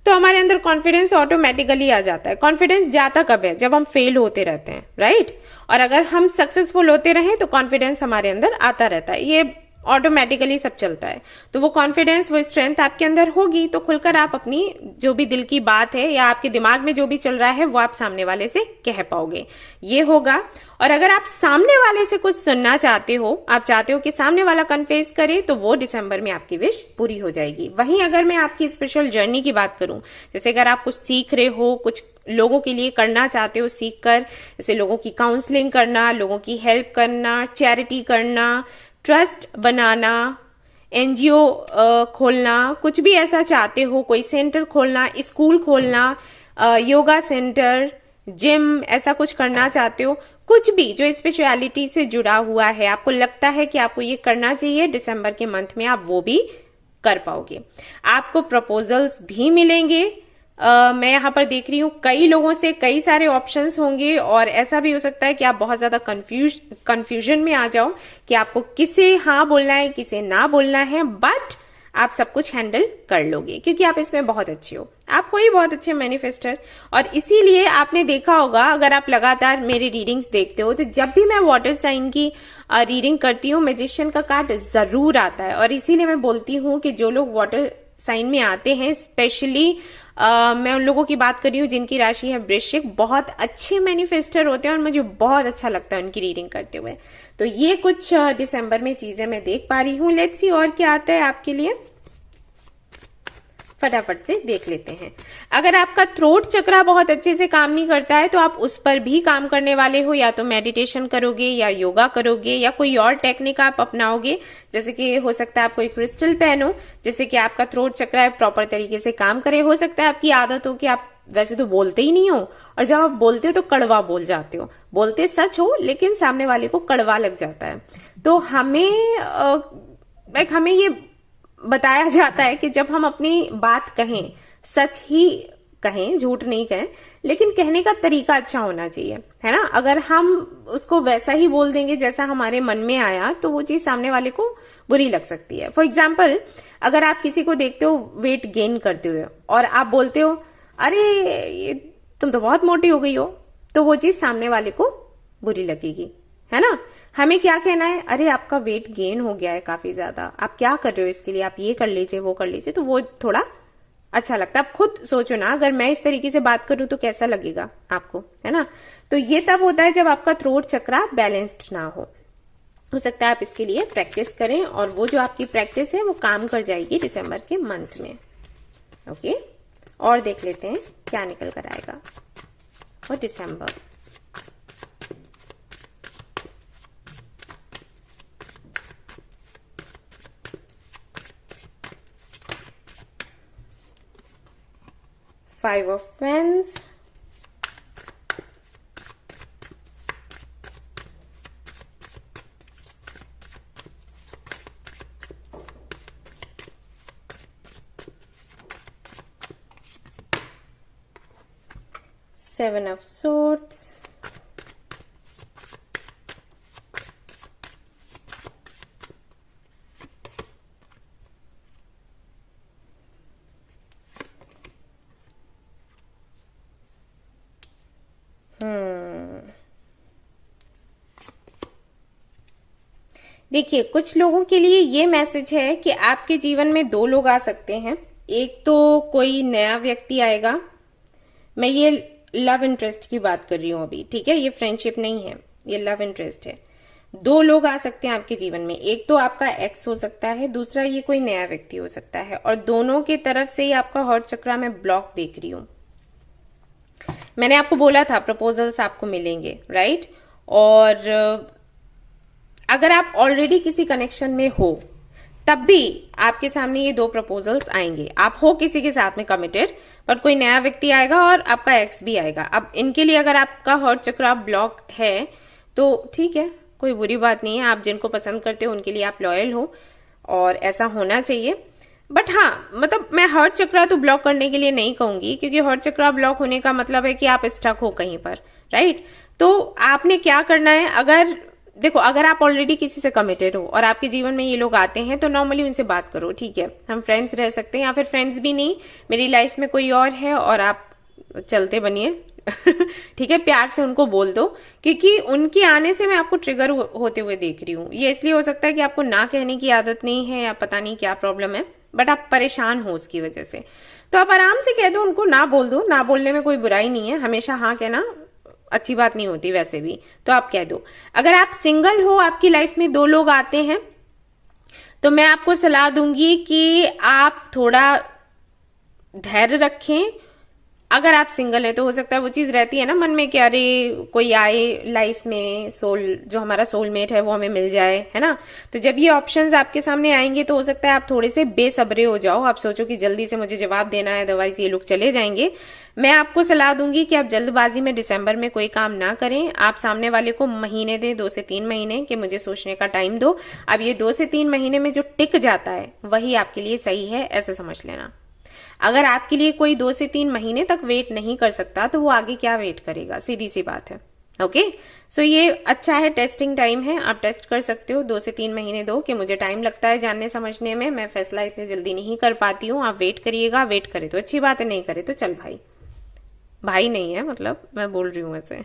तो हमारे अंदर कॉन्फिडेंस ऑटोमेटिकली आ जाता है। कॉन्फिडेंस जाता कब है? जब हम फेल होते रहते हैं, राइट? और अगर हम सक्सेसफुल होते रहें तो कॉन्फिडेंस हमारे अंदर आता रहता है, ये ऑटोमेटिकली सब चलता है। तो वो कॉन्फिडेंस, वो स्ट्रेंथ आपके अंदर होगी तो खुलकर आप अपनी जो भी दिल की बात है या आपके दिमाग में जो भी चल रहा है वो आप सामने वाले से कह पाओगे, ये होगा। और अगर आप सामने वाले से कुछ सुनना चाहते हो, आप चाहते हो कि सामने वाला कन्फेस करे, तो वो दिसंबर में आपकी विश पूरी हो जाएगी। वहीं अगर मैं आपकी स्पिरिचुअल जर्नी की बात करूं, जैसे अगर आप कुछ सीख रहे हो, कुछ लोगों के लिए करना चाहते हो सीख कर, जैसे लोगों की काउंसलिंग करना, लोगों की हेल्प करना, चैरिटी करना, ट्रस्ट बनाना, एनजीओ खोलना, कुछ भी ऐसा चाहते हो, कोई सेंटर खोलना, स्कूल खोलना, योगा सेंटर, जिम, ऐसा कुछ करना चाहते हो, कुछ भी जो स्पिरिचुअलिटी से जुड़ा हुआ है, आपको लगता है कि आपको ये करना चाहिए, दिसंबर के मंथ में आप वो भी कर पाओगे। आपको प्रपोजल्स भी मिलेंगे। मैं यहाँ पर देख रही हूँ कई लोगों से कई सारे ऑप्शंस होंगे और ऐसा भी हो सकता है कि आप बहुत ज्यादा कंफ्यूजन में आ जाओ कि आपको किसे हाँ बोलना है, किसे ना बोलना है, बट आप सब कुछ हैंडल कर लोगे क्योंकि आप इसमें बहुत अच्छे हो, आप कोई बहुत अच्छे मैनिफेस्टर। और इसीलिए आपने देखा होगा, अगर आप लगातार मेरी रीडिंग्स देखते हो, तो जब भी मैं वाटर साइन की रीडिंग करती हूँ मैजिशियन का कार्ड जरूर आता है। और इसीलिए मैं बोलती हूँ कि जो लोग वाटर साइन में आते हैं, स्पेशली मैं उन लोगों की बात कर रही हूँ जिनकी राशि है वृश्चिक, बहुत अच्छे मैनिफेस्टर होते हैं और मुझे बहुत अच्छा लगता है उनकी रीडिंग करते हुए। तो ये कुछ दिसंबर में चीजें मैं देख पा रही हूँ। लेट्स सी और क्या आता है आपके लिए, फटाफट से देख लेते हैं। अगर आपका थ्रोट चक्रा बहुत अच्छे से काम नहीं करता है तो आप उस पर भी काम करने वाले हो, या तो मेडिटेशन करोगे या योगा करोगे या कोई और टेक्निक आप अपनाओगे। जैसे कि हो सकता है आप कोई क्रिस्टल पहनो जिससे कि आपका थ्रोट चक्रा प्रॉपर तरीके से काम करे। हो सकता है आपकी आदत हो कि आप वैसे तो बोलते ही नहीं हो और जब आप बोलते हो तो कड़वा बोल जाते हो, बोलते सच हो लेकिन सामने वाले को कड़वा लग जाता है। तो हमें ये बताया जाता है कि जब हम अपनी बात कहें, सच ही कहें, झूठ नहीं कहें, लेकिन कहने का तरीका अच्छा होना चाहिए, है ना। अगर हम उसको वैसा ही बोल देंगे जैसा हमारे मन में आया तो वो चीज सामने वाले को बुरी लग सकती है। फॉर एग्जाम्पल, अगर आप किसी को देखते हो वेट गेन करते हुए और आप बोलते हो अरे ये तुम तो बहुत मोटी हो गई हो, तो वो चीज सामने वाले को बुरी लगेगी, है ना। हमें क्या कहना है, अरे आपका वेट गेन हो गया है काफी ज्यादा, आप क्या कर रहे हो इसके लिए, आप ये कर लीजिए वो कर लीजिए, तो वो थोड़ा अच्छा लगता है। आप खुद सोचो ना, अगर मैं इस तरीके से बात करूं तो कैसा लगेगा आपको, है ना। तो ये तब होता है जब आपका थ्रोट चक्रा बैलेंस्ड ना हो सकता है आप इसके लिए प्रैक्टिस करें और वो जो आपकी प्रैक्टिस है वो काम कर जाएगी दिसंबर के मंथ में। ओके, और देख लेते हैं क्या निकल कर आएगा और दिसंबर। Five of Wands, 7 of Swords, देखिए कुछ लोगों के लिए ये मैसेज है कि आपके जीवन में दो लोग आ सकते हैं। एक तो कोई नया व्यक्ति आएगा, मैं ये लव इंटरेस्ट की बात कर रही हूं अभी, ठीक है, ये फ्रेंडशिप नहीं है, ये लव इंटरेस्ट है। दो लोग आ सकते हैं आपके जीवन में, एक तो आपका एक्स हो सकता है, दूसरा ये कोई नया व्यक्ति हो सकता है, और दोनों की तरफ से ही आपका हार्ट चक्रा में ब्लॉक देख रही हूं। मैंने आपको बोला था प्रपोजल्स आपको मिलेंगे, राइट? और अगर आप ऑलरेडी किसी कनेक्शन में हो तब भी आपके सामने ये दो प्रपोजल्स आएंगे। आप हो किसी के साथ में कमिटेड, पर कोई नया व्यक्ति आएगा और आपका एक्स भी आएगा। अब इनके लिए अगर आपका हार्ट चक्रा ब्लॉक है तो ठीक है, कोई बुरी बात नहीं है। आप जिनको पसंद करते हो उनके लिए आप लॉयल हो और ऐसा होना चाहिए। बट हाँ, मतलब मैं हार्ट चक्रा तो ब्लॉक करने के लिए नहीं कहूंगी, क्योंकि हार्ट चक्रा ब्लॉक होने का मतलब है कि आप स्टक हो कहीं पर, राइट? तो आपने क्या करना है, अगर देखो अगर आप ऑलरेडी किसी से कमिटेड हो और आपके जीवन में ये लोग आते हैं तो नॉर्मली उनसे बात करो, ठीक है, हम फ्रेंड्स रह सकते हैं, या फिर फ्रेंड्स भी नहीं, मेरी लाइफ में कोई और है और आप चलते बनिए ठीक है, प्यार से उनको बोल दो, क्योंकि उनके आने से मैं आपको ट्रिगर होते हुए देख रही हूँ। ये इसलिए हो सकता है कि आपको ना कहने की आदत नहीं है या पता नहीं क्या प्रॉब्लम है, बट आप परेशान हो उसकी वजह से, तो आप आराम से कह दो उनको, ना बोल दो। ना बोलने में कोई बुराई नहीं है, हमेशा हाँ कहना अच्छी बात नहीं होती वैसे भी, तो आप कह दो। अगर आप सिंगल हो, आपकी लाइफ में दो लोग आते हैं, तो मैं आपको सलाह दूंगी कि आप थोड़ा धैर्य रखें। अगर आप सिंगल है तो हो सकता है वो चीज रहती है ना मन में कि अरे कोई आए लाइफ में, सोल जो हमारा सोलमेट है वो हमें मिल जाए, है ना? तो जब ये ऑप्शंस आपके सामने आएंगे तो हो सकता है आप थोड़े से बेसब्रे हो जाओ, आप सोचो कि जल्दी से मुझे जवाब देना है, अदरवाइज ये लोग चले जाएंगे। मैं आपको सलाह दूंगी कि आप जल्दबाजी में दिसंबर में कोई काम ना करें। आप सामने वाले को महीने दें, 2 से 3 महीने कि मुझे सोचने का टाइम दो। अब ये 2 से 3 महीने में जो टिक जाता है वही आपके लिए सही है, ऐसे समझ लेना। अगर आपके लिए कोई 2 से 3 महीने तक वेट नहीं कर सकता तो वो आगे क्या वेट करेगा, सीधी सी बात है। ओके, सो ये अच्छा है, टेस्टिंग टाइम है, आप टेस्ट कर सकते हो। 2 से 3 महीने दो कि मुझे टाइम लगता है जानने समझने में, मैं फैसला इतनी जल्दी नहीं कर पाती हूँ, आप वेट करिएगा। वेट करे तो अच्छी बात है, नहीं करे तो चल भाई, भाई नहीं है मतलब मैं बोल रही हूँ ऐसे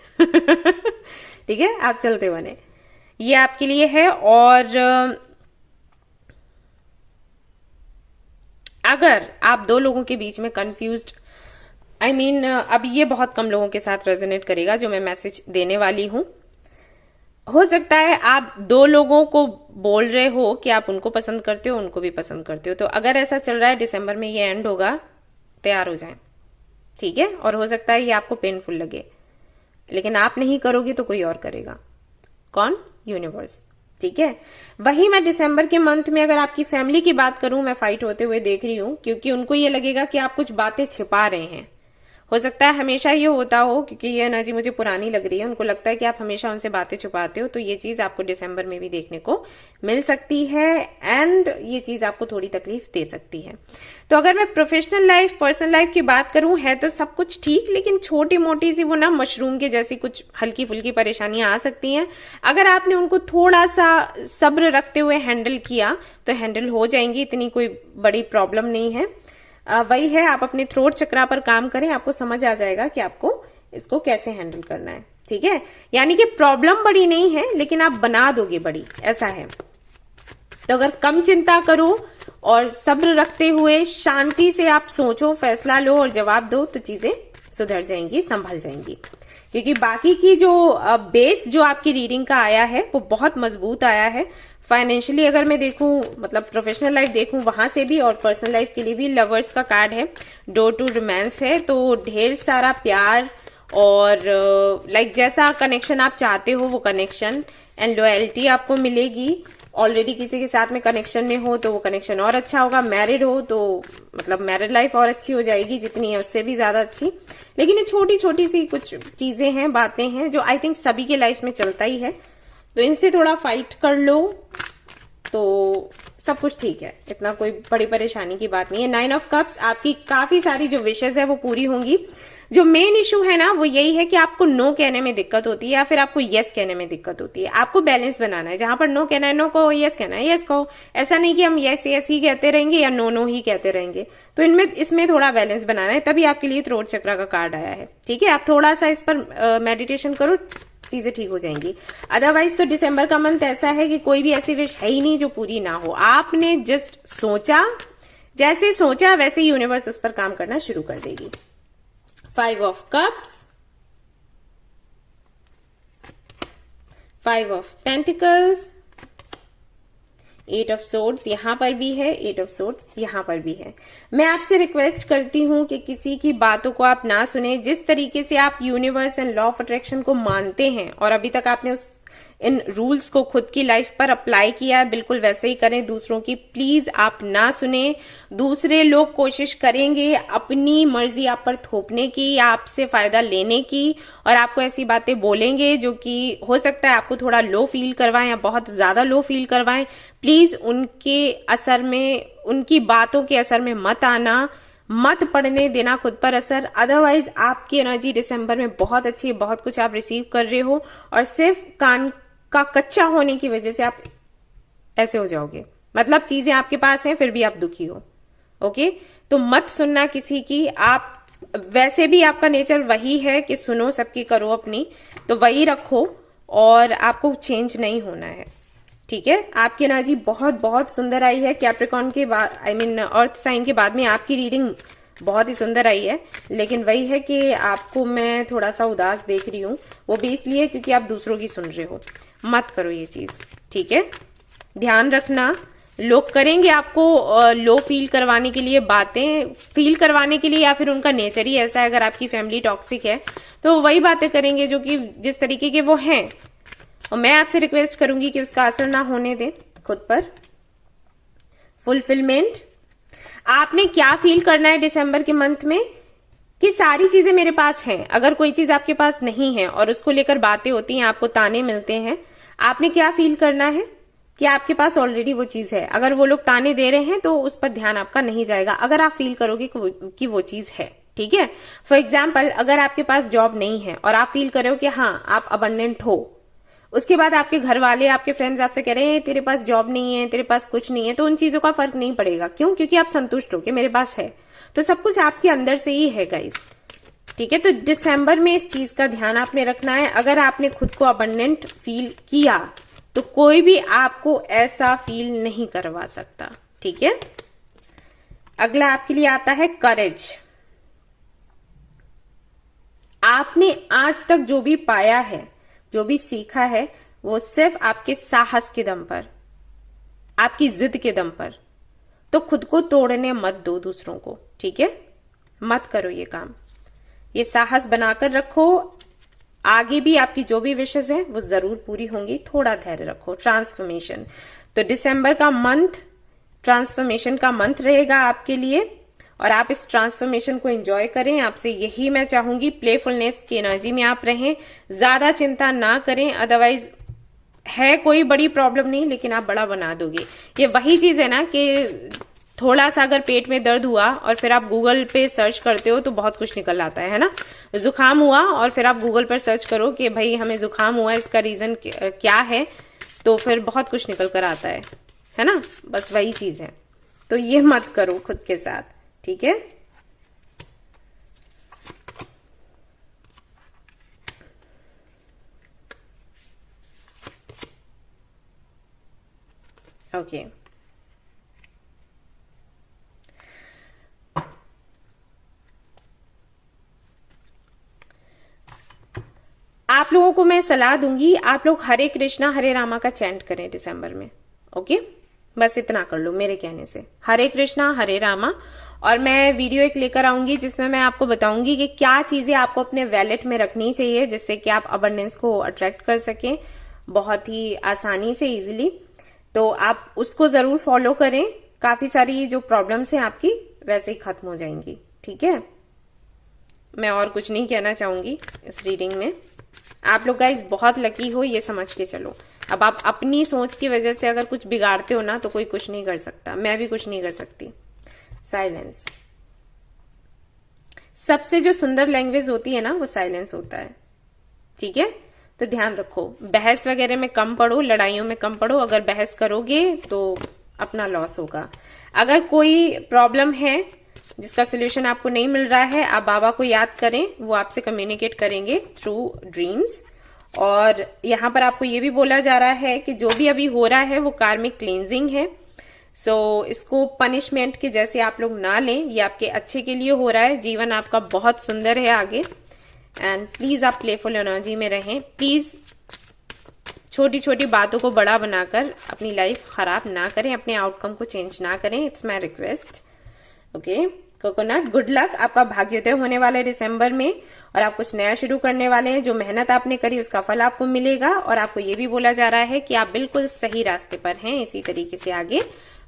ठीक है, आप चलते बने, ये आपके लिए है। और अगर आप दो लोगों के बीच में कंफ्यूज्ड, आई मीन अब ये बहुत कम लोगों के साथ रेजोनेट करेगा जो मैं मैसेज देने वाली हूं। हो सकता है आप दो लोगों को बोल रहे हो कि आप उनको पसंद करते हो, उनको भी पसंद करते हो, तो अगर ऐसा चल रहा है दिसंबर में ये एंड होगा, तैयार हो जाएं, ठीक है? और हो सकता है ये आपको पेनफुल लगे, लेकिन आप नहीं करोगे तो कोई और करेगा। कौन? यूनिवर्स, ठीक है? वही मैं दिसंबर के मंथ में अगर आपकी फैमिली की बात करूं, मैं फाइट होते हुए देख रही हूं, क्योंकि उनको ये लगेगा कि आप कुछ बातें छिपा रहे हैं। हो सकता है हमेशा ये होता हो, क्योंकि ये एनर्जी मुझे पुरानी लग रही है, उनको लगता है कि आप हमेशा उनसे बातें छुपाते हो, तो ये चीज आपको दिसंबर में भी देखने को मिल सकती है, एंड ये चीज आपको थोड़ी तकलीफ दे सकती है। तो अगर मैं प्रोफेशनल लाइफ, पर्सनल लाइफ की बात करूं, है तो सब कुछ ठीक, लेकिन छोटी मोटी सी वो ना मशरूम के जैसी कुछ हल्की फुल्की परेशानियां आ सकती हैं। अगर आपने उनको थोड़ा सा सब्र रखते हुए हैंडल किया तो हैंडल हो जाएंगी, इतनी कोई बड़ी प्रॉब्लम नहीं है। वही है, आप अपने थ्रोट चक्रा पर काम करें, आपको समझ आ जाएगा कि आपको इसको कैसे हैंडल करना है, ठीक है? यानी कि प्रॉब्लम बड़ी नहीं है, लेकिन आप बना दोगे बड़ी, ऐसा है। तो अगर कम चिंता करो और सब्र रखते हुए शांति से आप सोचो, फैसला लो और जवाब दो, तो चीजें सुधर जाएंगी, संभल जाएंगी। क्योंकि बाकी की जो बेस जो आपकी रीडिंग का आया है वो बहुत मजबूत आया है। फाइनेंशियली अगर मैं देखूं, मतलब प्रोफेशनल लाइफ देखूं वहां से भी, और पर्सनल लाइफ के लिए भी लवर्स का कार्ड है, डोर टू रोमांस है, तो ढेर सारा प्यार और लाइक जैसा कनेक्शन आप चाहते हो वो कनेक्शन एंड लॉयल्टी आपको मिलेगी। ऑलरेडी किसी के साथ में कनेक्शन में हो तो वो कनेक्शन और अच्छा होगा, मैरिड हो तो मतलब मैरिड लाइफ और अच्छी हो जाएगी, जितनी है उससे भी ज्यादा अच्छी। लेकिन ये छोटी छोटी सी कुछ चीजें हैं, बातें हैं जो आई थिंक सभी के लाइफ में चलता ही है, तो इनसे थोड़ा फाइट कर लो तो सब कुछ ठीक है, इतना कोई बड़ी परेशानी की बात नहीं है। 9 ऑफ कप्स, आपकी काफी सारी जो विशेष है वो पूरी होंगी। जो मेन इशू है ना वो यही है कि आपको नो कहने में दिक्कत होती है या फिर आपको यस कहने में दिक्कत होती है। आपको बैलेंस बनाना है, जहां पर नो कहना है नो कहो, यस कहना है यस कहो। ऐसा नहीं कि हम यस यस ही कहते रहेंगे या नो नो ही कहते रहेंगे। तो इसमें थोड़ा बैलेंस बनाना है, तभी आपके लिए थ्रोट चक्र का कार्ड आया है। ठीक है, आप थोड़ा सा इस पर मेडिटेशन करो, चीजें ठीक हो जाएंगी। अदरवाइज तो दिसंबर का मंथ ऐसा है कि कोई भी ऐसी विश है ही नहीं जो पूरी ना हो। आपने जस्ट सोचा, जैसे सोचा वैसे यूनिवर्स उस पर काम करना शुरू कर देगी। 5 of cups, 5 of pentacles, 8 of swords यहां पर भी है, 8 ऑफ सोर्ड्स यहां पर भी है। मैं आपसे रिक्वेस्ट करती हूं कि किसी की बातों को आप ना सुने। जिस तरीके से आप universe and law of attraction को मानते हैं और अभी तक आपने इन रूल्स को खुद की लाइफ पर अप्लाई किया है, बिल्कुल वैसे ही करें। दूसरों की प्लीज आप ना सुने। दूसरे लोग कोशिश करेंगे अपनी मर्जी आप पर थोपने की या आपसे फायदा लेने की, और आपको ऐसी बातें बोलेंगे जो कि हो सकता है आपको थोड़ा लो फील करवाएं या बहुत ज्यादा लो फील करवाएं। प्लीज उनके असर में, उनकी बातों के असर में मत आना, मत पड़ने देना खुद पर असर। अदरवाइज आपकी एनर्जी दिसंबर में बहुत अच्छी है, बहुत कुछ आप रिसीव कर रहे हो, और सिर्फ कान का कच्चा होने की वजह से आप ऐसे हो जाओगे। मतलब चीजें आपके पास हैं फिर भी आप दुखी हो। ओके, तो मत सुनना किसी की। आप वैसे भी आपका नेचर वही है कि सुनो सबकी, करो अपनी, तो वही रखो और आपको चेंज नहीं होना है। ठीक है, आपकी एनर्जी बहुत बहुत सुंदर आई है। कैप्रिकॉर्न के बाद, आई मीन अर्थ साइन के बाद में आपकी रीडिंग बहुत ही सुंदर आई है, लेकिन वही है कि आपको मैं थोड़ा सा उदास देख रही हूँ। वो भी इसलिए क्योंकि आप दूसरों की सुन रहे हो। मत करो ये चीज, ठीक है, ध्यान रखना। लोग करेंगे आपको लो फील करवाने के लिए, बातें फील करवाने के लिए, या फिर उनका नेचर ही ऐसा है। अगर आपकी फैमिली टॉक्सिक है तो वही बातें करेंगे जो कि जिस तरीके के वो हैं, और मैं आपसे रिक्वेस्ट करूंगी कि उसका असर ना होने दें खुद पर। फुलफिलमेंट, आपने क्या फील करना है दिसंबर के मंथ में कि सारी चीजें मेरे पास हैं। अगर कोई चीज आपके पास नहीं है और उसको लेकर बातें होती हैं, आपको ताने मिलते हैं, आपने क्या फील करना है कि आपके पास ऑलरेडी वो चीज है। अगर वो लोग ताने दे रहे हैं तो उस पर ध्यान आपका नहीं जाएगा, अगर आप फील करोगे कि वो चीज है। ठीक है, फॉर एग्जाम्पल अगर आपके पास जॉब नहीं है और आप फील कर रहे हो कि हाँ आप अबंडेंट हो, उसके बाद आपके घर वाले, आपके फ्रेंड्स आपसे कह रहे हैं तेरे पास जॉब नहीं है, तेरे पास कुछ नहीं है, तो उन चीजों का फर्क नहीं पड़ेगा। क्यों? क्योंकि आप संतुष्ट हो कि मेरे पास है, तो सब कुछ आपके अंदर से ही है गाइस। ठीक है, तो दिसंबर में इस चीज का ध्यान आपने रखना है। अगर आपने खुद को अबंडेंट फील किया तो कोई भी आपको ऐसा फील नहीं करवा सकता। ठीक है, अगला आपके लिए आता है करेज। आपने आज तक जो भी पाया है, जो भी सीखा है, वो सिर्फ आपके साहस के दम पर, आपकी जिद के दम पर। तो खुद को तोड़ने मत दो दूसरों को। ठीक है, मत करो ये काम, ये साहस बनाकर रखो। आगे भी आपकी जो भी विशेष है वो जरूर पूरी होंगी। थोड़ा धैर्य रखो। ट्रांसफॉर्मेशन, तो दिसंबर का मंथ ट्रांसफॉर्मेशन का मंथ रहेगा आपके लिए, और आप इस ट्रांसफॉर्मेशन को एंजॉय करें। आपसे यही मैं चाहूंगी, प्लेफुलनेस की एनर्जी में आप रहें, ज्यादा चिंता ना करें। अदरवाइज है कोई बड़ी प्रॉब्लम नहीं, लेकिन आप बड़ा बना दोगे। ये वही चीज है ना कि थोड़ा सा अगर पेट में दर्द हुआ और फिर आप गूगल पे सर्च करते हो तो बहुत कुछ निकल आता है ना। जुकाम हुआ और फिर आप गूगल पर सर्च करो कि भाई हमें जुकाम हुआ, इसका रीजन क्या है, तो फिर बहुत कुछ निकल कर आता है ना। बस वही चीज है, तो ये मत करो खुद के साथ। ठीक है, ओके। आप लोगों को मैं सलाह दूंगी, आप लोग हरे कृष्णा हरे रामा का चैंट करें दिसंबर में। ओके, बस इतना कर लो मेरे कहने से, हरे कृष्णा हरे रामा। और मैं वीडियो एक लेकर आऊंगी जिसमें मैं आपको बताऊंगी कि क्या चीजें आपको अपने वैलेट में रखनी चाहिए जिससे कि आप अबंडेंस को अट्रैक्ट कर सकें बहुत ही आसानी से, इजीली। तो आप उसको जरूर फॉलो करें। काफी सारी जो प्रॉब्लम्स हैं आपकी वैसे ही खत्म हो जाएंगी। ठीक है, मैं और कुछ नहीं कहना चाहूंगी इस रीडिंग में। आप लोग गाइस बहुत लकी हो, ये समझ के चलो। अब आप अपनी सोच की वजह से अगर कुछ बिगाड़ते हो ना तो कोई कुछ नहीं कर सकता, मैं भी कुछ नहीं कर सकती। साइलेंस, सबसे जो सुंदर लैंग्वेज होती है ना वो साइलेंस होता है, ठीक है। तो ध्यान रखो, बहस वगैरह में कम पड़ो, लड़ाइयों में कम पड़ो। अगर बहस करोगे तो अपना लॉस होगा। अगर कोई प्रॉब्लम है जिसका सोल्यूशन आपको नहीं मिल रहा है, आप बाबा को याद करें, वो आपसे कम्युनिकेट करेंगे थ्रू ड्रीम्स। और यहाँ पर आपको ये भी बोला जा रहा है कि जो भी अभी हो रहा है वो कार्मिक क्लींजिंग है। सो इसको पनिशमेंट के जैसे आप लोग ना लें, ये आपके अच्छे के लिए हो रहा है। जीवन आपका बहुत सुंदर है आगे। एंड प्लीज आप प्लेफुल एनर्जी में रहें। प्लीज छोटी छोटी बातों को बड़ा बनाकर अपनी लाइफ खराब ना करें, अपने आउटकम को चेंज ना करें। It's my request. Okay coconut, good luck. आपका भाग्योदय होने वाला है दिसंबर में और आप कुछ नया शुरू करने वाले हैं। जो मेहनत आपने करी उसका फल आपको मिलेगा। और आपको ये भी बोला जा रहा है कि आप बिल्कुल सही रास्ते पर हैं, इसी तरीके से आगे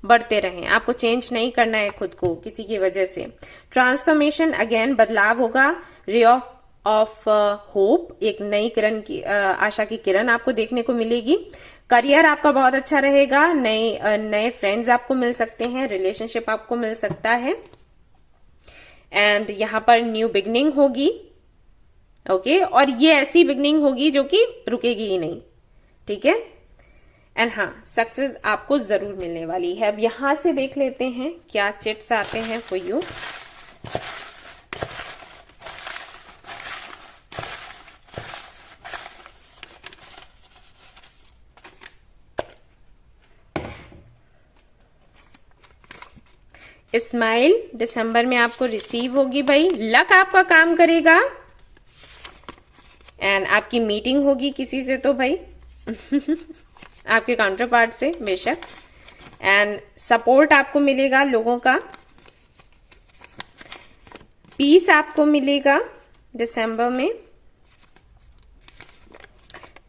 बढ़ते रहें। आपको चेंज नहीं करना है खुद को किसी की वजह से। ट्रांसफॉर्मेशन, अगेन बदलाव होगा। रे ऑफ होप, एक नई किरण की आशा की किरण आपको देखने को मिलेगी। करियर आपका बहुत अच्छा रहेगा। नए फ्रेंड्स आपको मिल सकते हैं, रिलेशनशिप आपको मिल सकता है। एंड यहाँ पर न्यू बिगनिंग होगी। ओके और ये ऐसी बिगनिंग होगी जो कि रुकेगी ही नहीं, ठीक है। एंड हाँ, सक्सेस आपको जरूर मिलने वाली है। अब यहां से देख लेते हैं क्या चिट्स आते हैं फॉर यू। स्माइल दिसंबर में आपको रिसीव होगी भाई। लक आपका काम करेगा। एंड आपकी मीटिंग होगी किसी से तो भाई आपके काउंटर पार्ट से बेशक। एंड सपोर्ट आपको मिलेगा लोगों का। पीस आपको मिलेगा दिसंबर में।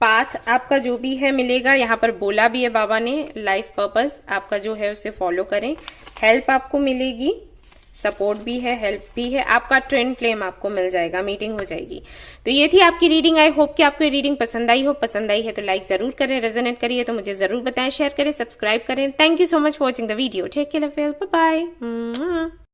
पाथ आपका जो भी है मिलेगा। यहाँ पर बोला भी है बाबा ने, लाइफ पर्पस आपका जो है उसे फॉलो करें। हेल्प आपको मिलेगी, सपोर्ट भी है, हेल्प भी है। आपका ट्विन फ्लेम आपको मिल जाएगा, मीटिंग हो जाएगी। तो ये थी आपकी रीडिंग। आई होप कि आपको ये रीडिंग पसंद आई हो। पसंद आई है तो लाइक जरूर करें, रेजोनेट करिए तो मुझे जरूर बताएं, शेयर करें, सब्सक्राइब करें। Thank you so much for watching the video. Take care, bye bye.